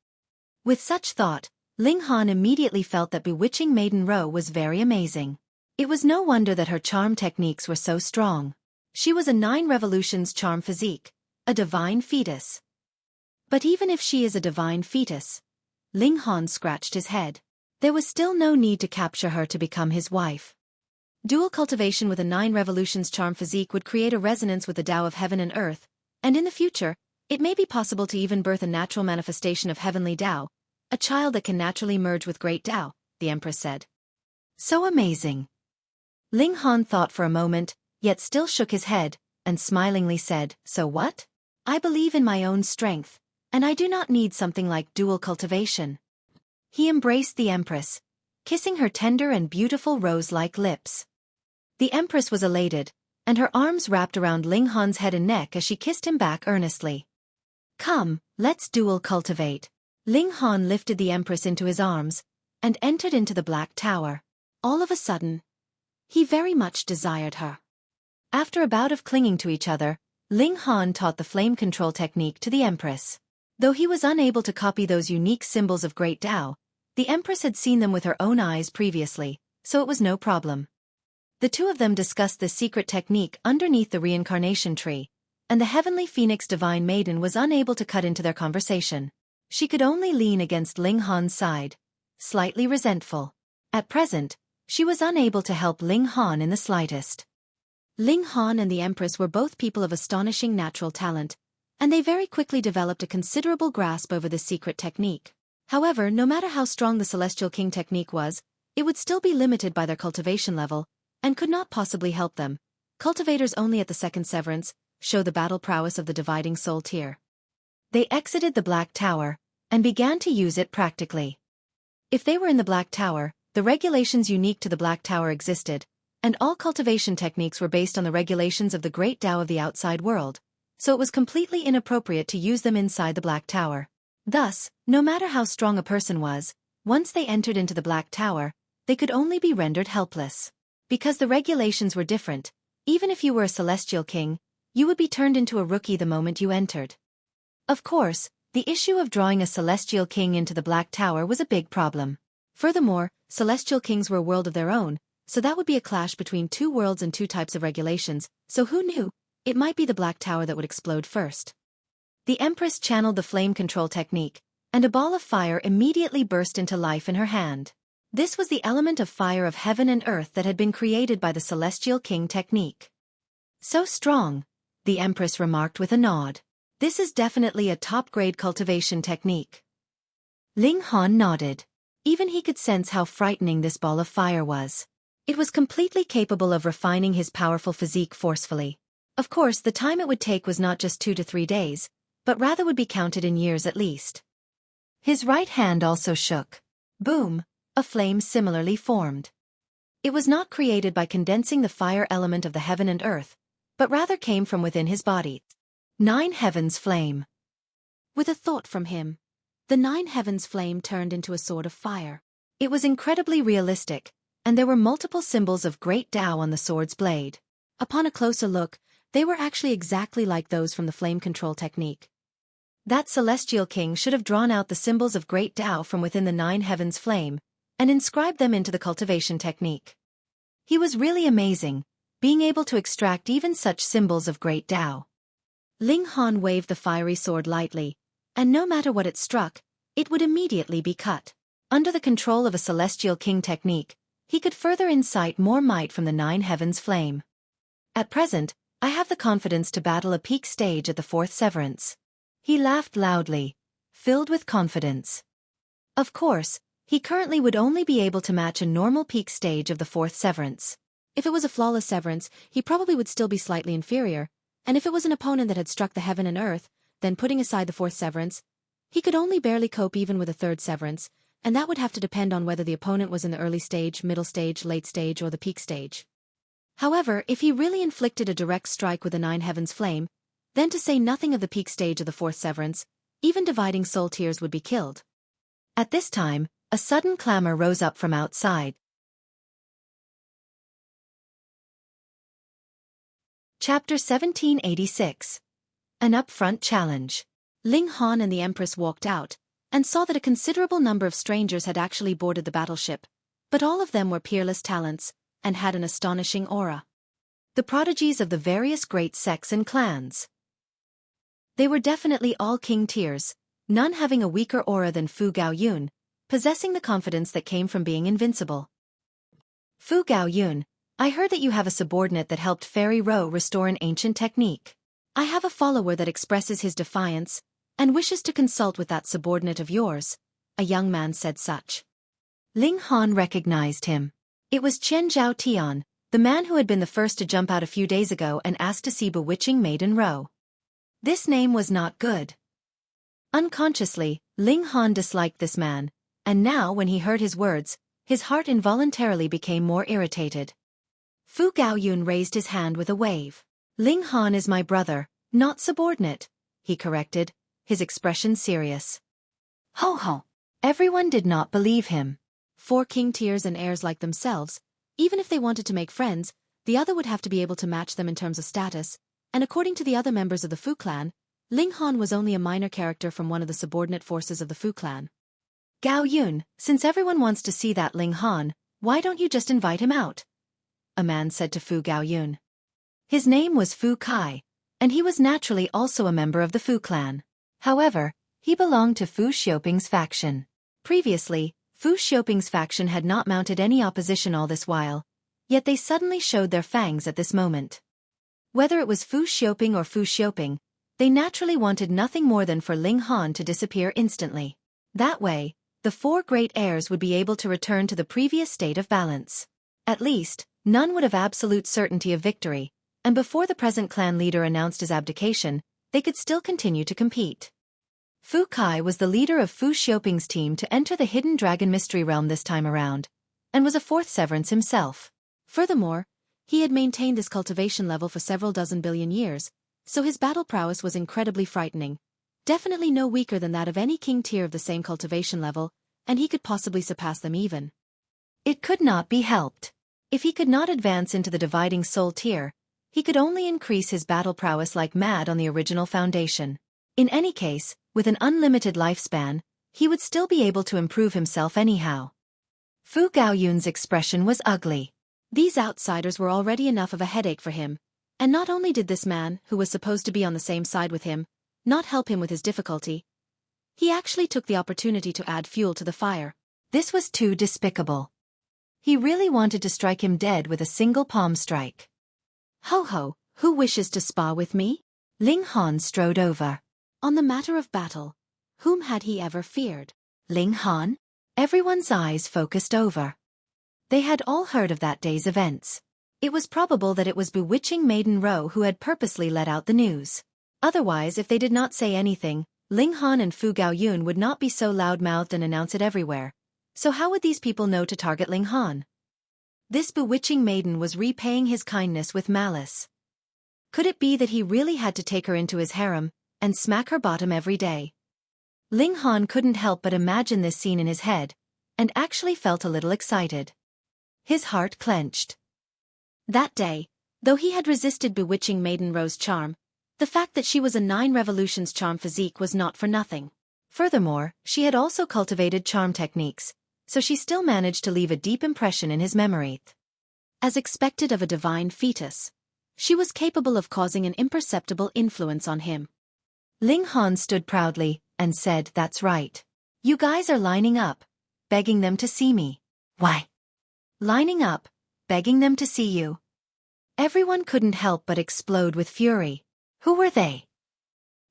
With such thought, Ling Han immediately felt that Bewitching Maiden Row was very amazing. It was no wonder that her charm techniques were so strong. She was a 9 revolutions charm physique, a divine fetus. But even if she is a divine fetus, Ling Han scratched his head. There was still no need to capture her to become his wife. Dual cultivation with a 9 revolutions charm physique would create a resonance with the Tao of heaven and earth, and in the future, It may be possible to even birth a natural manifestation of heavenly Tao, a child that can naturally merge with great Tao, the Empress said. So amazing. Ling Han thought for a moment, yet still shook his head, and smilingly said, so what? I believe in my own strength, and I do not need something like dual cultivation. He embraced the Empress, kissing her tender and beautiful rose-like lips. The Empress was elated, and her arms wrapped around Ling Han's head and neck as she kissed him back earnestly. Come, let's dual cultivate. Ling Han lifted the Empress into his arms, and entered into the Black Tower. All of a sudden, he very much desired her. After a bout of clinging to each other, Ling Han taught the flame control technique to the Empress. Though he was unable to copy those unique symbols of great Tao, the Empress had seen them with her own eyes previously, so it was no problem. The two of them discussed this secret technique underneath the reincarnation tree, and the heavenly phoenix divine Maiden was unable to cut into their conversation. She could only lean against Ling Han's side, slightly resentful. At present, she was unable to help Ling Han in the slightest. Ling Han and the Empress were both people of astonishing natural talent, and they very quickly developed a considerable grasp over this secret technique. However, no matter how strong the Celestial King technique was, it would still be limited by their cultivation level, and could not possibly help them. Cultivators only at the second severance show the battle prowess of the dividing soul tier. They exited the Black Tower, and began to use it practically. If they were in the Black Tower, the regulations unique to the Black Tower existed, and all cultivation techniques were based on the regulations of the great Tao of the outside world, so it was completely inappropriate to use them inside the Black Tower. Thus, no matter how strong a person was, once they entered into the Black Tower, they could only be rendered helpless. Because the regulations were different, even if you were a Celestial King, you would be turned into a rookie the moment you entered. Of course, the issue of drawing a Celestial King into the Black Tower was a big problem. Furthermore, Celestial Kings were a world of their own, so that would be a clash between two worlds and two types of regulations, so who knew? It might be the Black Tower that would explode first. The Empress channeled the flame control technique, and a ball of fire immediately burst into life in her hand. This was the element of fire of heaven and earth that had been created by the Celestial King technique. So strong, the Empress remarked with a nod. This is definitely a top-grade cultivation technique. Ling Han nodded. Even he could sense how frightening this ball of fire was. It was completely capable of refining his powerful physique forcefully. Of course, the time it would take was not just 2 to 3 days, but rather would be counted in years at least. His right hand also shook. Boom, a flame similarly formed. It was not created by condensing the fire element of the heaven and earth, but rather came from within his body. 9 heavens flame. With a thought from him, the 9 heavens flame turned into a sword of fire. It was incredibly realistic, and there were multiple symbols of great Tao on the sword's blade. Upon a closer look, they were actually exactly like those from the flame control technique. That Celestial King should have drawn out the symbols of great Tao from within the 9 heavens flame, and inscribed them into the cultivation technique. He was really amazing, being able to extract even such symbols of great Tao. Ling Han waved the fiery sword lightly, and no matter what it struck, it would immediately be cut. Under the control of a Celestial King technique, he could further incite more might from the 9 heavens flame. At present, I have the confidence to battle a peak stage at the 4th severance. He laughed loudly, filled with confidence. Of course, he currently would only be able to match a normal peak stage of the 4th severance. If it was a flawless severance, he probably would still be slightly inferior, and if it was an opponent that had struck the heaven and earth, then putting aside the 4th severance, he could only barely cope even with a 3rd severance, and that would have to depend on whether the opponent was in the early stage, middle stage, late stage, or the peak stage. However, if he really inflicted a direct strike with the 9 heavens flame, then to say nothing of the peak stage of the 4th severance, even dividing soul tiers would be killed. At this time, a sudden clamor rose up from outside. Chapter 1786. An Upfront Challenge. Ling Han and the Empress walked out, and saw that a considerable number of strangers had actually boarded the battleship, but all of them were peerless talents, and had an astonishing aura. The prodigies of the various great sects and clans. They were definitely all king tiers, none having a weaker aura than Fu Gaoyun, possessing the confidence that came from being invincible. Fu Gaoyun, I heard that you have a subordinate that helped Fairy Ro restore an ancient technique. I have a follower that expresses his defiance and wishes to consult with that subordinate of yours. A young man said such. Ling Han recognized him. It was Chen Zhao Tian, the man who had been the first to jump out a few days ago and asked to see Bewitching Maiden Row. This name was not good. Unconsciously, Ling Han disliked this man, and now when he heard his words, his heart involuntarily became more irritated. Fu Gaoyun raised his hand with a wave. Ling Han is my brother, not subordinate, he corrected, his expression serious. Ho ho! Everyone did not believe him. 4 king tiers and heirs like themselves, even if they wanted to make friends, the other would have to be able to match them in terms of status, and according to the other members of the Fu clan, Ling Han was only a minor character from one of the subordinate forces of the Fu clan. Gaoyun, since everyone wants to see that Ling Han, why don't you just invite him out? A man said to Fu Gaoyun. His name was Fu Kai, and he was naturally also a member of the Fu clan. However, he belonged to Fu Xiaoping's faction. Previously, Fu Xiaoping's faction had not mounted any opposition all this while, yet they suddenly showed their fangs at this moment. Whether it was Fu Xiaoping or Fu Xiaoping, they naturally wanted nothing more than for Ling Han to disappear instantly. That way, the 4 great heirs would be able to return to the previous state of balance. At least, none would have absolute certainty of victory, and before the present clan leader announced his abdication, they could still continue to compete. Fu Kai was the leader of Fu Xiaoping's team to enter the Hidden Dragon Mystery Realm this time around, and was a 4th severance himself. Furthermore, he had maintained this cultivation level for several dozen billion years, so his battle prowess was incredibly frightening, definitely no weaker than that of any king tier of the same cultivation level, and he could possibly surpass them even. It could not be helped. If he could not advance into the dividing soul tier, he could only increase his battle prowess like mad on the original foundation. In any case, with an unlimited lifespan, he would still be able to improve himself anyhow. Fu Gaoyun's expression was ugly. These outsiders were already enough of a headache for him, and not only did this man, who was supposed to be on the same side with him, not help him with his difficulty, he actually took the opportunity to add fuel to the fire. This was too despicable. He really wanted to strike him dead with a single palm strike. Ho ho, who wishes to spar with me? Ling Han strode over. On the matter of battle, whom had he ever feared? Ling Han? Everyone's eyes focused over. They had all heard of that day's events. It was probable that it was Bewitching Maiden Row who had purposely let out the news. Otherwise, if they did not say anything, Ling Han and Fu Gaoyun would not be so loud-mouthed and announce it everywhere. So how would these people know to target Ling Han? This bewitching maiden was repaying his kindness with malice. Could it be that he really had to take her into his harem and smack her bottom every day? Ling Han couldn't help but imagine this scene in his head, and actually felt a little excited. His heart clenched. That day, though he had resisted Bewitching Maiden Row's charm, the fact that she was a 9 revolutions charm physique was not for nothing. Furthermore, she had also cultivated charm techniques, so she still managed to leave a deep impression in his memory. As expected of a divine fetus, she was capable of causing an imperceptible influence on him. Ling Han stood proudly and said, "That's right. You guys are lining up, begging them to see me." "Why?" "Lining up, begging them to see you." Everyone couldn't help but explode with fury. Who were they?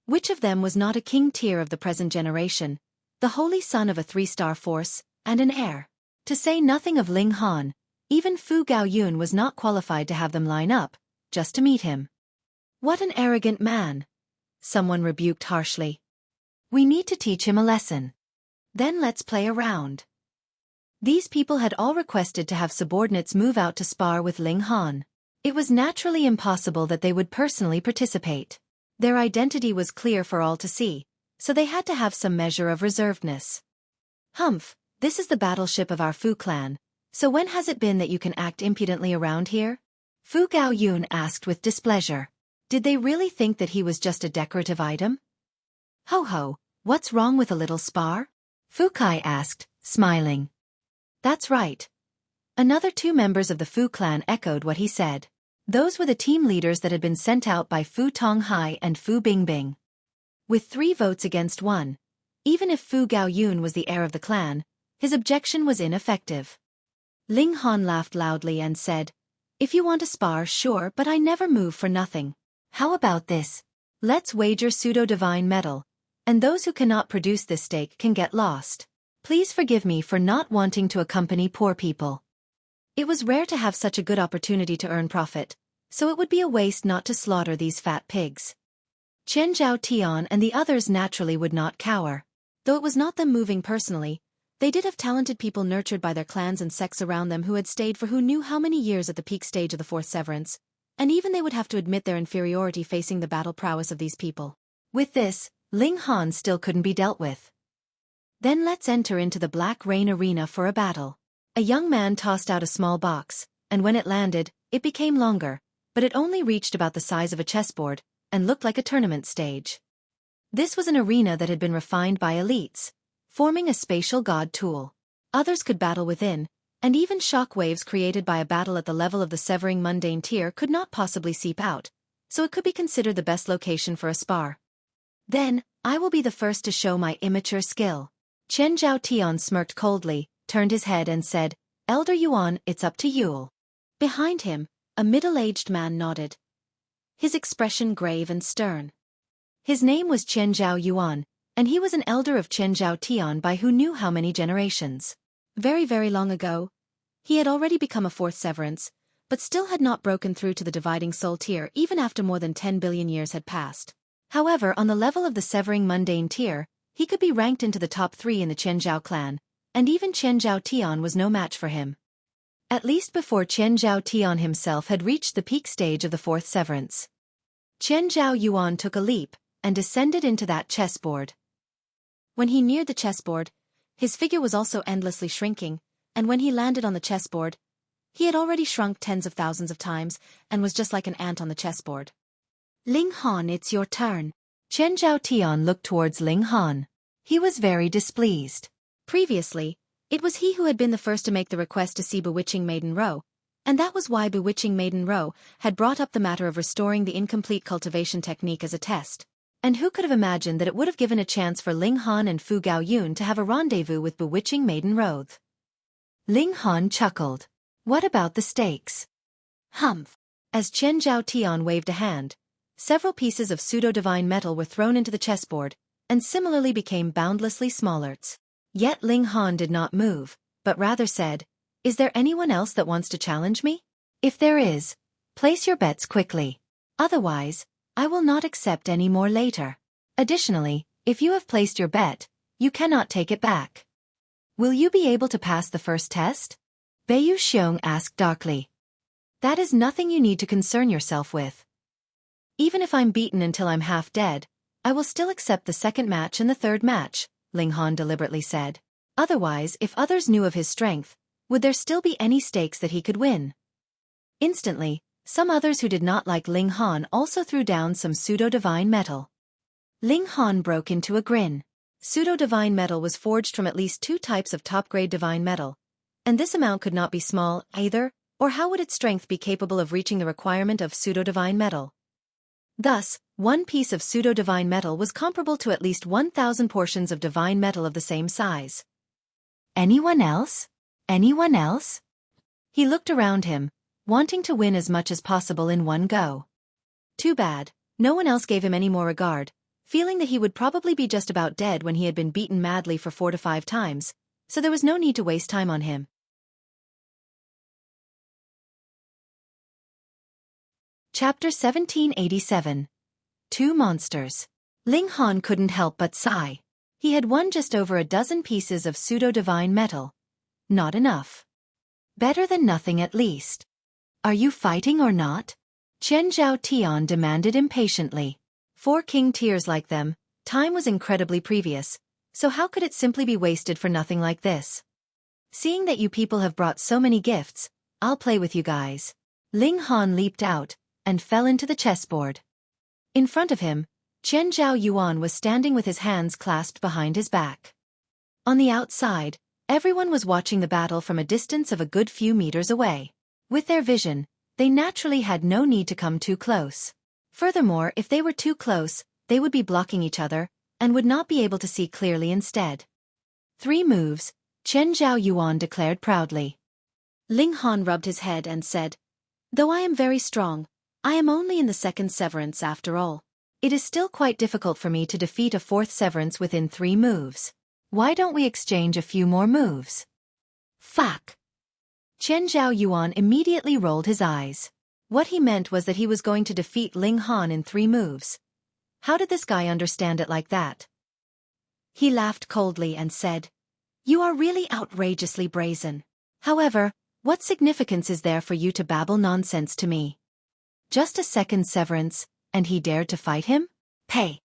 Which of them was not a king tier of the present generation, the holy son of a 3-star force, and an heir? To say nothing of Ling Han, even Fu Gaoyun was not qualified to have them line up, just to meet him. "What an arrogant man," someone rebuked harshly. "We need to teach him a lesson. Then let's play around." These people had all requested to have subordinates move out to spar with Ling Han. It was naturally impossible that they would personally participate. Their identity was clear for all to see, so they had to have some measure of reservedness. "Humph, this is the battleship of our Fu clan, so when has it been that you can act impudently around here?" Fu Gaoyun asked with displeasure. Did they really think that he was just a decorative item? "Ho ho, what's wrong with a little spar?" Fu Kai asked, smiling. "That's right." Another 2 members of the Fu clan echoed what he said. Those were the team leaders that had been sent out by Fu Tonghai and Fu Bingbing. With 3 votes against 1, even if Fu Gaoyun was the heir of the clan, his objection was ineffective. Ling Han laughed loudly and said, "If you want to spar, sure, but I never move for nothing. How about this? Let's wager pseudo-divine metal, and those who cannot produce this stake can get lost. Please forgive me for not wanting to accompany poor people. It was rare to have such a good opportunity to earn profit, so it would be a waste not to slaughter these fat pigs. Chen Zhao Tian and the others naturally would not cower. Though it was not them moving personally, they did have talented people nurtured by their clans and sects around them who had stayed for who knew how many years at the peak stage of the fourth severance, and even they would have to admit their inferiority facing the battle prowess of these people. With this, Ling Han still couldn't be dealt with. Then let's enter into the Black Rain Arena for a battle. A young man tossed out a small box, and when it landed, it became longer, but it only reached about the size of a chessboard, and looked like a tournament stage. This was an arena that had been refined by elites, forming a spatial god tool. Others could battle within, and even shock waves created by a battle at the level of the severing mundane tier could not possibly seep out, so it could be considered the best location for a spar. Then, I will be the first to show my immature skill. Chen Zhao Tian smirked coldly, turned his head and said, Elder Yuan, it's up to you. Behind him, a middle-aged man nodded, his expression grave and stern. His name was Chen Zhao Yuan, and he was an elder of Chen Zhao Tian by who knew how many generations. Very, very long ago, he had already become a fourth severance, but still had not broken through to the dividing soul tier even after more than 10 billion years had passed. However, on the level of the severing mundane tier, he could be ranked into the top 3 in the Chen Zhao clan, and even Chen Zhao Tian was no match for him. At least before Chen Zhao Tian himself had reached the peak stage of the fourth severance. Chen Zhao Yuan took a leap, and descended into that chessboard. When he neared the chessboard, his figure was also endlessly shrinking, and when he landed on the chessboard, he had already shrunk tens of thousands of times, and was just like an ant on the chessboard. Ling Han, it's your turn. Chen Zhao Tian looked towards Ling Han. He was very displeased. Previously, it was he who had been the first to make the request to see Bewitching Maiden Row, and that was why Bewitching Maiden Row had brought up the matter of restoring the incomplete cultivation technique as a test. And who could have imagined that it would have given a chance for Ling Han and Fu Gaoyun to have a rendezvous with Bewitching Maiden Row? Ling Han chuckled. What about the stakes? Humph. As Chen Zhao Tian waved a hand, several pieces of pseudo-divine metal were thrown into the chessboard, and similarly became boundlessly smaller. Yet Ling Han did not move, but rather said, Is there anyone else that wants to challenge me? If there is, place your bets quickly. Otherwise, I will not accept any more later. Additionally, if you have placed your bet, you cannot take it back. Will you be able to pass the first test? Beiyu Xiong asked darkly. That is nothing you need to concern yourself with. Even if I'm beaten until I'm half dead, I will still accept the second match and the third match, Ling Han deliberately said. Otherwise, if others knew of his strength, would there still be any stakes that he could win? Instantly, some others who did not like Ling Han also threw down some pseudo-divine metal. Ling Han broke into a grin. Pseudo-divine metal was forged from at least 2 types of top-grade divine metal, and this amount could not be small either, or how would its strength be capable of reaching the requirement of pseudo-divine metal? Thus, one piece of pseudo-divine metal was comparable to at least 1,000 portions of divine metal of the same size. Anyone else? Anyone else? He looked around him, wanting to win as much as possible in one go. Too bad, no one else gave him any more regard, feeling that he would probably be just about dead when he had been beaten madly for 4 to 5 times, so there was no need to waste time on him. Chapter 1787. 2 Monsters. Ling Han couldn't help but sigh. He had won just over a dozen pieces of pseudo-divine metal. Not enough. Better than nothing at least. Are you fighting or not? Chen Zhao Tian demanded impatiently. 4 king tiers like them, time was incredibly previous, so how could it simply be wasted for nothing like this? Seeing that you people have brought so many gifts, I'll play with you guys. Ling Han leaped out, and fell into the chessboard. In front of him, Chen Zhao Yuan was standing with his hands clasped behind his back. On the outside, everyone was watching the battle from a distance of a good few meters away. With their vision, they naturally had no need to come too close. Furthermore, if they were too close, they would be blocking each other, and would not be able to see clearly instead. 3 moves, Chen Zhao Yuan declared proudly. Ling Han rubbed his head and said, Though I am very strong, I am only in the second severance after all. It is still quite difficult for me to defeat a fourth severance within 3 moves. Why don't we exchange a few more moves? Fuck. Chen Zhao Yuan immediately rolled his eyes. What he meant was that he was going to defeat Ling Han in 3 moves. How did this guy understand it like that? He laughed coldly and said, "You are really outrageously brazen. However, what significance is there for you to babble nonsense to me? Just a second severance, and he dared to fight him? Pay."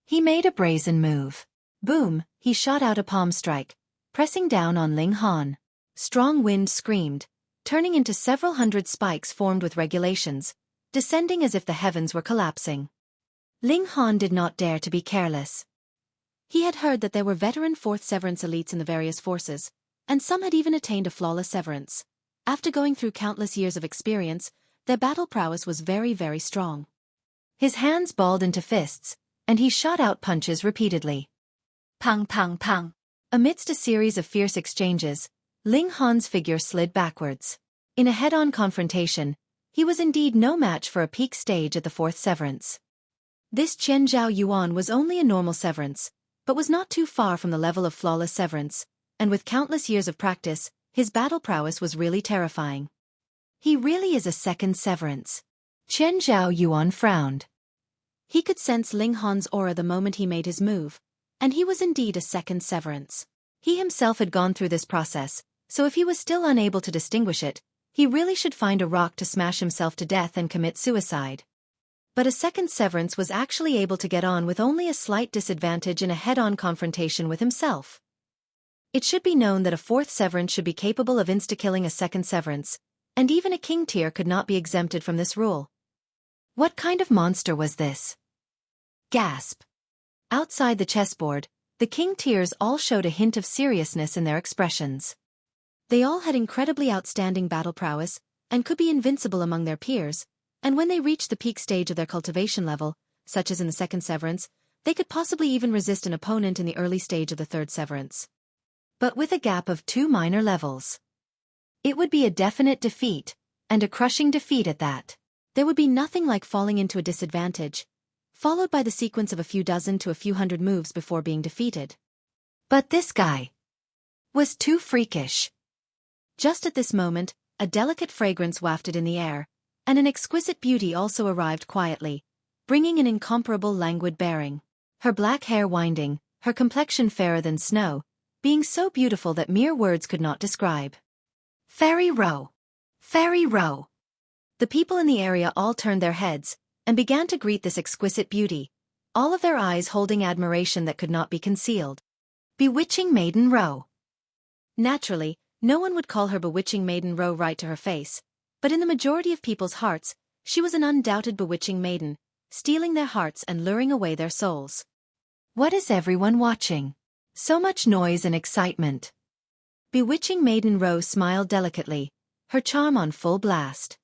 He made a brazen move. Boom, he shot out a palm strike, pressing down on Ling Han. Strong wind screamed, turning into several hundred spikes formed with regulations, descending as if the heavens were collapsing. Ling Han did not dare to be careless. He had heard that there were veteran fourth severance elites in the various forces, and some had even attained a flawless severance. After going through countless years of experience, their battle prowess was very, very strong. His hands balled into fists, and he shot out punches repeatedly. Pang pang pang. Amidst a series of fierce exchanges, Ling Han's figure slid backwards. In a head-on confrontation, he was indeed no match for a peak stage at the fourth severance. This Chen Zhao Yuan was only a normal severance, but was not too far from the level of flawless severance, and with countless years of practice, his battle prowess was really terrifying. He really is a second severance. Chen Zhao Yuan frowned. He could sense Ling Han's aura the moment he made his move, and he was indeed a second severance. He himself had gone through this process, so if he was still unable to distinguish it, he really should find a rock to smash himself to death and commit suicide. But a second severance was actually able to get on with only a slight disadvantage in a head-on confrontation with himself. It should be known that a fourth severance should be capable of insta-killing a second severance, and even a king tier could not be exempted from this rule. What kind of monster was this? Gasp. Outside the chessboard, the king tiers all showed a hint of seriousness in their expressions. They all had incredibly outstanding battle prowess, and could be invincible among their peers, and when they reached the peak stage of their cultivation level, such as in the second severance, they could possibly even resist an opponent in the early stage of the third severance. But with a gap of 2 minor levels, it would be a definite defeat, and a crushing defeat at that. There would be nothing like falling into a disadvantage, followed by the sequence of a few dozen to a few hundred moves before being defeated. But this guy was too freakish. Just at this moment, a delicate fragrance wafted in the air, and an exquisite beauty also arrived quietly, bringing an incomparable languid bearing. Her black hair winding, her complexion fairer than snow, being so beautiful that mere words could not describe. Fairy Row! Fairy Row! The people in the area all turned their heads, and began to greet this exquisite beauty, all of their eyes holding admiration that could not be concealed. Bewitching Maiden Row! Naturally, no one would call her Bewitching Maiden Row right to her face, but in the majority of people's hearts, she was an undoubted bewitching maiden, stealing their hearts and luring away their souls. What is everyone watching? So much noise and excitement. Bewitching Maiden Row smiled delicately, her charm on full blast.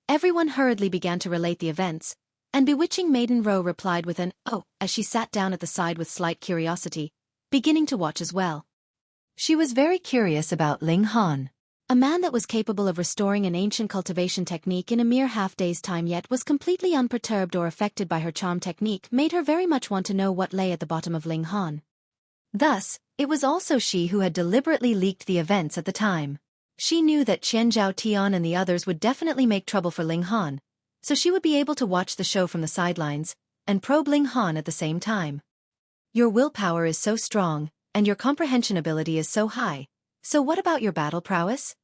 Everyone hurriedly began to relate the events, and Bewitching Maiden Row replied with an "oh" as she sat down at the side with slight curiosity, beginning to watch as well. She was very curious about Ling Han. A man that was capable of restoring an ancient cultivation technique in a mere half-day's time yet was completely unperturbed or affected by her charm technique made her very much want to know what lay at the bottom of Ling Han. Thus, it was also she who had deliberately leaked the events at the time. She knew that Chen Zhao Tian and the others would definitely make trouble for Ling Han, so she would be able to watch the show from the sidelines, and probe Ling Han at the same time. Your willpower is so strong, and your comprehension ability is so high, so what about your battle prowess?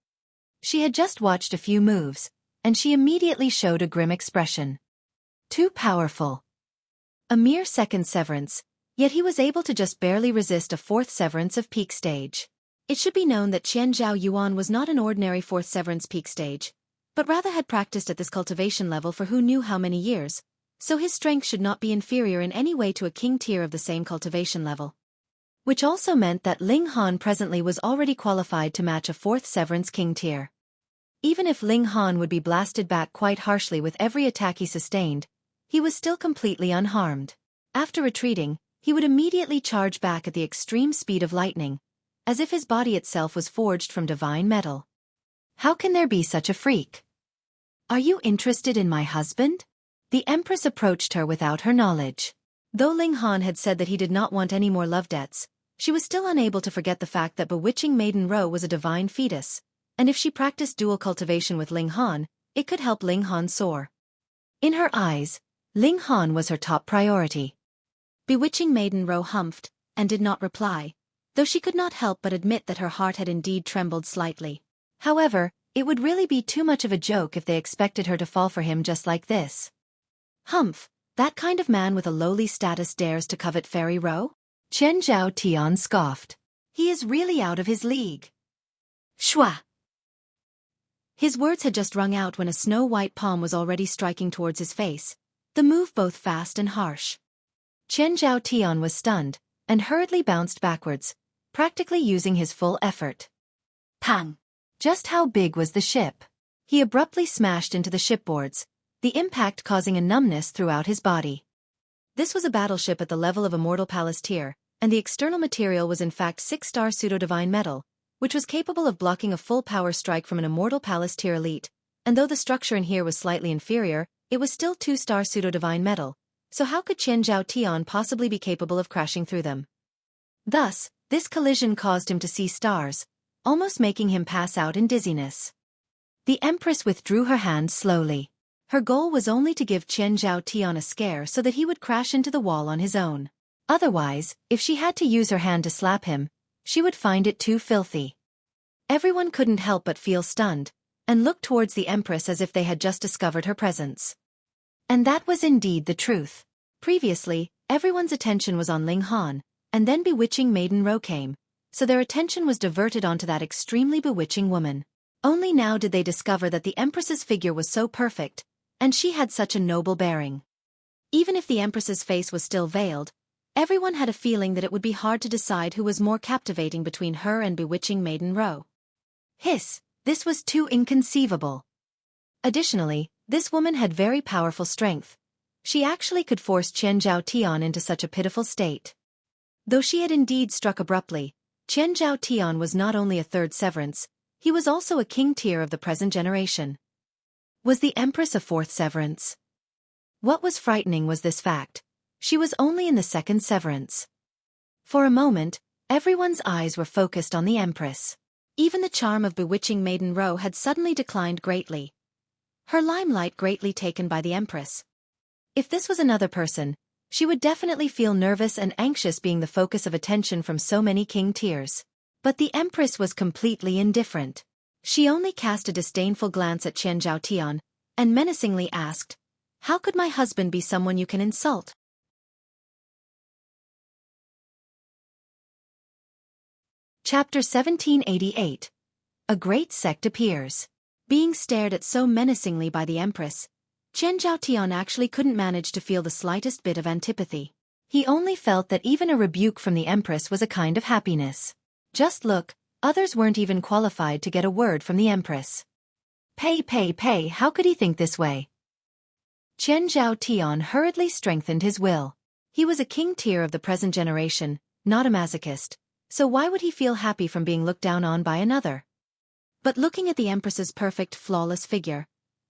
She had just watched a few moves, and she immediately showed a grim expression. Too powerful. A mere second severance, yet he was able to just barely resist a fourth severance of peak stage. It should be known that Chen Zhao Yuan was not an ordinary fourth severance peak stage, but rather had practiced at this cultivation level for who knew how many years, so his strength should not be inferior in any way to a king tier of the same cultivation level. Which also meant that Ling Han presently was already qualified to match a fourth severance king tier. Even if Ling Han would be blasted back quite harshly with every attack he sustained, he was still completely unharmed. After retreating, he would immediately charge back at the extreme speed of lightning, as if his body itself was forged from divine metal. How can there be such a freak? Are you interested in my husband? The Empress approached her without her knowledge. Though Ling Han had said that he did not want any more love debts, she was still unable to forget the fact that Bewitching Maiden Ro was a divine fetus, and if she practiced dual cultivation with Ling Han, it could help Ling Han soar. In her eyes, Ling Han was her top priority. Bewitching Maiden Ro humphed, and did not reply, though she could not help but admit that her heart had indeed trembled slightly. However, it would really be too much of a joke if they expected her to fall for him just like this. Humph, that kind of man with a lowly status dares to covet Fairy Ro? Chen Zhao Tian scoffed. He is really out of his league. Shua! His words had just rung out when a snow-white palm was already striking towards his face, the move both fast and harsh. Chen Zhao Tian was stunned, and hurriedly bounced backwards, practically using his full effort. Pang! Just how big was the ship? He abruptly smashed into the shipboards, the impact causing a numbness throughout his body. This was a battleship at the level of Immortal Palace tier, and the external material was in fact 6-star pseudo-divine metal, which was capable of blocking a full power strike from an Immortal Palace tier elite, and though the structure in here was slightly inferior, it was still 2-star pseudo-divine metal, so how could Chen Zhao Tian possibly be capable of crashing through them? Thus, this collision caused him to see stars, almost making him pass out in dizziness. The Empress withdrew her hand slowly. Her goal was only to give Chen Zhao Tian a scare so that he would crash into the wall on his own. Otherwise, if she had to use her hand to slap him, she would find it too filthy. Everyone couldn't help but feel stunned, and looked towards the Empress as if they had just discovered her presence. And that was indeed the truth. Previously, everyone's attention was on Ling Han, and then Bewitching Maiden Ro came, so their attention was diverted onto that extremely bewitching woman. Only now did they discover that the Empress's figure was so perfect, and she had such a noble bearing. Even if the Empress's face was still veiled, everyone had a feeling that it would be hard to decide who was more captivating between her and Bewitching Maiden Ro. Hiss, this was too inconceivable. Additionally, this woman had very powerful strength. She actually could force Chen Zhao Tian into such a pitiful state. Though she had indeed struck abruptly, Chen Zhao Tian was not only a third severance, he was also a king tier of the present generation. Was the Empress a fourth severance? What was frightening was this fact. She was only in the second severance. For a moment, everyone's eyes were focused on the Empress. Even the charm of Bewitching Maiden Ro had suddenly declined greatly. Her limelight greatly taken by the Empress. If this was another person, she would definitely feel nervous and anxious being the focus of attention from so many king tiers. But the Empress was completely indifferent. She only cast a disdainful glance at Chen Zhao Tian, and menacingly asked, "How could my husband be someone you can insult?" Chapter 1788. A great sect appears. Being stared at so menacingly by the Empress, Chen Zhao Tian actually couldn't manage to feel the slightest bit of antipathy. He only felt that even a rebuke from the Empress was a kind of happiness. Just look, others weren't even qualified to get a word from the Empress. Pay, how could he think this way? Chen Zhao Tian hurriedly strengthened his will. He was a king tier of the present generation, not a masochist, so why would he feel happy from being looked down on by another? But looking at the Empress's perfect, flawless figure,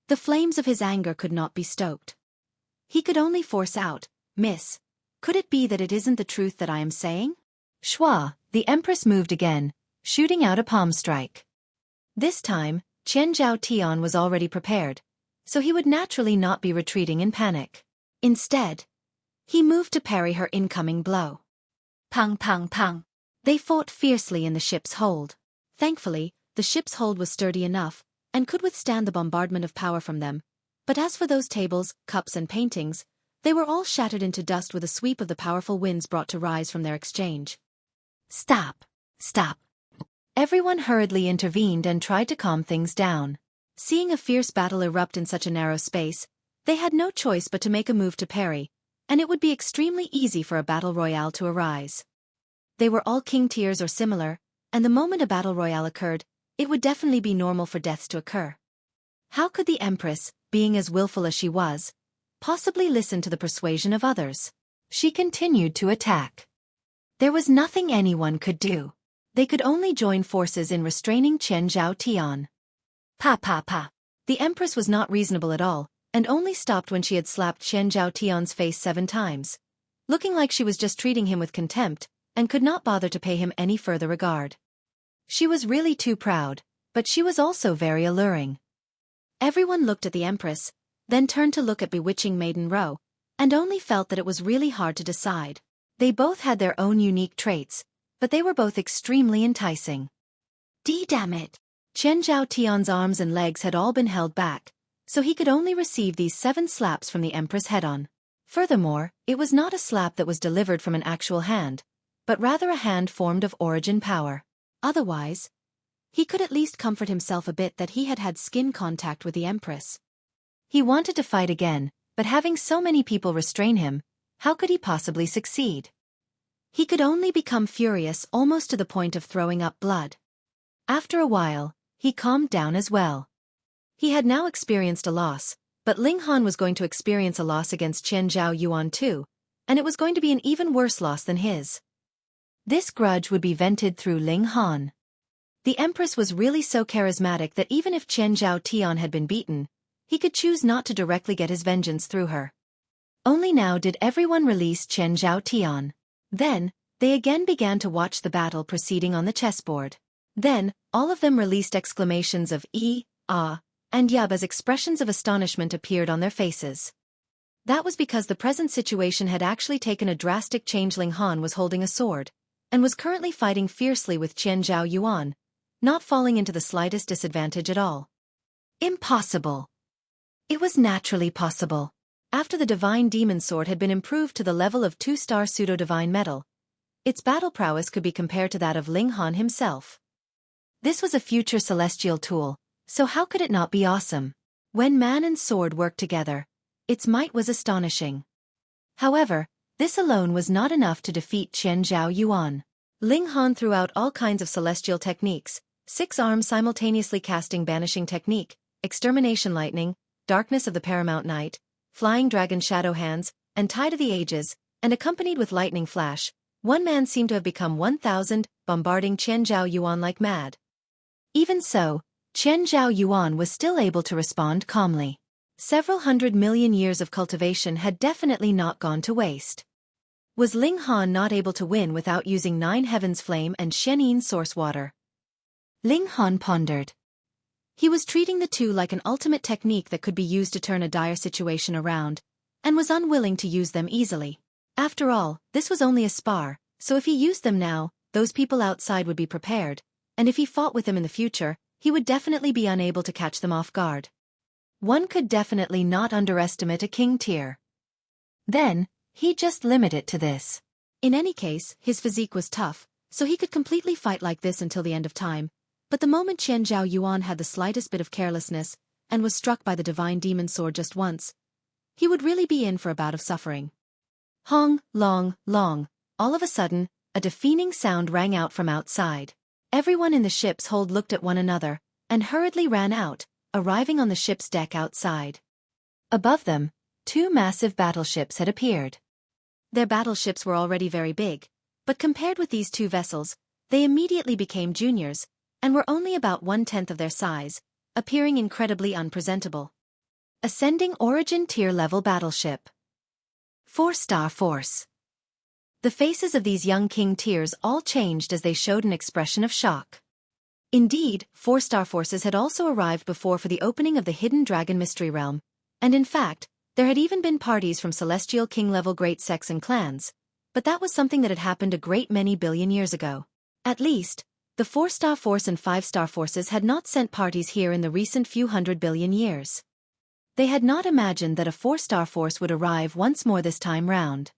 the flames of his anger could not be stoked. He could only force out, "Miss, could it be that it isn't the truth that I am saying?" Shua, the Empress moved again, shooting out a palm strike. This time, Chen Zhao Tian was already prepared, so he would naturally not be retreating in panic. Instead, he moved to parry her incoming blow. Pang, pang, pang. They fought fiercely in the ship's hold. Thankfully, the ship's hold was sturdy enough, and could withstand the bombardment of power from them, but as for those tables, cups and paintings, they were all shattered into dust with a sweep of the powerful winds brought to rise from their exchange. Stop! Everyone hurriedly intervened and tried to calm things down. Seeing a fierce battle erupt in such a narrow space, they had no choice but to make a move to parry, and it would be extremely easy for a battle royale to arise. They were all king tiers or similar, and the moment a battle royale occurred, it would definitely be normal for deaths to occur. How could the Empress, being as willful as she was, possibly listen to the persuasion of others? She continued to attack. There was nothing anyone could do. They could only join forces in restraining Chen Zhao Tian. Pa. The Empress was not reasonable at all, and only stopped when she had slapped Chen Zhao Tian's face 7 times, looking like she was just treating him with contempt, and could not bother to pay him any further regard. She was really too proud, but she was also very alluring. Everyone looked at the Empress, then turned to look at Bewitching Maiden Row, and only felt that it was really hard to decide. They both had their own unique traits, but they were both extremely enticing. Damn it! Chen Zhao Tian's arms and legs had all been held back, so he could only receive these 7 slaps from the Empress head-on. Furthermore, it was not a slap that was delivered from an actual hand, but rather a hand formed of origin power. Otherwise, he could at least comfort himself a bit that he had had skin contact with the Empress. He wanted to fight again, but having so many people restrain him, how could he possibly succeed? He could only become furious almost to the point of throwing up blood. After a while, he calmed down as well. He had now experienced a loss, but Ling Han was going to experience a loss against Chen Zhao Yuan too, and it was going to be an even worse loss than his. This grudge would be vented through Ling Han. The Empress was really so charismatic that even if Chen Zhao Tian had been beaten, he could choose not to directly get his vengeance through her. Only now did everyone release Chen Zhao Tian. Then, they again began to watch the battle proceeding on the chessboard. Then, all of them released exclamations of ah, and yub as expressions of astonishment appeared on their faces. That was because the present situation had actually taken a drastic change. Ling Han was holding a sword, and was currently fighting fiercely with Chen Zhao Yuan, not falling into the slightest disadvantage at all. Impossible! It was naturally possible. After the Divine Demon Sword had been improved to the level of 2-star pseudo-divine metal, its battle prowess could be compared to that of Ling Han himself. This was a future celestial tool, so how could it not be awesome? When man and sword worked together, its might was astonishing. However, this alone was not enough to defeat Chen Zhao Yuan. Ling Han threw out all kinds of celestial techniques, 6 arms simultaneously casting Banishing Technique, Extermination Lightning, Darkness of the Paramount Night, Flying Dragon Shadow Hands, and Tide of the Ages, and accompanied with Lightning Flash, one man seemed to have become 1,000, bombarding Chen Zhao Yuan like mad. Even so, Chen Zhao Yuan was still able to respond calmly. Several 100 million years of cultivation had definitely not gone to waste. Was Ling Han not able to win without using 9 Heaven's Flame and Shenyin Source Water? Ling Han pondered. He was treating the two like an ultimate technique that could be used to turn a dire situation around, and was unwilling to use them easily. After all, this was only a spar, so if he used them now, those people outside would be prepared, and if he fought with them in the future, he would definitely be unable to catch them off guard. One could definitely not underestimate a king tier. Then, he just limit it to this. In any case, his physique was tough, so he could completely fight like this until the end of time, but the moment Chen Zhao Yuan had the slightest bit of carelessness, and was struck by the Divine Demon Sword just once, he would really be in for a bout of suffering. Hong, long, long, all of a sudden, a deafening sound rang out from outside. Everyone in the ship's hold looked at one another, and hurriedly ran out, arriving on the ship's deck outside. Above them, 2 massive battleships had appeared. Their battleships were already very big, but compared with these 2 vessels, they immediately became juniors, and were only about 1/10 of their size, appearing incredibly unpresentable. Ascending Origin Tier Level Battleship. 4-star Force. The faces of these young king tiers all changed as they showed an expression of shock. Indeed, 4-star forces had also arrived before for the opening of the Hidden Dragon Mystery Realm, and in fact, there had even been parties from Celestial King-level great sects and clans, but that was something that had happened a great many billion years ago. At least, the 4-star force and 5-star forces had not sent parties here in the recent few 100 billion years. They had not imagined that a 4-star force would arrive once more this time round.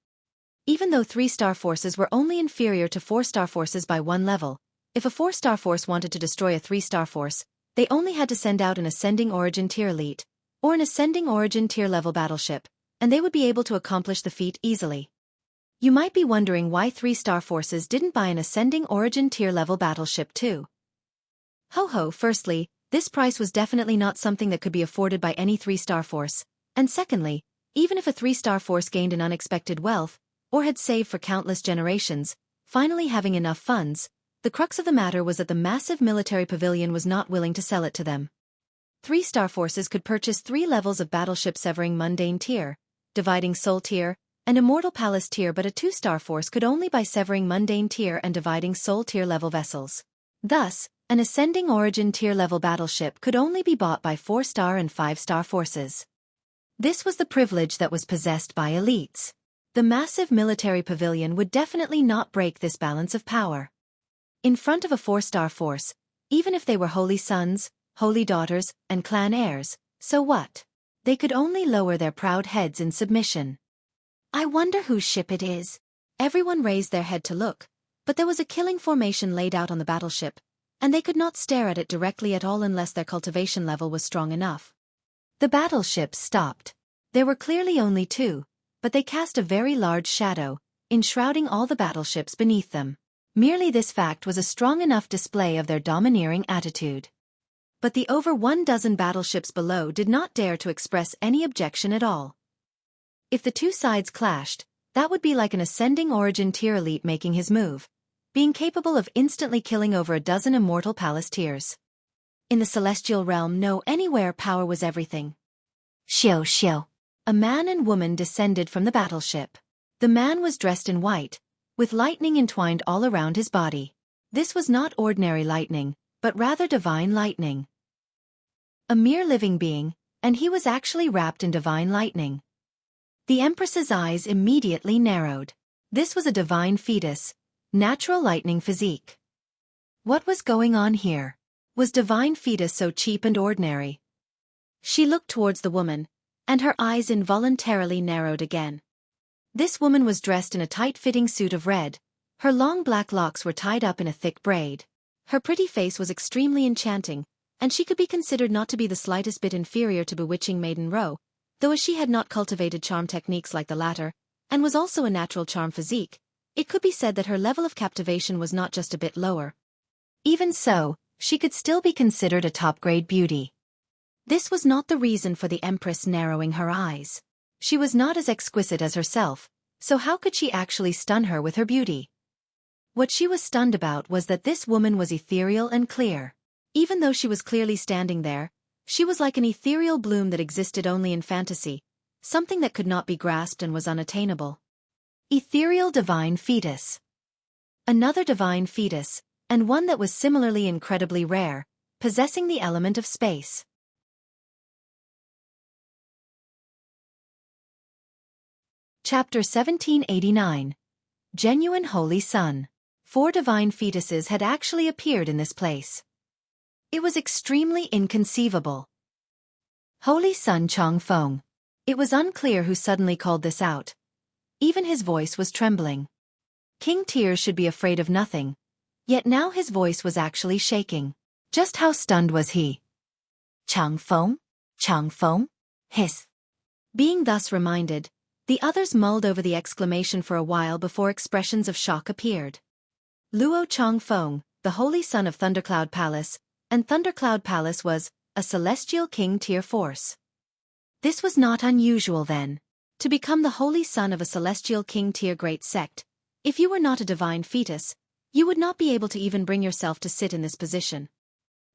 Even though 3-star forces were only inferior to 4-star forces by 1 level, if a 4-star force wanted to destroy a 3-star force, they only had to send out an Ascending Origin Tier Elite, or an Ascending Origin Tier Level battleship, and they would be able to accomplish the feat easily. You might be wondering why 3-star forces didn't buy an Ascending Origin Tier Level battleship too. Firstly, this price was definitely not something that could be afforded by any 3-star force, and secondly, even if a 3-star force gained an unexpected wealth, or had saved for countless generations, finally having enough funds, the crux of the matter was that the massive military pavilion was not willing to sell it to them. 3-star forces could purchase 3 levels of battleship severing mundane tier, dividing soul tier, and immortal palace tier, but a 2-star force could only buy severing mundane tier and dividing soul tier level vessels. Thus, an ascending origin tier level battleship could only be bought by 4-star and 5-star forces. This was the privilege that was possessed by elites. The massive military pavilion would definitely not break this balance of power. In front of a 4-star force, even if they were holy sons, holy daughters, and clan heirs, so what? They could only lower their proud heads in submission. I wonder whose ship it is. Everyone raised their head to look, but there was a killing formation laid out on the battleship, and they could not stare at it directly at all unless their cultivation level was strong enough. The battleships stopped. There were clearly only 2, but they cast a very large shadow, enshrouding all the battleships beneath them. Merely this fact was a strong enough display of their domineering attitude. But the over 12 battleships below did not dare to express any objection at all. If the two sides clashed, that would be like an ascending origin tier elite making his move, being capable of instantly killing over a dozen immortal palace tiers. In the celestial realm, anywhere power was everything. Xiu. A man and woman descended from the battleship. The man was dressed in white, with lightning entwined all around his body. This was not ordinary lightning, but rather divine lightning. A mere living being, and he was actually wrapped in divine lightning. The Empress's eyes immediately narrowed. This was a divine fetus, natural lightning physique. What was going on here? Was divine fetus so cheap and ordinary? She looked towards the woman, and her eyes involuntarily narrowed again. This woman was dressed in a tight-fitting suit of red. Her long black locks were tied up in a thick braid. Her pretty face was extremely enchanting, and she could be considered not to be the slightest bit inferior to Bewitching Maiden Row, though as she had not cultivated charm techniques like the latter, and was also a natural charm physique, it could be said that her level of captivation was not just a bit lower. Even so, she could still be considered a top-grade beauty. This was not the reason for the Empress narrowing her eyes. She was not as exquisite as herself, so how could she actually stun her with her beauty? What she was stunned about was that this woman was ethereal and clear. Even though she was clearly standing there, she was like an ethereal bloom that existed only in fantasy, something that could not be grasped and was unattainable. Ethereal divine fetus. Another divine fetus, and one that was similarly incredibly rare, possessing the element of space. Chapter 1789. Genuine Holy Sun. 4 divine fetuses had actually appeared in this place. It was extremely inconceivable. Holy Sun Changfeng. It was unclear who suddenly called this out. Even his voice was trembling. King Tears should be afraid of nothing, yet now his voice was actually shaking. Just how stunned was he? Changfeng? Hiss. Being thus reminded, the others mulled over the exclamation for a while before expressions of shock appeared. Luo Changfeng, the holy son of Thundercloud Palace, and Thundercloud Palace was a celestial king tier force. This was not unusual then. To become the holy son of a celestial king tier great sect, if you were not a divine fetus, you would not be able to even bring yourself to sit in this position.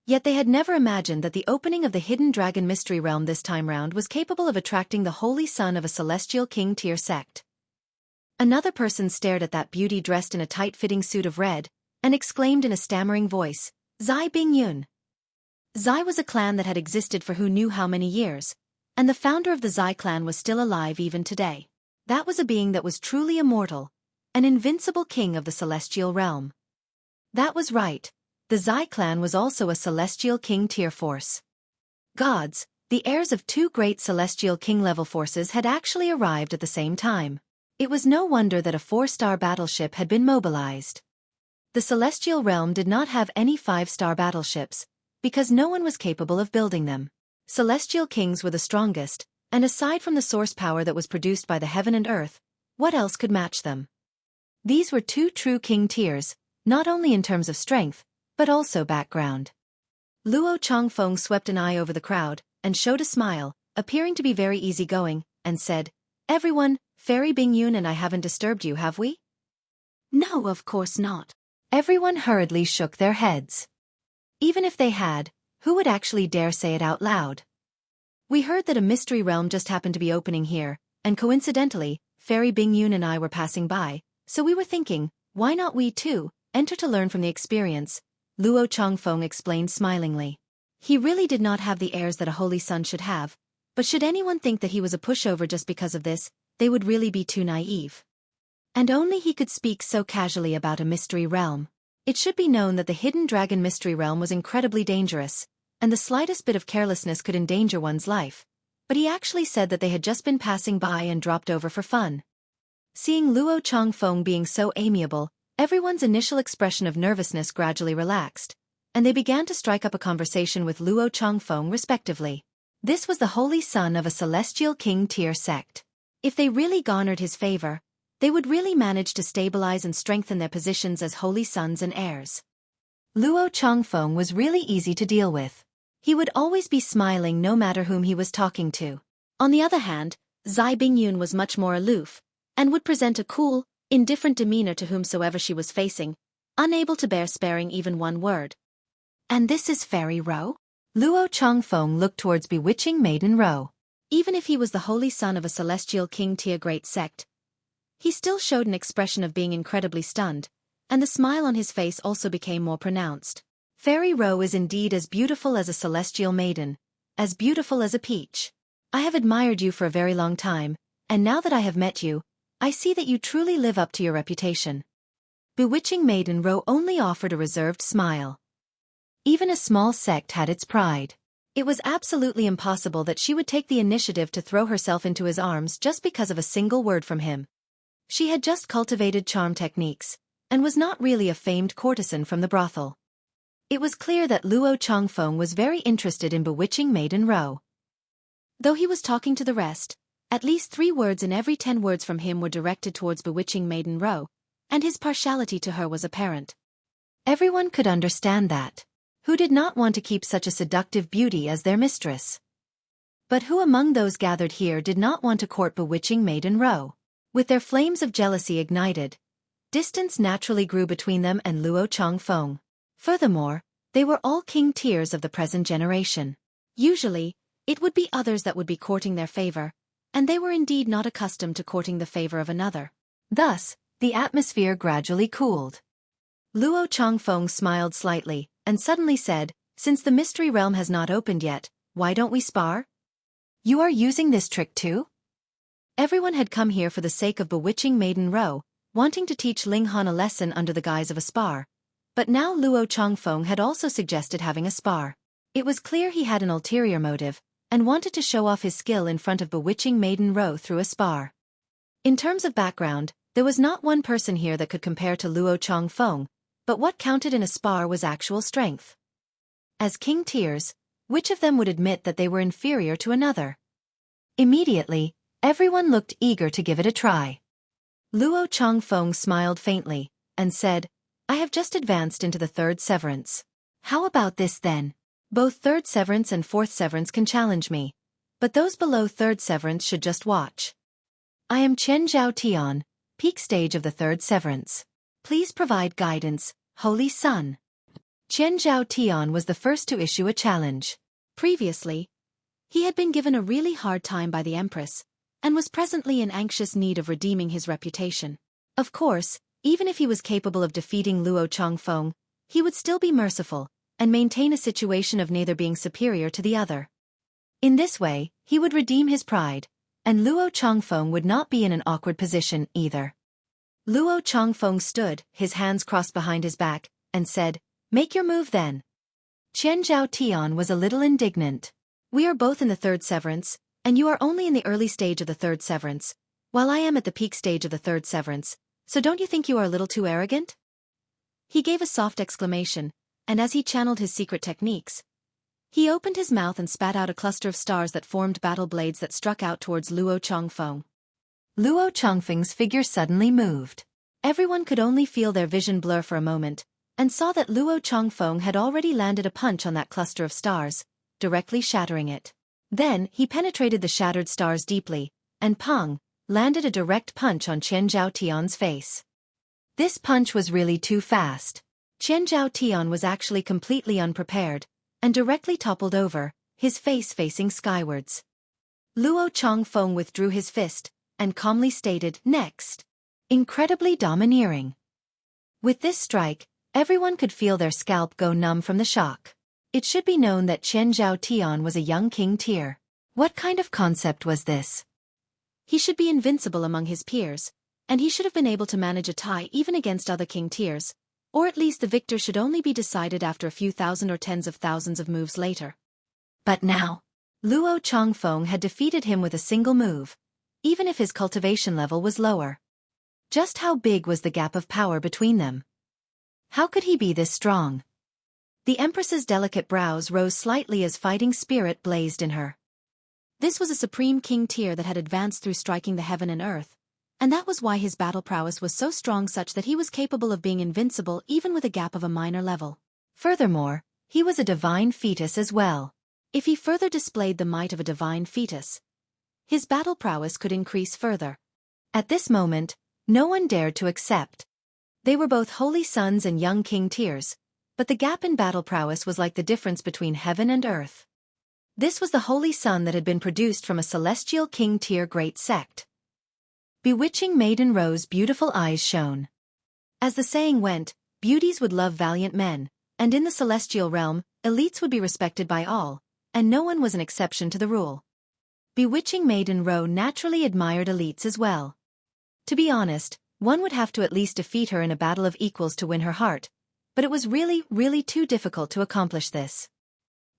Yet they had never imagined that the opening of the hidden dragon mystery realm this time round was capable of attracting the holy son of a celestial king tier sect. Another person stared at that beauty dressed in a tight-fitting suit of red, and exclaimed in a stammering voice, Zai Bingyun. Zai was a clan that had existed for who knew how many years, and the founder of the Zai clan was still alive even today. That was a being that was truly immortal, an invincible king of the celestial realm. That was right, the Zai clan was also a celestial king tier force. Gods, the heirs of 2 great celestial king-level forces had actually arrived at the same time. It was no wonder that a 4-star battleship had been mobilized. The celestial realm did not have any 5-star battleships, because no one was capable of building them. Celestial kings were the strongest, and aside from the source power that was produced by the heaven and earth, what else could match them? These were 2 true king tiers, not only in terms of strength, but also background. Luo Changfeng swept an eye over the crowd, and showed a smile, appearing to be very easygoing, and said, Everyone, Fairy Bingyun and I haven't disturbed you, have we? No, of course not. Everyone hurriedly shook their heads. Even if they had, Who would actually dare say it out loud? We heard that a mystery realm just happened to be opening here, and coincidentally, Fairy Bingyun and I were passing by, so we were thinking, why not we too, enter to learn from the experience, Luo Changfeng explained smilingly. He really did not have the airs that a holy son should have, but should anyone think that he was a pushover just because of this, they would really be too naive. And only he could speak so casually about a mystery realm. It should be known that the hidden dragon mystery realm was incredibly dangerous, and the slightest bit of carelessness could endanger one's life, but he actually said that they had just been passing by and dropped over for fun. Seeing Luo Changfeng being so amiable, everyone's initial expression of nervousness gradually relaxed, and they began to strike up a conversation with Luo Changfeng respectively. This was the holy son of a celestial king tier sect. If they really garnered his favor, they would really manage to stabilize and strengthen their positions as holy sons and heirs. Luo Changfeng was really easy to deal with. He would always be smiling no matter whom he was talking to. On the other hand, Zai Bingyun was much more aloof, and would present a cool, indifferent demeanor to whomsoever she was facing, unable to bear sparing even one word. And this is Fairy Ro? Luo Changfeng looked towards Bewitching Maiden Ro. Even if he was the holy son of a celestial king tier great sect, he still showed an expression of being incredibly stunned, and the smile on his face also became more pronounced. Fairy Ro is indeed as beautiful as a celestial maiden, as beautiful as a peach. I have admired you for a very long time, and now that I have met you, I see that you truly live up to your reputation. Bewitching Maiden Ro only offered a reserved smile. Even a small sect had its pride. It was absolutely impossible that she would take the initiative to throw herself into his arms just because of a single word from him. She had just cultivated charm techniques, and was not really a famed courtesan from the brothel. It was clear that Luo Changfeng was very interested in Bewitching Maiden Ro. Though he was talking to the rest, at least 3 words in every 10 words from him were directed towards Bewitching Maiden Ro, and his partiality to her was apparent. Everyone could understand that. Who did not want to keep such a seductive beauty as their mistress? But who among those gathered here did not want to court Bewitching Maiden Ro? With their flames of jealousy ignited, distance naturally grew between them and Luo Changfeng. Furthermore, they were all king tiers of the present generation. Usually, it would be others that would be courting their favor, and they were indeed not accustomed to courting the favor of another. Thus, the atmosphere gradually cooled. Luo Changfeng smiled slightly, and suddenly said, "Since the mystery realm has not opened yet, why don't we spar? You are using this trick too?" Everyone had come here for the sake of Bewitching Maiden Ro, wanting to teach Ling Han a lesson under the guise of a spar. But now Luo Changfeng had also suggested having a spar. It was clear he had an ulterior motive, and wanted to show off his skill in front of Bewitching Maiden Ro through a spar. In terms of background, there was not one person here that could compare to Luo Changfeng, but what counted in a spar was actual strength. As king tiers, which of them would admit that they were inferior to another? Immediately, everyone looked eager to give it a try. Luo Changfeng smiled faintly, and said, "I have just advanced into the 3rd severance. How about this then? Both 3rd severance and 4th severance can challenge me, but those below 3rd severance should just watch. I am Chen Zhao Tian, peak stage of the 3rd severance. Please provide guidance, Holy Sun." Chen Zhao Tian was the first to issue a challenge. Previously, he had been given a really hard time by the Empress, and was presently in anxious need of redeeming his reputation. Of course, even if he was capable of defeating Luo Changfeng, he would still be merciful, and maintain a situation of neither being superior to the other. In this way, he would redeem his pride, and Luo Changfeng would not be in an awkward position either. Luo Changfeng stood, his hands crossed behind his back, and said, "Make your move then." Chen Zhao Tian was a little indignant. "We are both in the 3rd severance, and you are only in the early stage of the 3rd severance, while I am at the peak stage of the 3rd severance, so don't you think you are a little too arrogant?" He gave a soft exclamation, and as he channeled his secret techniques, he opened his mouth and spat out a cluster of stars that formed battle blades that struck out towards Luo Changfeng. Luo Changfeng's figure suddenly moved. Everyone could only feel their vision blur for a moment, and saw that Luo Changfeng had already landed a punch on that cluster of stars, directly shattering it. Then, he penetrated the shattered stars deeply, and pong, landed a direct punch on Chen Zhao Tian's face. This punch was really too fast. Chen Zhao Tian was actually completely unprepared, and directly toppled over, his face facing skywards. Luo Changfeng withdrew his fist, and calmly stated, "Next." Incredibly domineering. With this strike, everyone could feel their scalp go numb from the shock. It should be known that Chen Zhao Tian was a young king tier. What kind of concept was this? He should be invincible among his peers, and he should have been able to manage a tie even against other king tiers, or at least the victor should only be decided after a few thousand or tens of thousands of moves later. But now, Luo Changfeng had defeated him with a single move, even if his cultivation level was lower. Just how big was the gap of power between them? How could he be this strong? The Empress's delicate brows rose slightly as fighting spirit blazed in her. This was a supreme king tier that had advanced through striking the heaven and earth, and that was why his battle prowess was so strong, such that he was capable of being invincible even with a gap of a minor level. Furthermore, he was a divine fetus as well. If he further displayed the might of a divine fetus, his battle prowess could increase further. At this moment, no one dared to accept. They were both holy sons and young king tiers, but the gap in battle prowess was like the difference between heaven and earth. This was the holy son that had been produced from a celestial king tier great sect. Bewitching Maiden Ro's beautiful eyes shone. As the saying went, beauties would love valiant men, and in the celestial realm, elites would be respected by all, and no one was an exception to the rule. Bewitching Maiden Ro naturally admired elites as well. To be honest, one would have to at least defeat her in a battle of equals to win her heart, but it was really too difficult to accomplish this.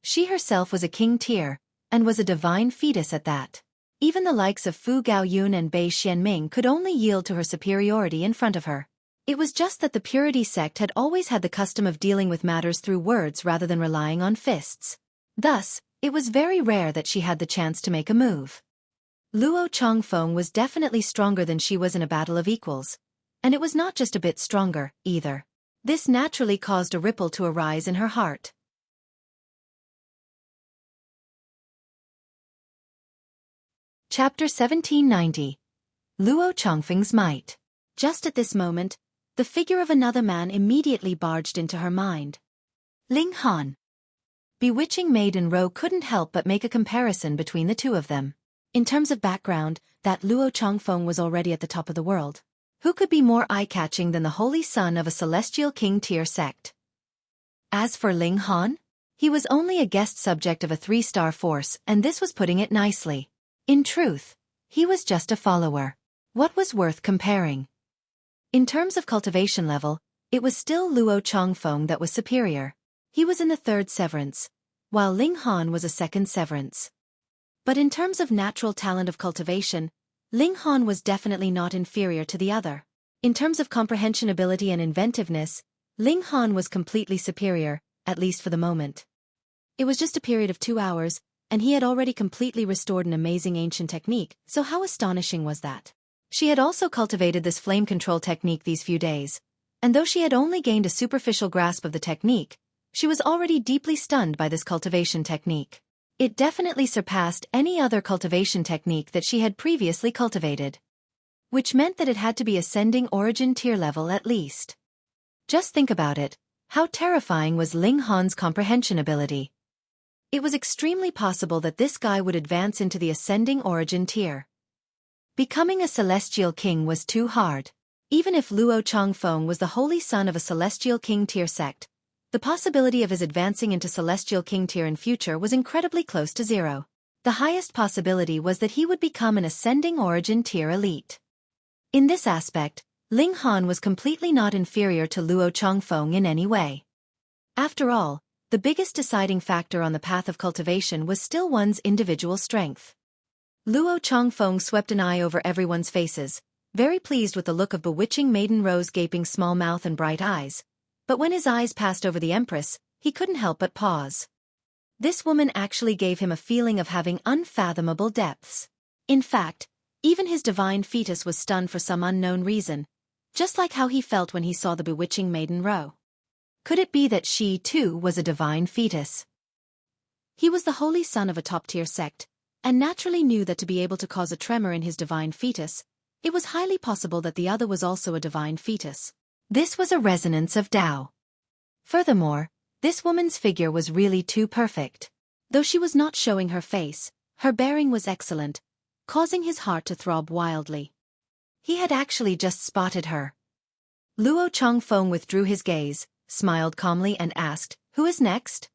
She herself was a king tier, and was a divine fetus at that. Even the likes of Fu Gaoyun and Bei Xianming could only yield to her superiority in front of her. It was just that the Purity sect had always had the custom of dealing with matters through words rather than relying on fists. Thus, it was very rare that she had the chance to make a move. Luo Changfeng was definitely stronger than she was in a battle of equals, and it was not just a bit stronger, either. This naturally caused a ripple to arise in her heart. Chapter 1790. Luo Changfeng's Might. Just at this moment, the figure of another man immediately barged into her mind. Ling Han. Bewitching Maiden Ro couldn't help but make a comparison between the two of them. In terms of background, that Luo Changfeng was already at the top of the world. Who could be more eye-catching than the holy son of a celestial king tier sect? As for Ling Han, he was only a guest subject of a 3-star force, and this was putting it nicely. In truth, he was just a follower. What was worth comparing? In terms of cultivation level, it was still Luo Changfeng that was superior. He was in the 3rd severance, while Ling Han was a 2nd severance. But in terms of natural talent of cultivation, Ling Han was definitely not inferior to the other. In terms of comprehension ability and inventiveness, Ling Han was completely superior, at least for the moment. It was just a period of 2 hours, and he had already completely restored an amazing ancient technique, so how astonishing was that? She had also cultivated this flame control technique these few days, and though she had only gained a superficial grasp of the technique, she was already deeply stunned by this cultivation technique. It definitely surpassed any other cultivation technique that she had previously cultivated. Which meant that it had to be ascending origin tier level at least. Just think about it, how terrifying was Ling Han's comprehension ability? It was extremely possible that this guy would advance into the ascending origin tier. Becoming a celestial king was too hard. Even if Luo Changfeng was the holy son of a celestial king tier sect, the possibility of his advancing into celestial king tier in future was incredibly close to 0. The highest possibility was that he would become an ascending origin tier elite. In this aspect, Ling Han was completely not inferior to Luo Changfeng in any way. After all, the biggest deciding factor on the path of cultivation was still one's individual strength. Luo Changfeng swept an eye over everyone's faces, very pleased with the look of Bewitching Maiden Ro's gaping small mouth and bright eyes, but when his eyes passed over the Empress, he couldn't help but pause. This woman actually gave him a feeling of having unfathomable depths. In fact, even his divine fetus was stunned for some unknown reason, just like how he felt when he saw the Bewitching Maiden Ro. Could it be that she, too, was a divine fetus? He was the holy son of a top-tier sect, and naturally knew that to be able to cause a tremor in his divine fetus, it was highly possible that the other was also a divine fetus. This was a resonance of Tao. Furthermore, This woman's figure was really too perfect. Though she was not showing her face, her bearing was excellent, causing his heart to throb wildly. He had actually just spotted her. Luo Changfeng withdrew his gaze, smiled calmly and asked, "Who is next?"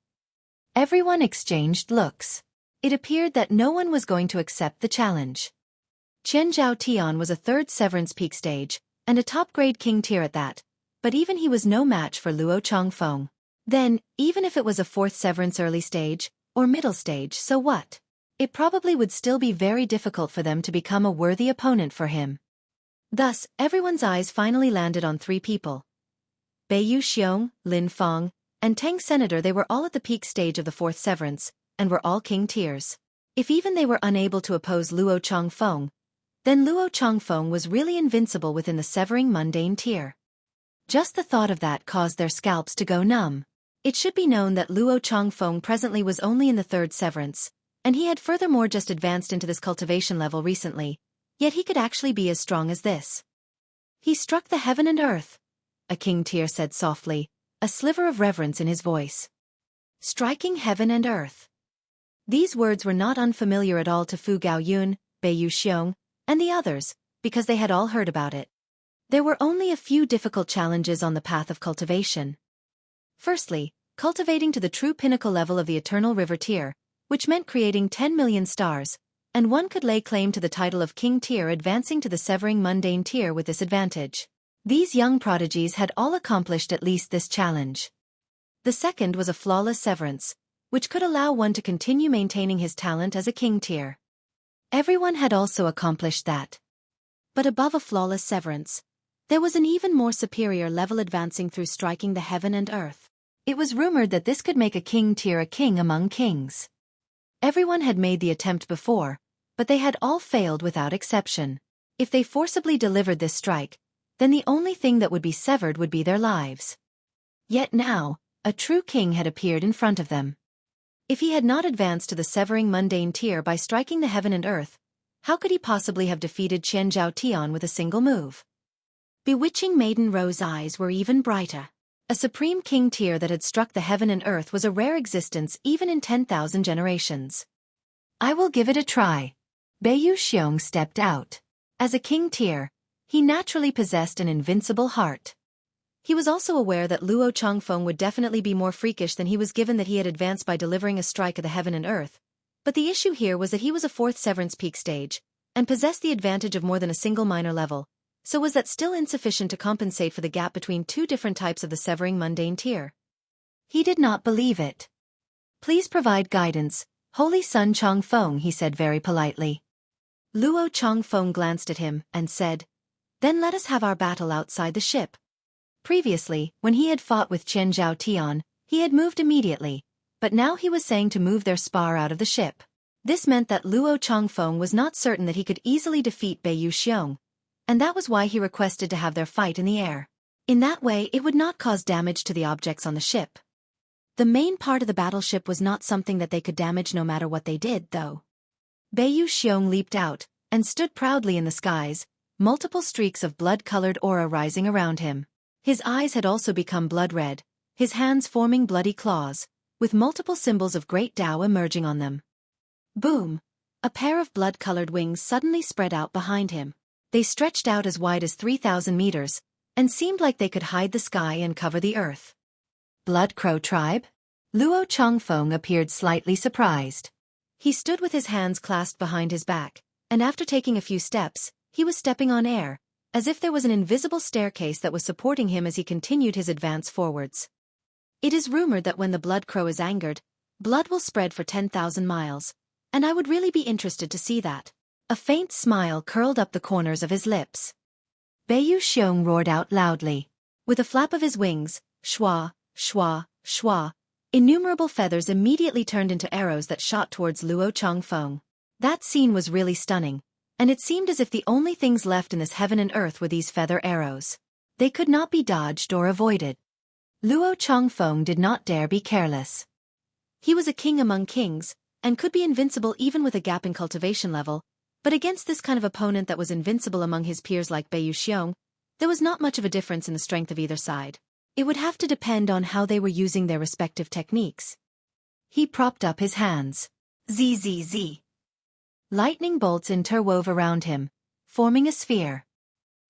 Everyone exchanged looks. It appeared that no one was going to accept the challenge. Chen Zhao Tian was a third Severance Peak stage, and a top-grade king tier at that, but even he was no match for Luo Changfeng. Then, even if it was a fourth Severance early stage, or middle stage, so what? It probably would still be very difficult for them to become a worthy opponent for him. Thus, everyone's eyes finally landed on three people. Beiyu Xiong, Lin Feng, and Tang Senator. They were all at the peak stage of the fourth Severance, and were all king tiers. If even they were unable to oppose Luo Changfeng, then Luo Changfeng was really invincible within the Severing Mundane tier. Just the thought of that caused their scalps to go numb. It should be known that Luo Changfeng presently was only in the third Severance, and he had furthermore just advanced into this cultivation level recently, yet he could actually be as strong as this. He struck the heaven and earth, a king tier said softly, a sliver of reverence in his voice. Striking heaven and earth. These words were not unfamiliar at all to Fu Gaoyun, Beiyu Xiong, and the others, because they had all heard about it. There were only a few difficult challenges on the path of cultivation. Firstly, cultivating to the true pinnacle level of the Eternal River tier, which meant creating 10 million stars, and one could lay claim to the title of King tier, advancing to the Severing Mundane tier with this advantage. These young prodigies had all accomplished at least this challenge. The second was a flawless severance, which could allow one to continue maintaining his talent as a king tier. Everyone had also accomplished that. But above a flawless severance, there was an even more superior level, advancing through striking the heaven and earth. It was rumored that this could make a king tier a king among kings. Everyone had made the attempt before, but they had all failed without exception. If they forcibly delivered this strike, then the only thing that would be severed would be their lives. Yet now, a true king had appeared in front of them. If he had not advanced to the Severing Mundane tier by striking the heaven and earth, how could he possibly have defeated Chen Zhao Tian with a single move? Bewitching Maiden Rose's eyes were even brighter. A supreme king tier that had struck the heaven and earth was a rare existence even in 10,000 generations. I will give it a try. Beiyu Xiong stepped out. As a king tier, he naturally possessed an invincible heart. He was also aware that Luo Changfeng would definitely be more freakish than he was, given that he had advanced by delivering a strike of the heaven and earth. But the issue here was that he was a fourth Severance Peak stage, and possessed the advantage of more than a single minor level. So was that still insufficient to compensate for the gap between two different types of the Severing Mundane tier? He did not believe it. Please provide guidance, Holy Son Changfeng, he said very politely. Luo Changfeng glanced at him and said, "Then let us have our battle outside the ship." Previously, when he had fought with Chen Zhao Tian, he had moved immediately, but now he was saying to move their spar out of the ship. This meant that Luo Changfeng was not certain that he could easily defeat Beiyu Xiong, and that was why he requested to have their fight in the air. In that way it would not cause damage to the objects on the ship. The main part of the battleship was not something that they could damage no matter what they did, though. Beiyu Xiong leaped out, and stood proudly in the skies, multiple streaks of blood-colored aura rising around him. His eyes had also become blood-red, his hands forming bloody claws, with multiple symbols of great Tao emerging on them. Boom! A pair of blood-colored wings suddenly spread out behind him. They stretched out as wide as 3,000 meters, and seemed like they could hide the sky and cover the earth. Blood Crow Tribe? Luo Changfeng appeared slightly surprised. He stood with his hands clasped behind his back, and after taking a few steps, he was stepping on air, as if there was an invisible staircase that was supporting him as he continued his advance forwards. It is rumored that when the Blood Crow is angered, blood will spread for 10,000 miles, and I would really be interested to see that. A faint smile curled up the corners of his lips. Beiyu Xiong roared out loudly. With a flap of his wings, shwa, shwa, shwa, innumerable feathers immediately turned into arrows that shot towards Luo Changfeng. That scene was really stunning, and it seemed as if the only things left in this heaven and earth were these feather arrows. They could not be dodged or avoided. Luo Changfeng did not dare be careless. He was a king among kings, and could be invincible even with a gap in cultivation level, but against this kind of opponent that was invincible among his peers like Beiyu Xiong, there was not much of a difference in the strength of either side. It would have to depend on how they were using their respective techniques. He propped up his hands. Zzz. Lightning bolts interwove around him, forming a sphere.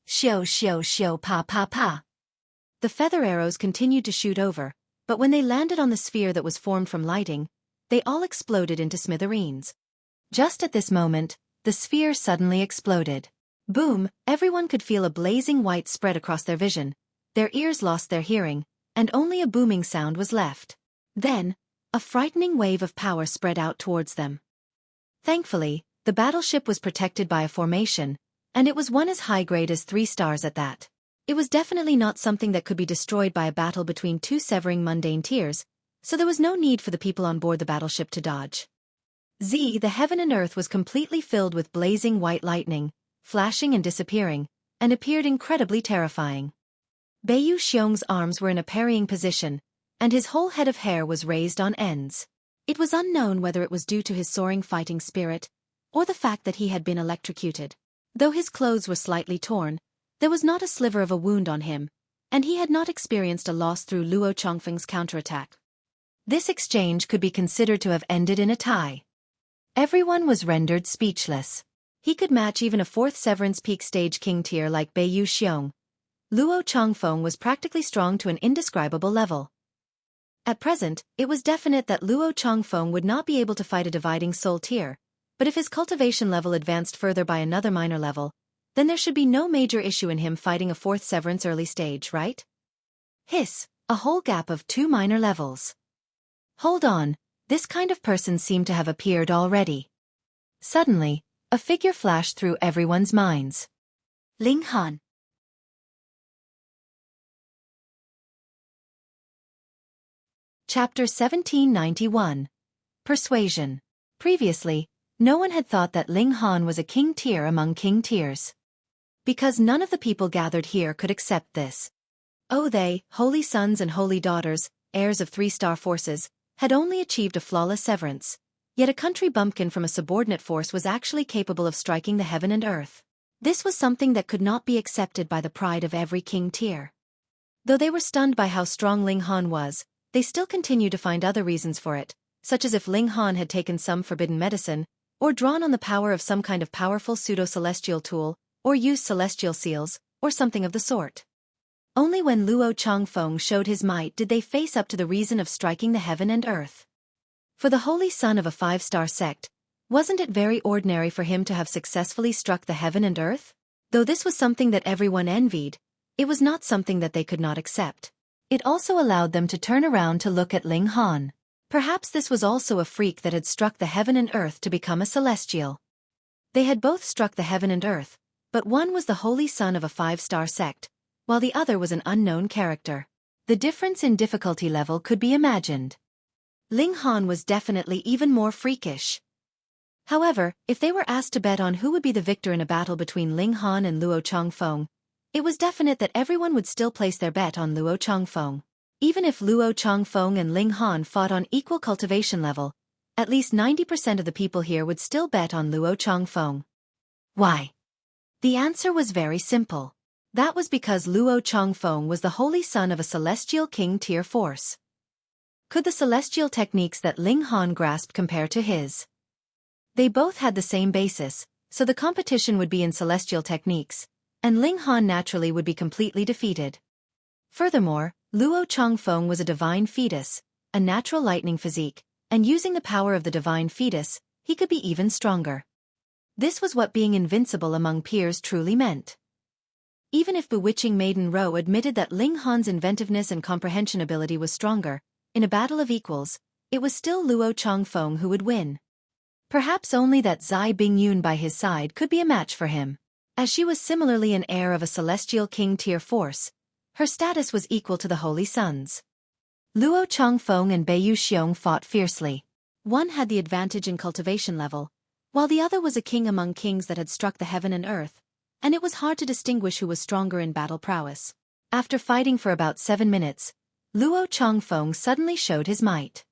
Shio pa pa pa. The feather arrows continued to shoot over, but when they landed on the sphere that was formed from lighting, they all exploded into smithereens. Just at this moment, the sphere suddenly exploded. Boom! Everyone could feel a blazing white spread across their vision. Their ears lost their hearing, and only a booming sound was left. Then, a frightening wave of power spread out towards them. Thankfully, the battleship was protected by a formation, and it was one as high grade as 3 stars at that. It was definitely not something that could be destroyed by a battle between 2 severing mundane tiers, so there was no need for the people on board the battleship to dodge. The heaven and earth was completely filled with blazing white lightning, flashing and disappearing, and appeared incredibly terrifying. Bewitching's arms were in a parrying position, and his whole head of hair was raised on ends. It was unknown whether it was due to his soaring fighting spirit, or the fact that he had been electrocuted. Though his clothes were slightly torn, there was not a sliver of a wound on him, and he had not experienced a loss through Luo Changfeng's counterattack. This exchange could be considered to have ended in a tie. Everyone was rendered speechless. He could match even a 4th Severance Peak stage king tier like Bewitching. Luo Changfeng was practically strong to an indescribable level. At present, it was definite that Luo Changfeng would not be able to fight a dividing soul tier, but if his cultivation level advanced further by another minor level, then there should be no major issue in him fighting a 4th Severance early stage, right? Hiss, a whole gap of 2 minor levels. Hold on, this kind of person seemed to have appeared already. Suddenly, a figure flashed through everyone's minds. Ling Han. Chapter 1791. Persuasion. Previously, no one had thought that Ling Han was a king tier among king tiers. Because none of the people gathered here could accept this. Oh, they, holy sons and holy daughters, heirs of 3-star forces, had only achieved a flawless severance, yet a country bumpkin from a subordinate force was actually capable of striking the heaven and earth. This was something that could not be accepted by the pride of every king tier. Though they were stunned by how strong Ling Han was, they still continued to find other reasons for it, such as if Ling Han had taken some forbidden medicine, or drawn on the power of some kind of powerful pseudo-celestial tool, or used celestial seals, or something of the sort. Only when Luo Changfeng showed his might did they face up to the reason of striking the heaven and earth. For the holy son of a 5-star sect, wasn't it very ordinary for him to have successfully struck the heaven and earth? Though this was something that everyone envied, it was not something that they could not accept. It also allowed them to turn around to look at Ling Han. Perhaps this was also a freak that had struck the heaven and earth to become a celestial. They had both struck the heaven and earth, but one was the holy son of a 5-star sect, while the other was an unknown character. The difference in difficulty level could be imagined. Ling Han was definitely even more freakish. However, if they were asked to bet on who would be the victor in a battle between Ling Han and Luo Changfeng, it was definite that everyone would still place their bet on Luo Changfeng. Even if Luo Changfeng and Ling Han fought on equal cultivation level, at least 90% of the people here would still bet on Luo Changfeng. Why? The answer was very simple. That was because Luo Changfeng was the holy son of a celestial king tier force. Could the celestial techniques that Ling Han grasped compare to his? They both had the same basis, so the competition would be in celestial techniques, and Ling Han naturally would be completely defeated. Furthermore, Luo Changfeng was a divine fetus, a natural lightning physique, and using the power of the divine fetus, he could be even stronger. This was what being invincible among peers truly meant. Even if Bewitching Maiden Ro admitted that Ling Han's inventiveness and comprehension ability was stronger, in a battle of equals, it was still Luo Changfeng who would win. Perhaps only that Zai Bingyun by his side could be a match for him. As she was similarly an heir of a celestial king tier force, her status was equal to the holy sons. Luo Changfeng and Bewitching fought fiercely. One had the advantage in cultivation level, while the other was a king among kings that had struck the heaven and earth, and it was hard to distinguish who was stronger in battle prowess. After fighting for about 7 minutes, Luo Changfeng suddenly showed his might.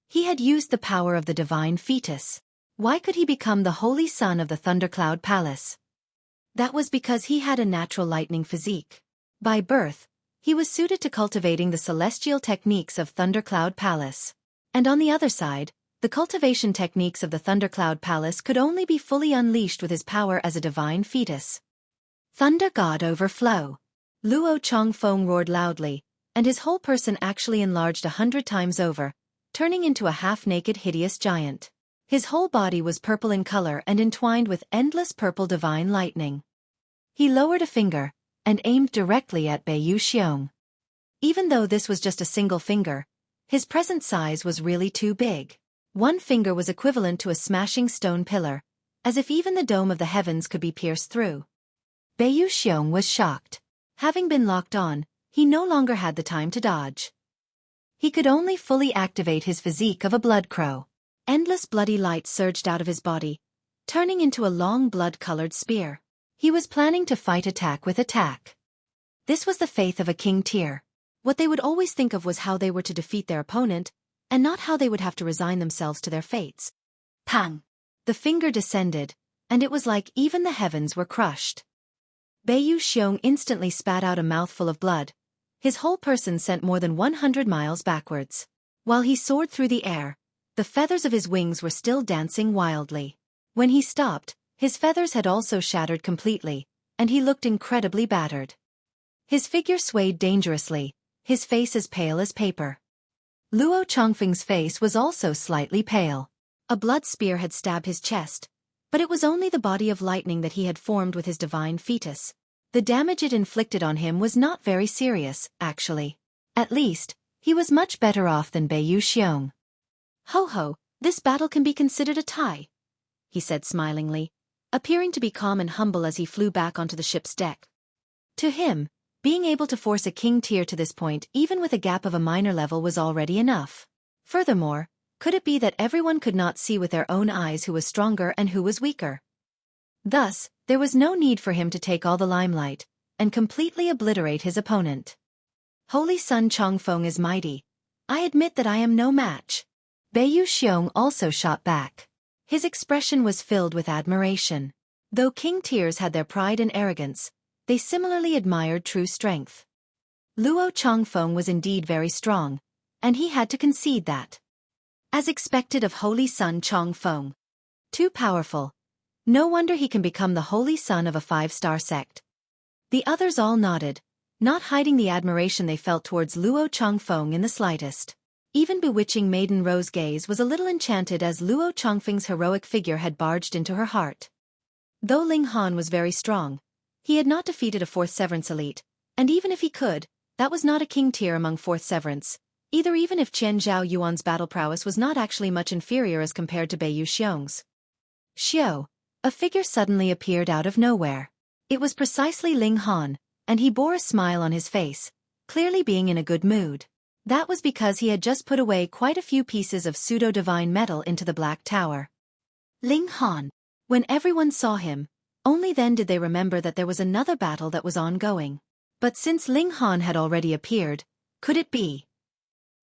He had used the power of the divine fetus. Why could he become the holy son of the Thundercloud Palace? That was because he had a natural lightning physique. By birth, He was suited to cultivating the celestial techniques of Thundercloud Palace. And on the other side, the cultivation techniques of the Thundercloud Palace could only be fully unleashed with his power as a divine fetus. Thunder God overflow. Luo Changfeng roared loudly, and his whole person actually enlarged 100 times over, turning into a half-naked hideous giant. His whole body was purple in color and entwined with endless purple divine lightning. He lowered a finger and aimed directly at Bewitching. Even though this was just a single finger, his present size was really too big. One finger was equivalent to a smashing stone pillar, as if even the dome of the heavens could be pierced through. Bewitching was shocked. Having been locked on, he no longer had the time to dodge. He could only fully activate his physique of a blood crow. Endless bloody light surged out of his body, turning into a long blood-colored spear. He was planning to fight attack with attack. This was the faith of a king tier. What they would always think of was how they were to defeat their opponent, and not how they would have to resign themselves to their fates. Pang! The finger descended, and it was like even the heavens were crushed. Bewitching instantly spat out a mouthful of blood. His whole person sent more than 100 miles backwards. While he soared through the air, the feathers of his wings were still dancing wildly. When he stopped, his feathers had also shattered completely, and he looked incredibly battered. His figure swayed dangerously, his face as pale as paper. Luo Changfeng's face was also slightly pale. A blood spear had stabbed his chest, but it was only the body of lightning that he had formed with his divine fetus. The damage it inflicted on him was not very serious, actually. At least, he was much better off than Bewitching. "Ho ho, this battle can be considered a tie," he said smilingly, appearing to be calm and humble as he flew back onto the ship's deck. To him, being able to force a king tier to this point even with a gap of a minor level was already enough. Furthermore, could it be that everyone could not see with their own eyes who was stronger and who was weaker? Thus, there was no need for him to take all the limelight and completely obliterate his opponent. "Holy Sun Changfeng is mighty. I admit that I am no match." Bewitching also shot back. His expression was filled with admiration. Though king tiers had their pride and arrogance, they similarly admired true strength. Luo Changfeng was indeed very strong, and he had to concede that. As expected of Holy Sun Changfeng. Too powerful. No wonder he can become the holy son of a 5-star sect. The others all nodded, not hiding the admiration they felt towards Luo Changfeng in the slightest. Even Bewitching Maiden Rose Gaze was a little enchanted as Luo Changfeng's heroic figure had barged into her heart. Though Ling Han was very strong, he had not defeated a 4th Severance elite, and even if he could, that was not a king tier among 4th Severance, even if Chen Zhao Yuan's battle prowess was not actually much inferior as compared to Bewitching's. Xiao. A figure suddenly appeared out of nowhere. It was precisely Ling Han, and he bore a smile on his face, clearly being in a good mood. That was because he had just put away quite a few pieces of pseudo-divine metal into the Black Tower. Ling Han. When everyone saw him, only then did they remember that there was another battle that was ongoing. But since Ling Han had already appeared, could it be?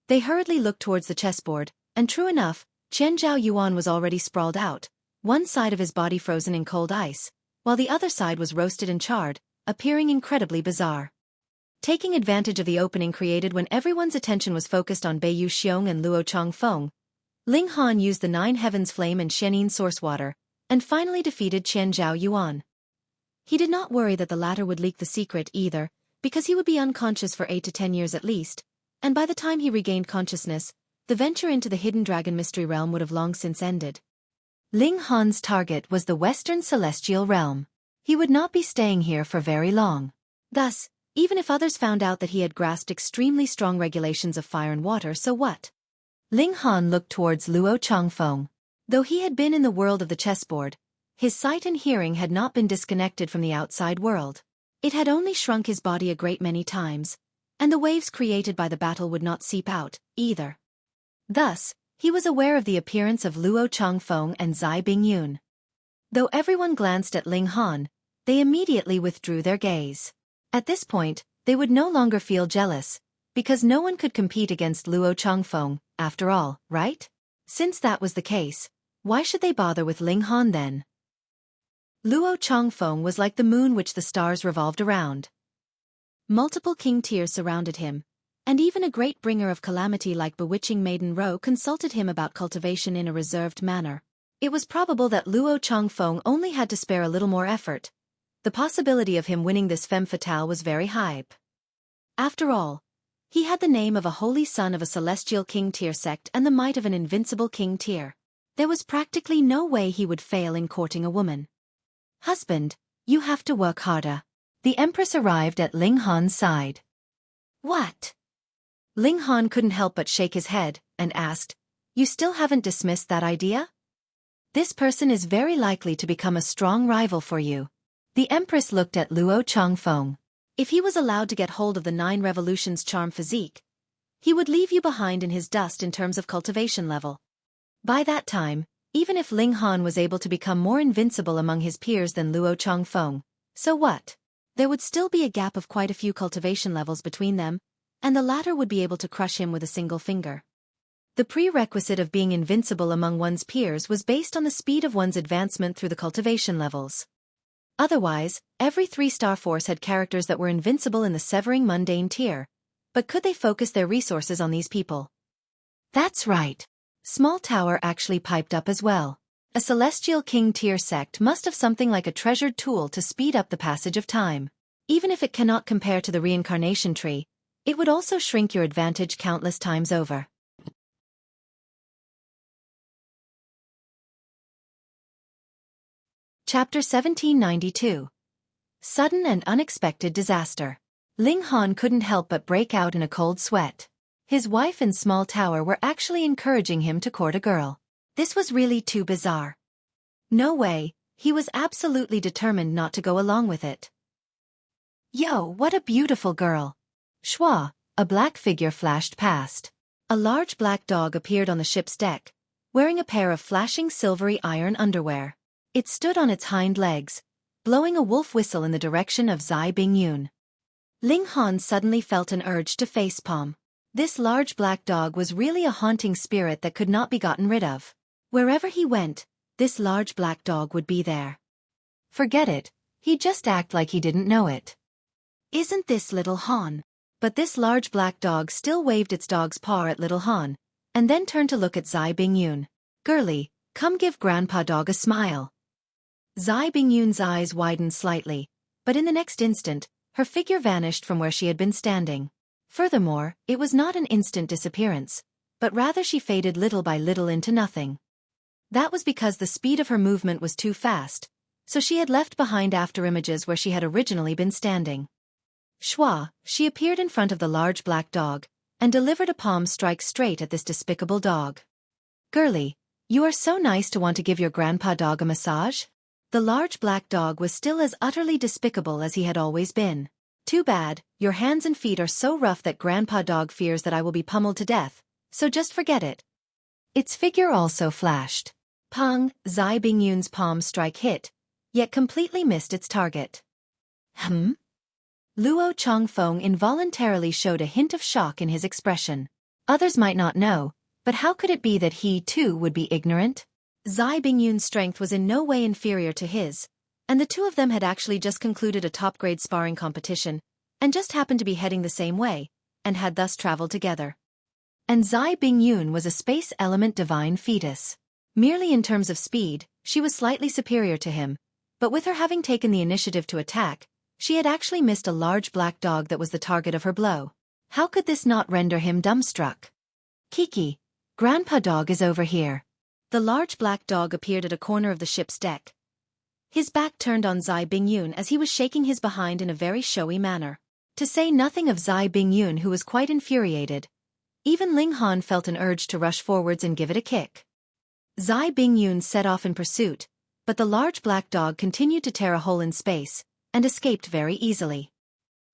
They hurriedly looked towards the chessboard, and true enough, Chen Zhao Yuan was already sprawled out, one side of his body frozen in cold ice, while the other side was roasted and charred, appearing incredibly bizarre. Taking advantage of the opening created when everyone's attention was focused on Bewitching and Luo Changfeng, Ling Han used the 9 Heavens Flame and Shenin Source Water, and finally defeated Chen Zhao Yuan. He did not worry that the latter would leak the secret either, because he would be unconscious for 8 to 10 years at least, and by the time he regained consciousness, the venture into the Hidden Dragon Mystery Realm would have long since ended. Ling Han's target was the Western Celestial Realm. He would not be staying here for very long. Thus, even if others found out that he had grasped extremely strong regulations of fire and water, so what? Ling Han looked towards Luo Changfeng. Though he had been in the world of the chessboard, his sight and hearing had not been disconnected from the outside world. It had only shrunk his body a great many times, and the waves created by the battle would not seep out, either. Thus, he was aware of the appearance of Luo Changfeng and Zai Bingyun. Though everyone glanced at Ling Han, they immediately withdrew their gaze. At this point, they would no longer feel jealous, because no one could compete against Luo Changfeng, after all, right? Since that was the case, why should they bother with Ling Han then? Luo Changfeng was like the moon which the stars revolved around. Multiple king tiers surrounded him, and even a great bringer of calamity like Bewitching Maiden consulted him about cultivation in a reserved manner. It was probable that Luo Changfeng only had to spare a little more effort. The possibility of him winning this femme fatale was very high. After all, he had the name of a holy son of a celestial king tier sect and the might of an invincible king tier. There was practically no way he would fail in courting a woman. Husband, you have to work harder. The Empress arrived at Ling Han's side. What? Ling Han couldn't help but shake his head and asked, "You still haven't dismissed that idea? This person is very likely to become a strong rival for you." The Empress looked at Luo Changfeng. If he was allowed to get hold of the 9 Revolutions charm physique, he would leave you behind in his dust in terms of cultivation level. By that time, even if Ling Han was able to become more invincible among his peers than Luo Changfeng, so what? There would still be a gap of quite a few cultivation levels between them, and the latter would be able to crush him with a single finger. The prerequisite of being invincible among one's peers was based on the speed of one's advancement through the cultivation levels. Otherwise, every 3-star force had characters that were invincible in the severing mundane tier, but could they focus their resources on these people? That's right. Small Tower actually piped up as well. A celestial king tier sect must have something like a treasured tool to speed up the passage of time. Even if it cannot compare to the reincarnation tree, it would also shrink your advantage countless times over. Chapter 1792. Sudden and unexpected disaster. Ling Han couldn't help but break out in a cold sweat. His wife and Small Tower were actually encouraging him to court a girl. This was really too bizarre. No way, he was absolutely determined not to go along with it. Yo, what a beautiful girl. Shua, a black figure flashed past. A large black dog appeared on the ship's deck, wearing a pair of flashing silvery iron underwear. It stood on its hind legs, blowing a wolf whistle in the direction of Zai Bingyun. Ling Han suddenly felt an urge to facepalm. This large black dog was really a haunting spirit that could not be gotten rid of. Wherever he went, this large black dog would be there. Forget it, he'd just act like he didn't know it. Isn't this little Han? But this large black dog still waved its dog's paw at little Han, and then turned to look at Zai Bingyun. Girlie, come give Grandpa Dog a smile. Zai Bingyun's eyes widened slightly, but in the next instant, her figure vanished from where she had been standing. Furthermore, it was not an instant disappearance, but rather she faded little by little into nothing. That was because the speed of her movement was too fast, so she had left behind afterimages where she had originally been standing. Shua, she appeared in front of the large black dog, and delivered a palm strike straight at this despicable dog. Girlie, you are so nice to want to give your Grandpa Dog a massage? The large black dog was still as utterly despicable as he had always been. Too bad, your hands and feet are so rough that Grandpa Dog fears that I will be pummeled to death, so just forget it. Its figure also flashed. Pang, Zai Bingyun's palm strike hit, yet completely missed its target. Luo Changfeng involuntarily showed a hint of shock in his expression. Others might not know, but how could it be that he too would be ignorant? Zai Bingyun's strength was in no way inferior to his, and the two of them had actually just concluded a top-grade sparring competition, and just happened to be heading the same way, and had thus traveled together. And Zai Bingyun was a space element divine fetus. Merely in terms of speed, she was slightly superior to him, but with her having taken the initiative to attack, she had actually missed a large black dog that was the target of her blow. How could this not render him dumbstruck? Kiki, Grandpa Dog is over here. The large black dog appeared at a corner of the ship's deck. His back turned on Zai Bingyun as he was shaking his behind in a very showy manner. To say nothing of Zai Bingyun, who was quite infuriated. Even Ling Han felt an urge to rush forwards and give it a kick. Zai Bingyun set off in pursuit, but the large black dog continued to tear a hole in space, and escaped very easily.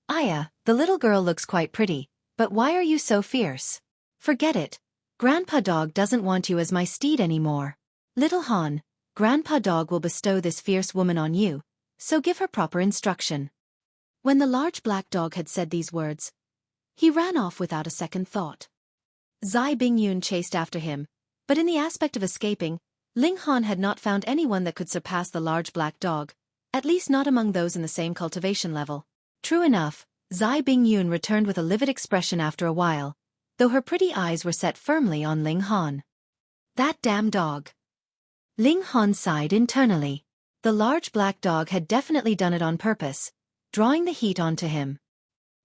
Aya, the little girl looks quite pretty, but why are you so fierce? Forget it. Grandpa Dog doesn't want you as my steed anymore. Little Han, Grandpa Dog will bestow this fierce woman on you, so give her proper instruction. When the large black dog had said these words, he ran off without a second thought. Zai Bingyun chased after him, but in the aspect of escaping, Ling Han had not found anyone that could surpass the large black dog, at least not among those in the same cultivation level. True enough, Zai Bingyun returned with a livid expression after a while, though her pretty eyes were set firmly on Ling Han. That damn dog. Ling Han sighed internally. The large black dog had definitely done it on purpose, drawing the heat onto him.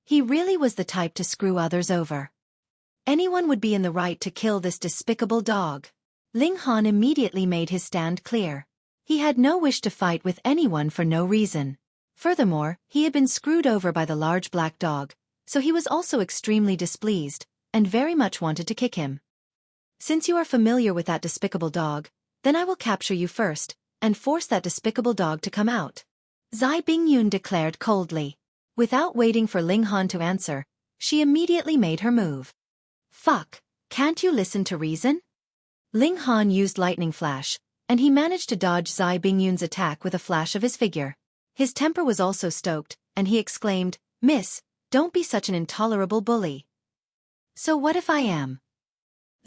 He really was the type to screw others over. Anyone would be in the right to kill this despicable dog. Ling Han immediately made his stand clear. He had no wish to fight with anyone for no reason. Furthermore, he had been screwed over by the large black dog, so he was also extremely displeased, and very much wanted to kick him. Since you are familiar with that despicable dog, then I will capture you first, and force that despicable dog to come out. Zai Bingyun declared coldly. Without waiting for Ling Han to answer, she immediately made her move. Fuck, can't you listen to reason? Ling Han used lightning flash, and he managed to dodge Zai Bingyun's attack with a flash of his figure. His temper was also stoked, and he exclaimed, "Miss, don't be such an intolerable bully." So what if I am?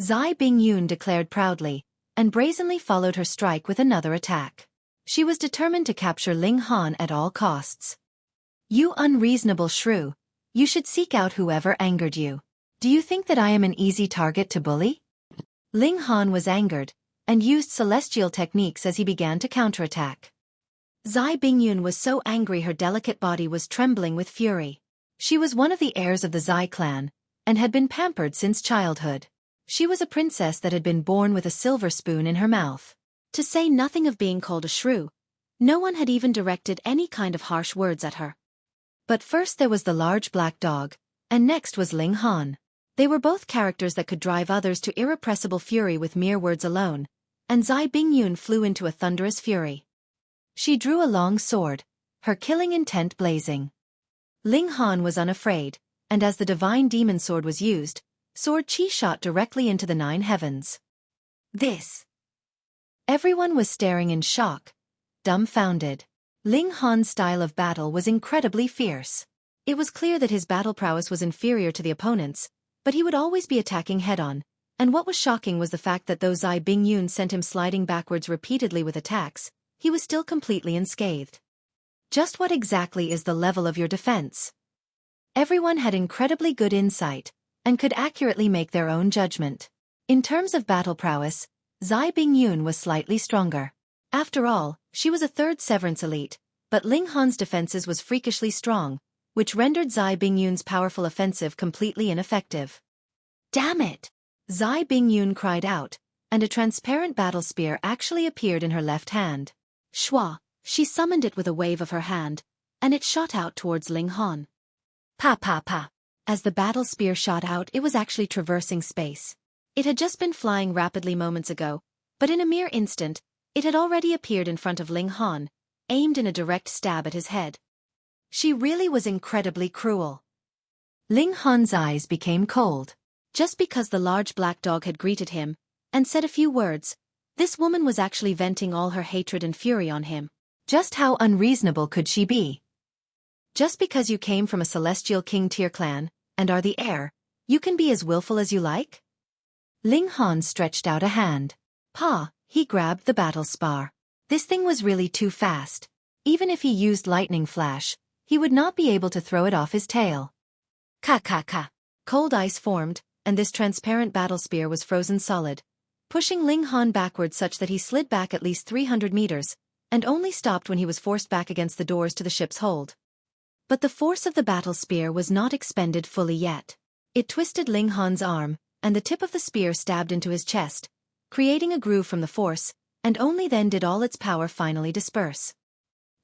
Zai Bingyun declared proudly, and brazenly followed her strike with another attack. She was determined to capture Ling Han at all costs. You unreasonable shrew, you should seek out whoever angered you. Do you think that I am an easy target to bully? Ling Han was angered, and used celestial techniques as he began to counterattack. Zai Bingyun was so angry her delicate body was trembling with fury. She was one of the heirs of the Zai clan, and had been pampered since childhood. She was a princess that had been born with a silver spoon in her mouth. To say nothing of being called a shrew, no one had even directed any kind of harsh words at her. But first there was the large black dog, and next was Ling Han. They were both characters that could drive others to irrepressible fury with mere words alone, and Zai Bingyun flew into a thunderous fury. She drew a long sword, her killing intent blazing. Ling Han was unafraid, and as the divine demon sword was used, sword chi shot directly into the 9 heavens. This. Everyone was staring in shock, dumbfounded. Ling Han's style of battle was incredibly fierce. It was clear that his battle prowess was inferior to the opponent's, but he would always be attacking head-on, and what was shocking was the fact that though Zai Bingyun sent him sliding backwards repeatedly with attacks, he was still completely unscathed. Just what exactly is the level of your defense? Everyone had incredibly good insight, and could accurately make their own judgment. In terms of battle prowess, Zai Bingyun was slightly stronger. After all, she was a 3rd Severance elite, but Ling Han's defenses was freakishly strong, which rendered Zai Bingyun's powerful offensive completely ineffective. Damn it! Zai Bingyun cried out, and a transparent battle spear actually appeared in her left hand. Shua, she summoned it with a wave of her hand, and it shot out towards Ling Han. Pa pa pa. As the battle spear shot out, it was actually traversing space. It had just been flying rapidly moments ago, but in a mere instant, it had already appeared in front of Ling Han, aimed in a direct stab at his head. She really was incredibly cruel. Ling Han's eyes became cold. Just because the large black dog had greeted him, and said a few words, this woman was actually venting all her hatred and fury on him. Just how unreasonable could she be? Just because you came from a celestial king tier clan, and are the heir, you can be as willful as you like? Ling Han stretched out a hand. Pa, he grabbed the battle spar. This thing was really too fast. Even if he used lightning flash, he would not be able to throw it off his tail. Ka. Cold ice formed, and this transparent battle spear was frozen solid, pushing Ling Han backward such that he slid back at least 300 meters, and only stopped when he was forced back against the doors to the ship's hold. But the force of the battle spear was not expended fully yet. It twisted Ling Han's arm, and the tip of the spear stabbed into his chest, creating a groove from the force, and only then did all its power finally disperse.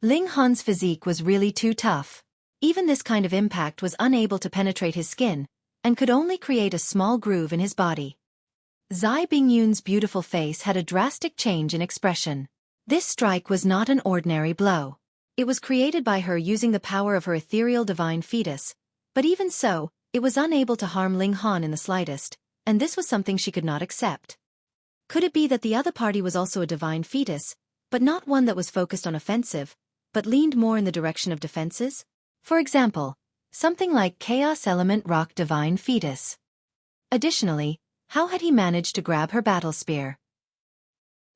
Ling Han's physique was really too tough. Even this kind of impact was unable to penetrate his skin, and could only create a small groove in his body. Zai Bingyun's beautiful face had a drastic change in expression. This strike was not an ordinary blow. It was created by her using the power of her ethereal divine fetus, but even so, it was unable to harm Ling Han in the slightest, and this was something she could not accept. Could it be that the other party was also a divine fetus, but not one that was focused on offensive, but leaned more in the direction of defenses? For example, something like Chaos Element Rock Divine Fetus. Additionally, how had he managed to grab her battle spear?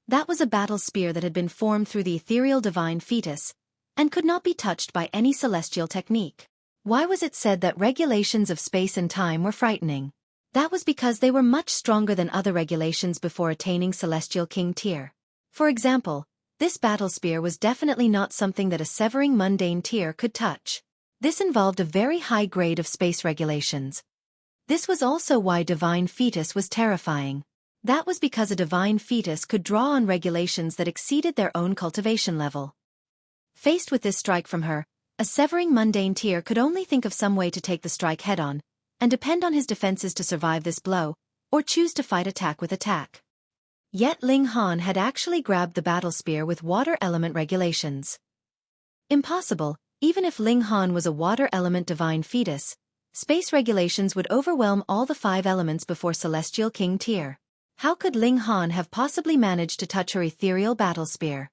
That was a battle spear that had been formed through the ethereal divine fetus, and could not be touched by any celestial technique. Why was it said that regulations of space and time were frightening? That was because they were much stronger than other regulations before attaining Celestial King tier. For example, this battle spear was definitely not something that a severing mundane tier could touch. This involved a very high grade of space regulations. This was also why Divine Fetus was terrifying. That was because a Divine Fetus could draw on regulations that exceeded their own cultivation level. Faced with this strike from her, a severing mundane tier could only think of some way to take the strike head-on, and depend on his defenses to survive this blow, or choose to fight attack with attack. Yet Ling Han had actually grabbed the battle spear with water element regulations. Impossible, even if Ling Han was a water element divine fetus, space regulations would overwhelm all the 5 elements before Celestial King tier. How could Ling Han have possibly managed to touch her ethereal battle spear?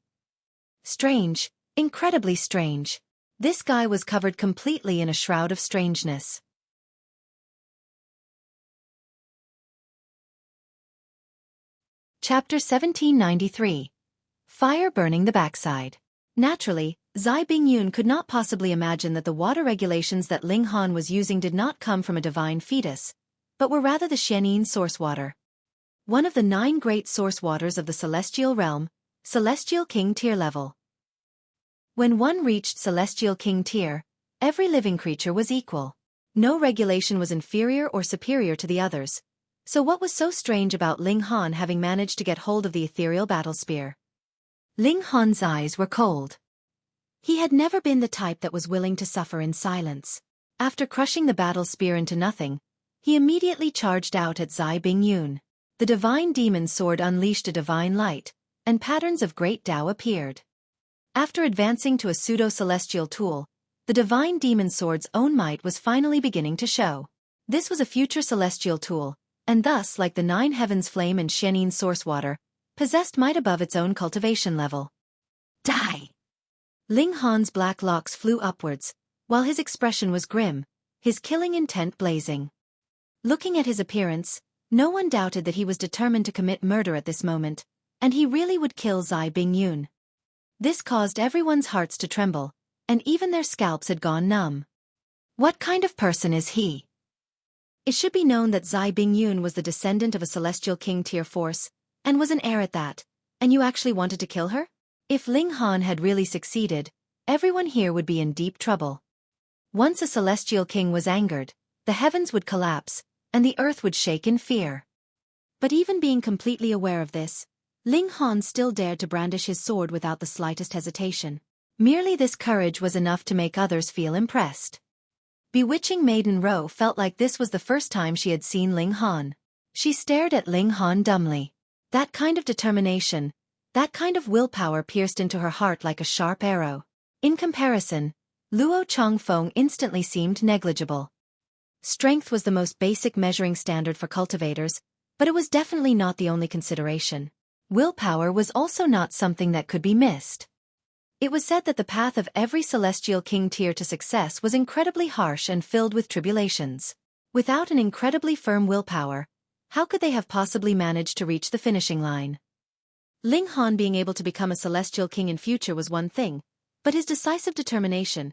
Strange, incredibly strange. This guy was covered completely in a shroud of strangeness. Chapter 1793. Fire burning the backside. Naturally, Zai Bingyun could not possibly imagine that the water regulations that Ling Han was using did not come from a divine fetus, but were rather the Xianyin source water. One of the 9 great source waters of the celestial realm, Celestial King tier level. When one reached Celestial King tier, every living creature was equal. No regulation was inferior or superior to the others. So what was so strange about Ling Han having managed to get hold of the ethereal battle spear? Ling Han's eyes were cold. He had never been the type that was willing to suffer in silence. After crushing the battle spear into nothing, he immediately charged out at Zai Bingyun. The divine demon sword unleashed a divine light, and patterns of great Tao appeared. After advancing to a pseudo-celestial tool, the divine demon sword's own might was finally beginning to show. This was a future celestial tool, and thus, like the 9 heavens flame and Xianyin source water, possessed might above its own cultivation level. Die! Ling Han's black locks flew upwards, while his expression was grim, his killing intent blazing. Looking at his appearance, no one doubted that he was determined to commit murder at this moment, and he really would kill Zai Bingyun. This caused everyone's hearts to tremble, and even their scalps had gone numb. What kind of person is he? It should be known that Zai Bingyun was the descendant of a Celestial King tier force, and was an heir at that, and you actually wanted to kill her? If Ling Han had really succeeded, everyone here would be in deep trouble. Once a Celestial King was angered, the heavens would collapse, and the earth would shake in fear. But even being completely aware of this, Ling Han still dared to brandish his sword without the slightest hesitation. Merely this courage was enough to make others feel impressed. Bewitching Maiden Ro felt like this was the first time she had seen Ling Han. She stared at Ling Han dumbly. That kind of determination, that kind of willpower pierced into her heart like a sharp arrow. In comparison, Luo Changfeng instantly seemed negligible. Strength was the most basic measuring standard for cultivators, but it was definitely not the only consideration. Willpower was also not something that could be missed. It was said that the path of every Celestial King tier to success was incredibly harsh and filled with tribulations. Without an incredibly firm willpower, how could they have possibly managed to reach the finishing line? Ling Han being able to become a Celestial King in future was one thing, but his decisive determination,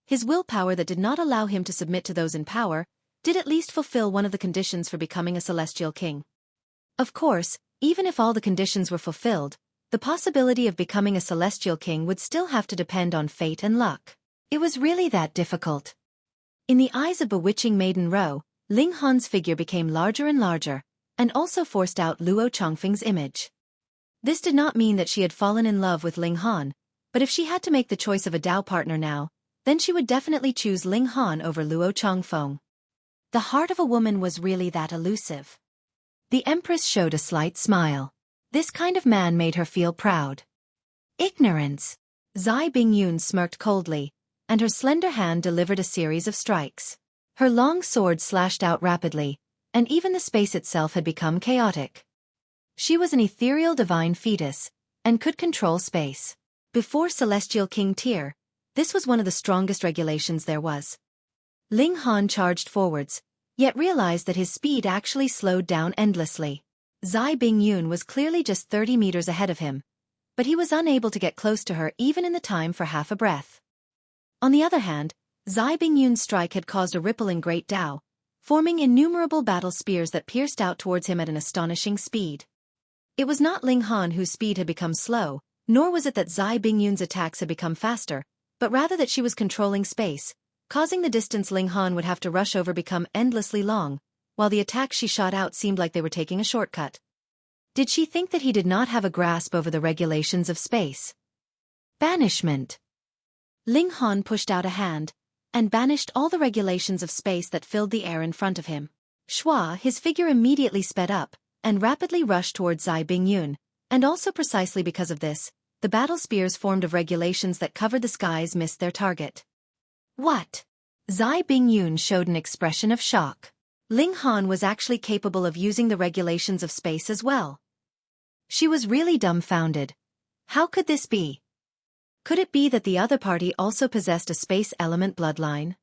his willpower that did not allow him to submit to those in power, did at least fulfill one of the conditions for becoming a Celestial King. Of course, even if all the conditions were fulfilled, the possibility of becoming a Celestial King would still have to depend on fate and luck. It was really that difficult. In the eyes of Bewitching Maiden Ro, Ling Han's figure became larger and larger, and also forced out Luo Changfeng's image. This did not mean that she had fallen in love with Ling Han, but if she had to make the choice of a Tao partner now, then she would definitely choose Ling Han over Luo Changfeng. The heart of a woman was really that elusive. The Empress showed a slight smile. This kind of man made her feel proud. Ignorance. Zai Bingyun smirked coldly, and her slender hand delivered a series of strikes. Her long sword slashed out rapidly, and even the space itself had become chaotic. She was an ethereal divine fetus, and could control space. Before Celestial King tier, this was one of the strongest regulations there was. Ling Han charged forwards, yet realized that his speed actually slowed down endlessly. Zai Bingyun was clearly just 30 meters ahead of him, but he was unable to get close to her even in the time for half a breath. On the other hand, Zai Bingyun's strike had caused a ripple in Great Dao, forming innumerable battle spears that pierced out towards him at an astonishing speed. It was not Ling Han whose speed had become slow, nor was it that Zai Bingyun's attacks had become faster, but rather that she was controlling space, causing the distance Ling Han would have to rush over become endlessly long, while the attacks she shot out seemed like they were taking a shortcut. Did she think that he did not have a grasp over the regulations of space? Banishment. Ling Han pushed out a hand, and banished all the regulations of space that filled the air in front of him. Shua, his figure immediately sped up, and rapidly rushed towards Zai Bingyun, and also precisely because of this, the battle spears formed of regulations that covered the skies missed their target. What? Zai Bingyun showed an expression of shock. Ling Han was actually capable of using the regulations of space as well. She was really dumbfounded. How could this be? Could it be that the other party also possessed a space element bloodline?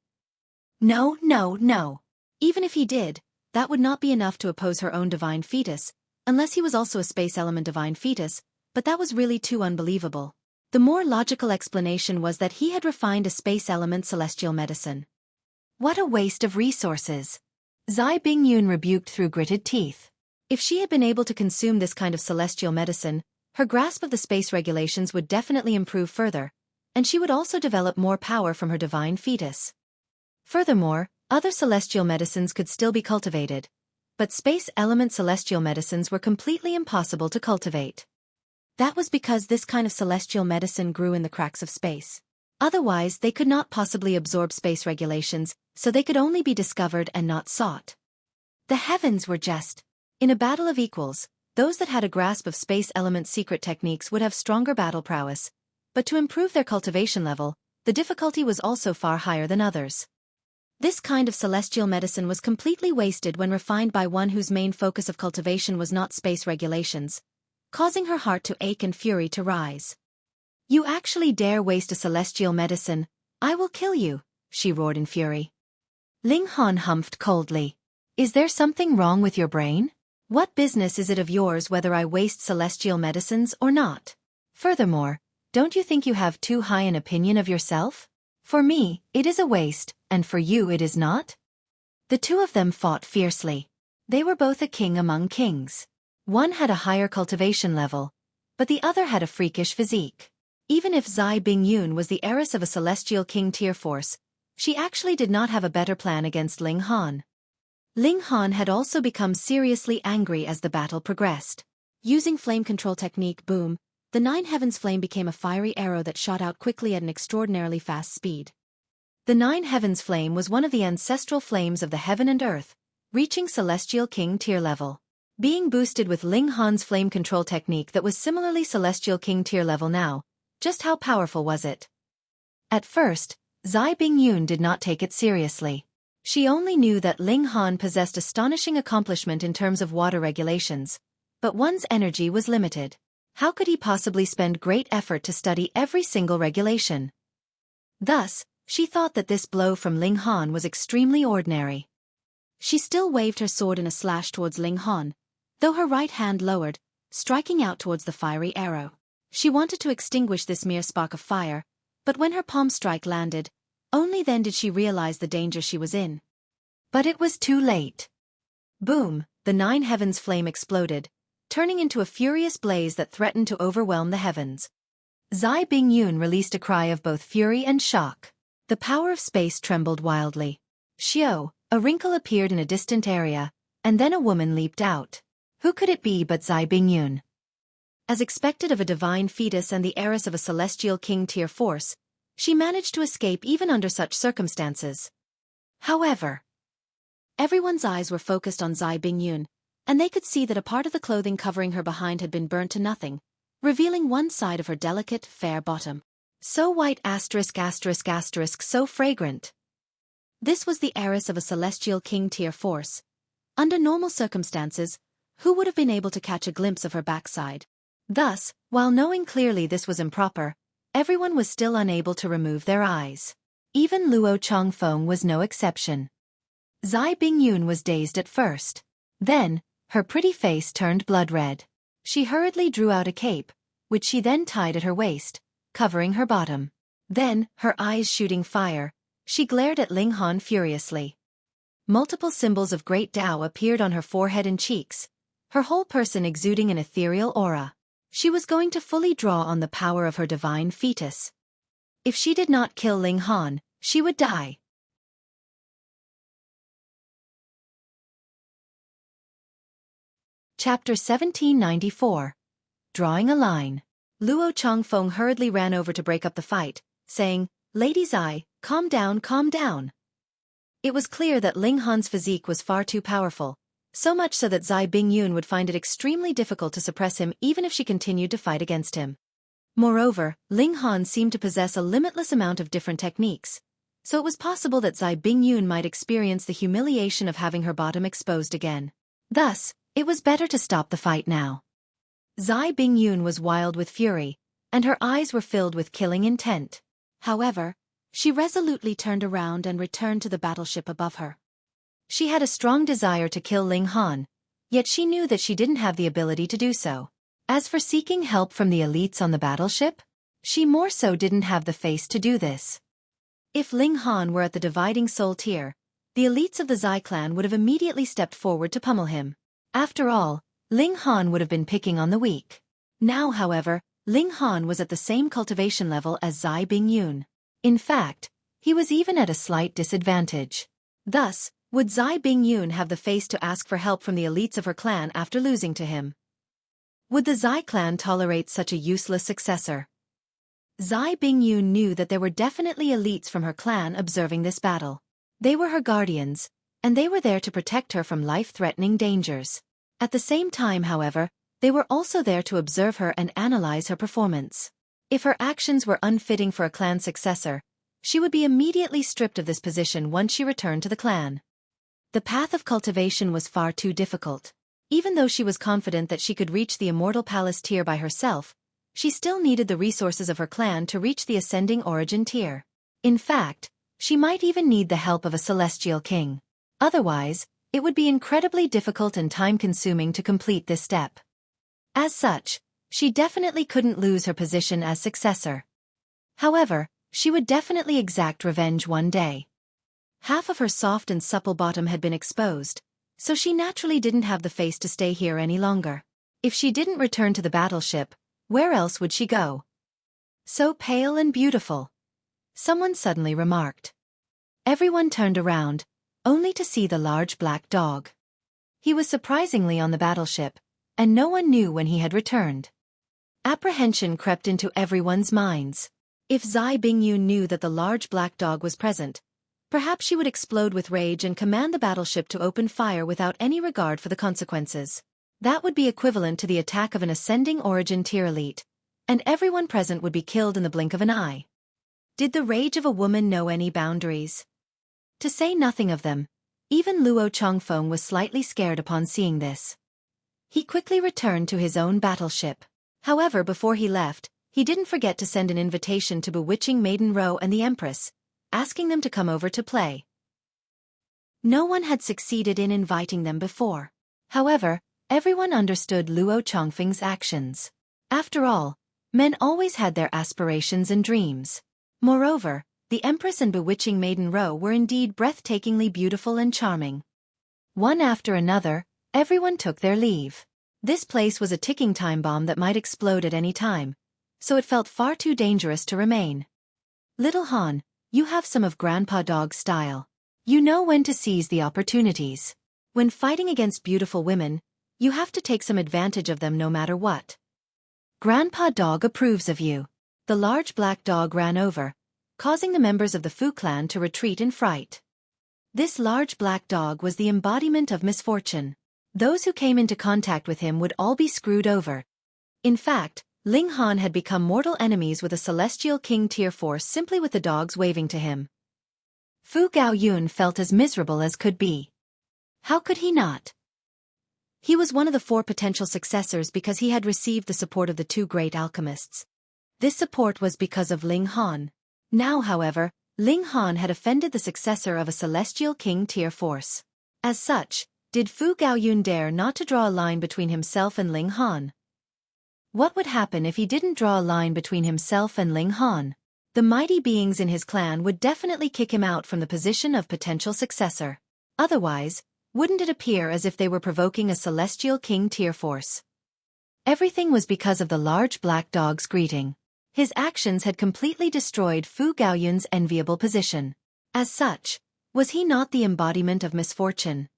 No. Even if he did, that would not be enough to oppose her own divine fetus, unless he was also a space element divine fetus, but that was really too unbelievable. The more logical explanation was that he had refined a space element celestial medicine. What a waste of resources! Zai Bingyun rebuked through gritted teeth. If she had been able to consume this kind of celestial medicine, her grasp of the space regulations would definitely improve further, and she would also develop more power from her divine fetus. Furthermore, other celestial medicines could still be cultivated, but space element celestial medicines were completely impossible to cultivate. That was because this kind of celestial medicine grew in the cracks of space. Otherwise, they could not possibly absorb space regulations, so they could only be discovered and not sought. The heavens were just. In a battle of equals, those that had a grasp of space element secret techniques would have stronger battle prowess, but to improve their cultivation level, the difficulty was also far higher than others. This kind of celestial medicine was completely wasted when refined by one whose main focus of cultivation was not space regulations, causing her heart to ache and fury to rise. You actually dare waste a celestial medicine? I will kill you, she roared in fury. Ling Han humphed coldly. Is there something wrong with your brain? What business is it of yours whether I waste celestial medicines or not? Furthermore, don't you think you have too high an opinion of yourself? For me, it is a waste, and for you it is not? The two of them fought fiercely. They were both a king among kings. One had a higher cultivation level, but the other had a freakish physique. Even if Zai Bingyun was the heiress of a celestial king tier force, she actually did not have a better plan against Ling Han. Ling Han had also become seriously angry as the battle progressed. Using flame control technique Boom, the Nine Heavens flame became a fiery arrow that shot out quickly at an extraordinarily fast speed. The Nine Heavens flame was one of the ancestral flames of the heaven and earth, reaching celestial king tier level. Being boosted with Ling Han's flame control technique that was similarly celestial king tier level now, just how powerful was it? At first, Zai Bingyun did not take it seriously. She only knew that Ling Han possessed astonishing accomplishment in terms of water regulations, but one's energy was limited. How could he possibly spend great effort to study every single regulation? Thus, she thought that this blow from Ling Han was extremely ordinary. She still waved her sword in a slash towards Ling Han, though her right hand lowered, striking out towards the fiery arrow. She wanted to extinguish this mere spark of fire, but when her palm strike landed, only then did she realize the danger she was in. But it was too late. Boom, the Nine Heavens flame exploded, turning into a furious blaze that threatened to overwhelm the heavens. Zai Bingyun released a cry of both fury and shock. The power of space trembled wildly. Xiao, a wrinkle appeared in a distant area, and then a woman leaped out. Who could it be but Zai Bingyun? As expected of a divine fetus and the heiress of a celestial king tier force, she managed to escape even under such circumstances. However, everyone's eyes were focused on Zai Bingyun, and they could see that a part of the clothing covering her behind had been burnt to nothing, revealing one side of her delicate, fair bottom. So white ****, so fragrant. This was the heiress of a celestial king tier force. Under normal circumstances, who would have been able to catch a glimpse of her backside? Thus, while knowing clearly this was improper, everyone was still unable to remove their eyes. Even Luo Changfeng was no exception. Zai Bingyun was dazed at first. Then, her pretty face turned blood red. She hurriedly drew out a cape, which she then tied at her waist, covering her bottom. Then, her eyes shooting fire, She glared at Ling Han furiously. Multiple symbols of great Tao appeared on her forehead and cheeks, her whole person exuding an ethereal aura. She was going to fully draw on the power of her divine fetus. If she did not kill Ling Han, she would die. Chapter 1794. Drawing a Line. Luo Changfeng hurriedly ran over to break up the fight, saying, "Lady Zai, calm down, calm down." It was clear that Ling Han's physique was far too powerful, so much so that Zai Bingyun would find it extremely difficult to suppress him even if she continued to fight against him. Moreover, Ling Han seemed to possess a limitless amount of different techniques, so it was possible that Zai Bingyun might experience the humiliation of having her bottom exposed again. Thus, it was better to stop the fight now. Zai Bingyun was wild with fury, and her eyes were filled with killing intent. However, she resolutely turned around and returned to the battleship above her. She had a strong desire to kill Ling Han, yet she knew that she didn't have the ability to do so. As for seeking help from the elites on the battleship, she more so didn't have the face to do this. If Ling Han were at the dividing soul tier, the elites of the Zai clan would have immediately stepped forward to pummel him. After all, Ling Han would have been picking on the weak. Now, however, Ling Han was at the same cultivation level as Zai Bingyun. In fact, he was even at a slight disadvantage. Thus, would Zai Bingyun have the face to ask for help from the elites of her clan after losing to him? Would the Zai clan tolerate such a useless successor? Zai Bingyun knew that there were definitely elites from her clan observing this battle. They were her guardians, and they were there to protect her from life-threatening dangers. At the same time, however, they were also there to observe her and analyze her performance. If her actions were unfitting for a clan successor, she would be immediately stripped of this position once she returned to the clan. The path of cultivation was far too difficult. Even though she was confident that she could reach the Immortal Palace tier by herself, she still needed the resources of her clan to reach the Ascending Origin tier. In fact, she might even need the help of a Celestial King. Otherwise, it would be incredibly difficult and time-consuming to complete this step. As such, she definitely couldn't lose her position as successor. However, she would definitely exact revenge one day. Half of her soft and supple bottom had been exposed, so she naturally didn't have the face to stay here any longer. If she didn't return to the battleship, where else would she go? So pale and beautiful, someone suddenly remarked. Everyone turned around, only to see the large black dog. He was surprisingly on the battleship, and no one knew when he had returned. Apprehension crept into everyone's minds. If Zai Bingyun knew that the large black dog was present, perhaps she would explode with rage and command the battleship to open fire without any regard for the consequences. That would be equivalent to the attack of an Ascending Origin tier elite, and everyone present would be killed in the blink of an eye. Did the rage of a woman know any boundaries? To say nothing of them, even Luo Changfeng was slightly scared upon seeing this. He quickly returned to his own battleship. However, before he left, he didn't forget to send an invitation to Bewitching Maiden and the Empress, asking them to come over to play. No one had succeeded in inviting them before. However, everyone understood Luo Changfeng's actions. After all, men always had their aspirations and dreams. Moreover, the Empress and Bewitching Maiden were indeed breathtakingly beautiful and charming. One after another, everyone took their leave. This place was a ticking time bomb that might explode at any time, so it felt far too dangerous to remain. Little Han, you have some of Grandpa Dog's style. You know when to seize the opportunities. When fighting against beautiful women, you have to take some advantage of them no matter what. Grandpa Dog approves of you. The large black dog ran over, causing the members of the Fu clan to retreat in fright. This large black dog was the embodiment of misfortune. Those who came into contact with him would all be screwed over. In fact, Ling Han had become mortal enemies with a Celestial King tier force simply with the dogs waving to him. Fu Gaoyun felt as miserable as could be. How could he not? He was one of the 4 potential successors because he had received the support of the 2 great alchemists. This support was because of Ling Han. Now, however, Ling Han had offended the successor of a Celestial King tier force. As such, did Fu Gaoyun dare not to draw a line between himself and Ling Han? What would happen if he didn't draw a line between himself and Ling Han? the mighty beings in his clan would definitely kick him out from the position of potential successor. Otherwise, wouldn't it appear as if they were provoking a celestial king tier force? Everything was because of the large black dog's greeting. His actions had completely destroyed Fu Gaoyun's enviable position. As such, was he not the embodiment of misfortune?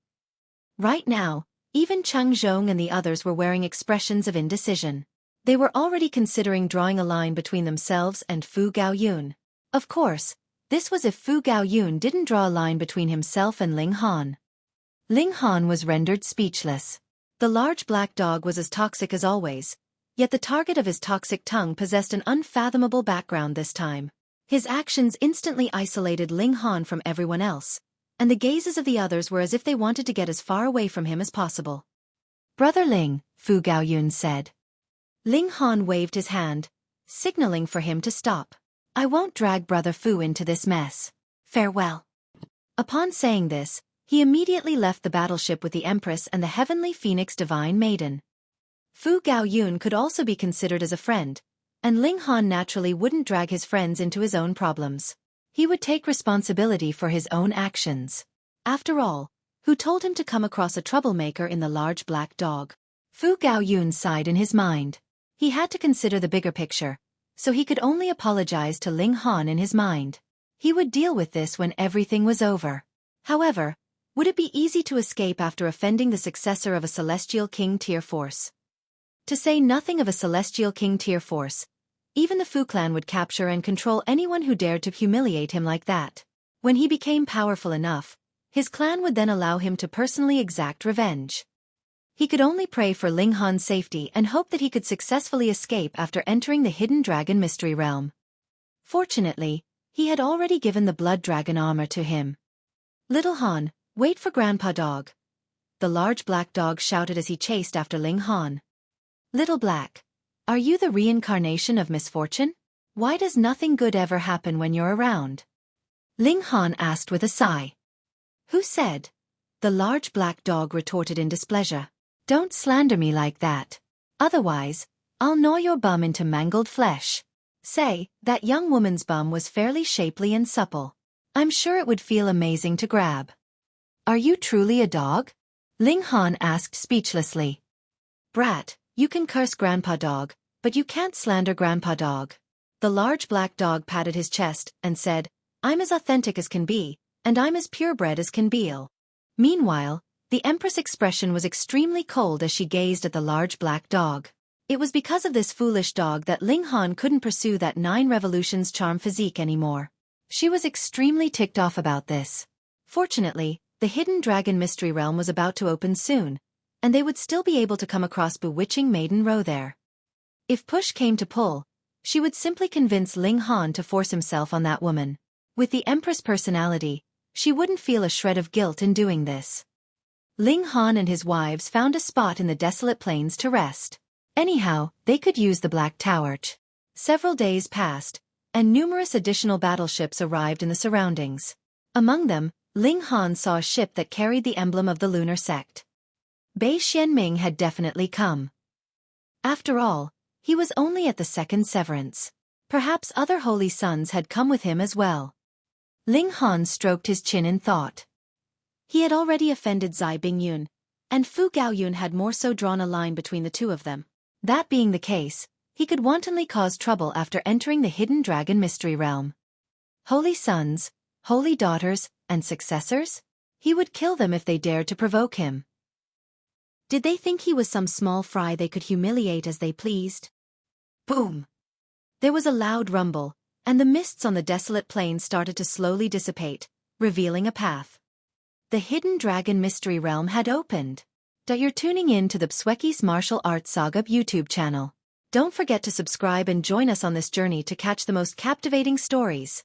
Right now, even Cheng Zhong and the others were wearing expressions of indecision. They were already considering drawing a line between themselves and Fu Gaoyun. Of course, this was if Fu Gaoyun didn't draw a line between himself and Ling Han. Ling Han was rendered speechless. The large black dog was as toxic as always, yet the target of his toxic tongue possessed an unfathomable background this time. His actions instantly isolated Ling Han from everyone else, and the gazes of the others were as if they wanted to get as far away from him as possible. "Brother Ling," Fu Gaoyun said. Ling Han waved his hand, signaling for him to stop. "I won't drag Brother Fu into this mess. Farewell." Upon saying this, he immediately left the battleship with the Empress and the Heavenly Phoenix Divine Maiden. Fu Gaoyun could also be considered as a friend, and Ling Han naturally wouldn't drag his friends into his own problems. He would take responsibility for his own actions. After all, who told him to come across a troublemaker in the large black dog? Fu Gaoyun sighed in his mind. He had to consider the bigger picture, so he could only apologize to Ling Han in his mind. He would deal with this when everything was over. However, would it be easy to escape after offending the successor of a Celestial King tier force? To say nothing of a Celestial King tier force, even the Fu clan would capture and control anyone who dared to humiliate him like that. When he became powerful enough, his clan would then allow him to personally exact revenge. He could only pray for Ling Han's safety and hope that he could successfully escape after entering the Hidden Dragon Mystery Realm. Fortunately, he had already given the Blood Dragon armor to him. "Little Han, wait for Grandpa Dog," the large black dog shouted as he chased after Ling Han. "Little Black, are you the reincarnation of misfortune? Why does nothing good ever happen when you're around?" Ling Han asked with a sigh. "Who said?" the large black dog retorted in displeasure. "Don't slander me like that. Otherwise, I'll gnaw your bum into mangled flesh." Say, that young woman's bum was fairly shapely and supple. I'm sure it would feel amazing to grab. "Are you truly a dog?" Ling Han asked speechlessly. "Brat, you can curse Grandpa Dog, but you can't slander Grandpa Dog." The large black dog patted his chest and said, "I'm as authentic as can be, and I'm as purebred as can be." Meanwhile, the Empress' expression was extremely cold as she gazed at the large black dog. It was because of this foolish dog that Ling Han couldn't pursue that 9 Revolutions charm physique anymore. She was extremely ticked off about this. Fortunately, the Hidden Dragon Mystery Realm was about to open soon, and they would still be able to come across Bewitching Maiden Row there. If push came to pull, she would simply convince Ling Han to force himself on that woman. With the Empress personality, she wouldn't feel a shred of guilt in doing this. Ling Han and his wives found a spot in the desolate plains to rest. Anyhow, they could use the Black Tower. Several days passed, and numerous additional battleships arrived in the surroundings. Among them, Ling Han saw a ship that carried the emblem of the Lunar Sect. Bei Xianming had definitely come. After all, he was only at the second severance. Perhaps other holy sons had come with him as well. Ling Han stroked his chin in thought. He had already offended Zai Bingyun, and Fu Gaoyun had more so drawn a line between the two of them. That being the case, he could wantonly cause trouble after entering the Hidden Dragon Mystery Realm. Holy sons, holy daughters, and successors? He would kill them if they dared to provoke him. Did they think he was some small fry they could humiliate as they pleased? Boom! There was a loud rumble, and the mists on the desolate plain started to slowly dissipate, revealing a path. The Hidden Dragon Mystery Realm had opened. You're tuning in to the Xueqi's Martial Arts Saga YouTube channel. Don't forget to subscribe and join us on this journey to catch the most captivating stories.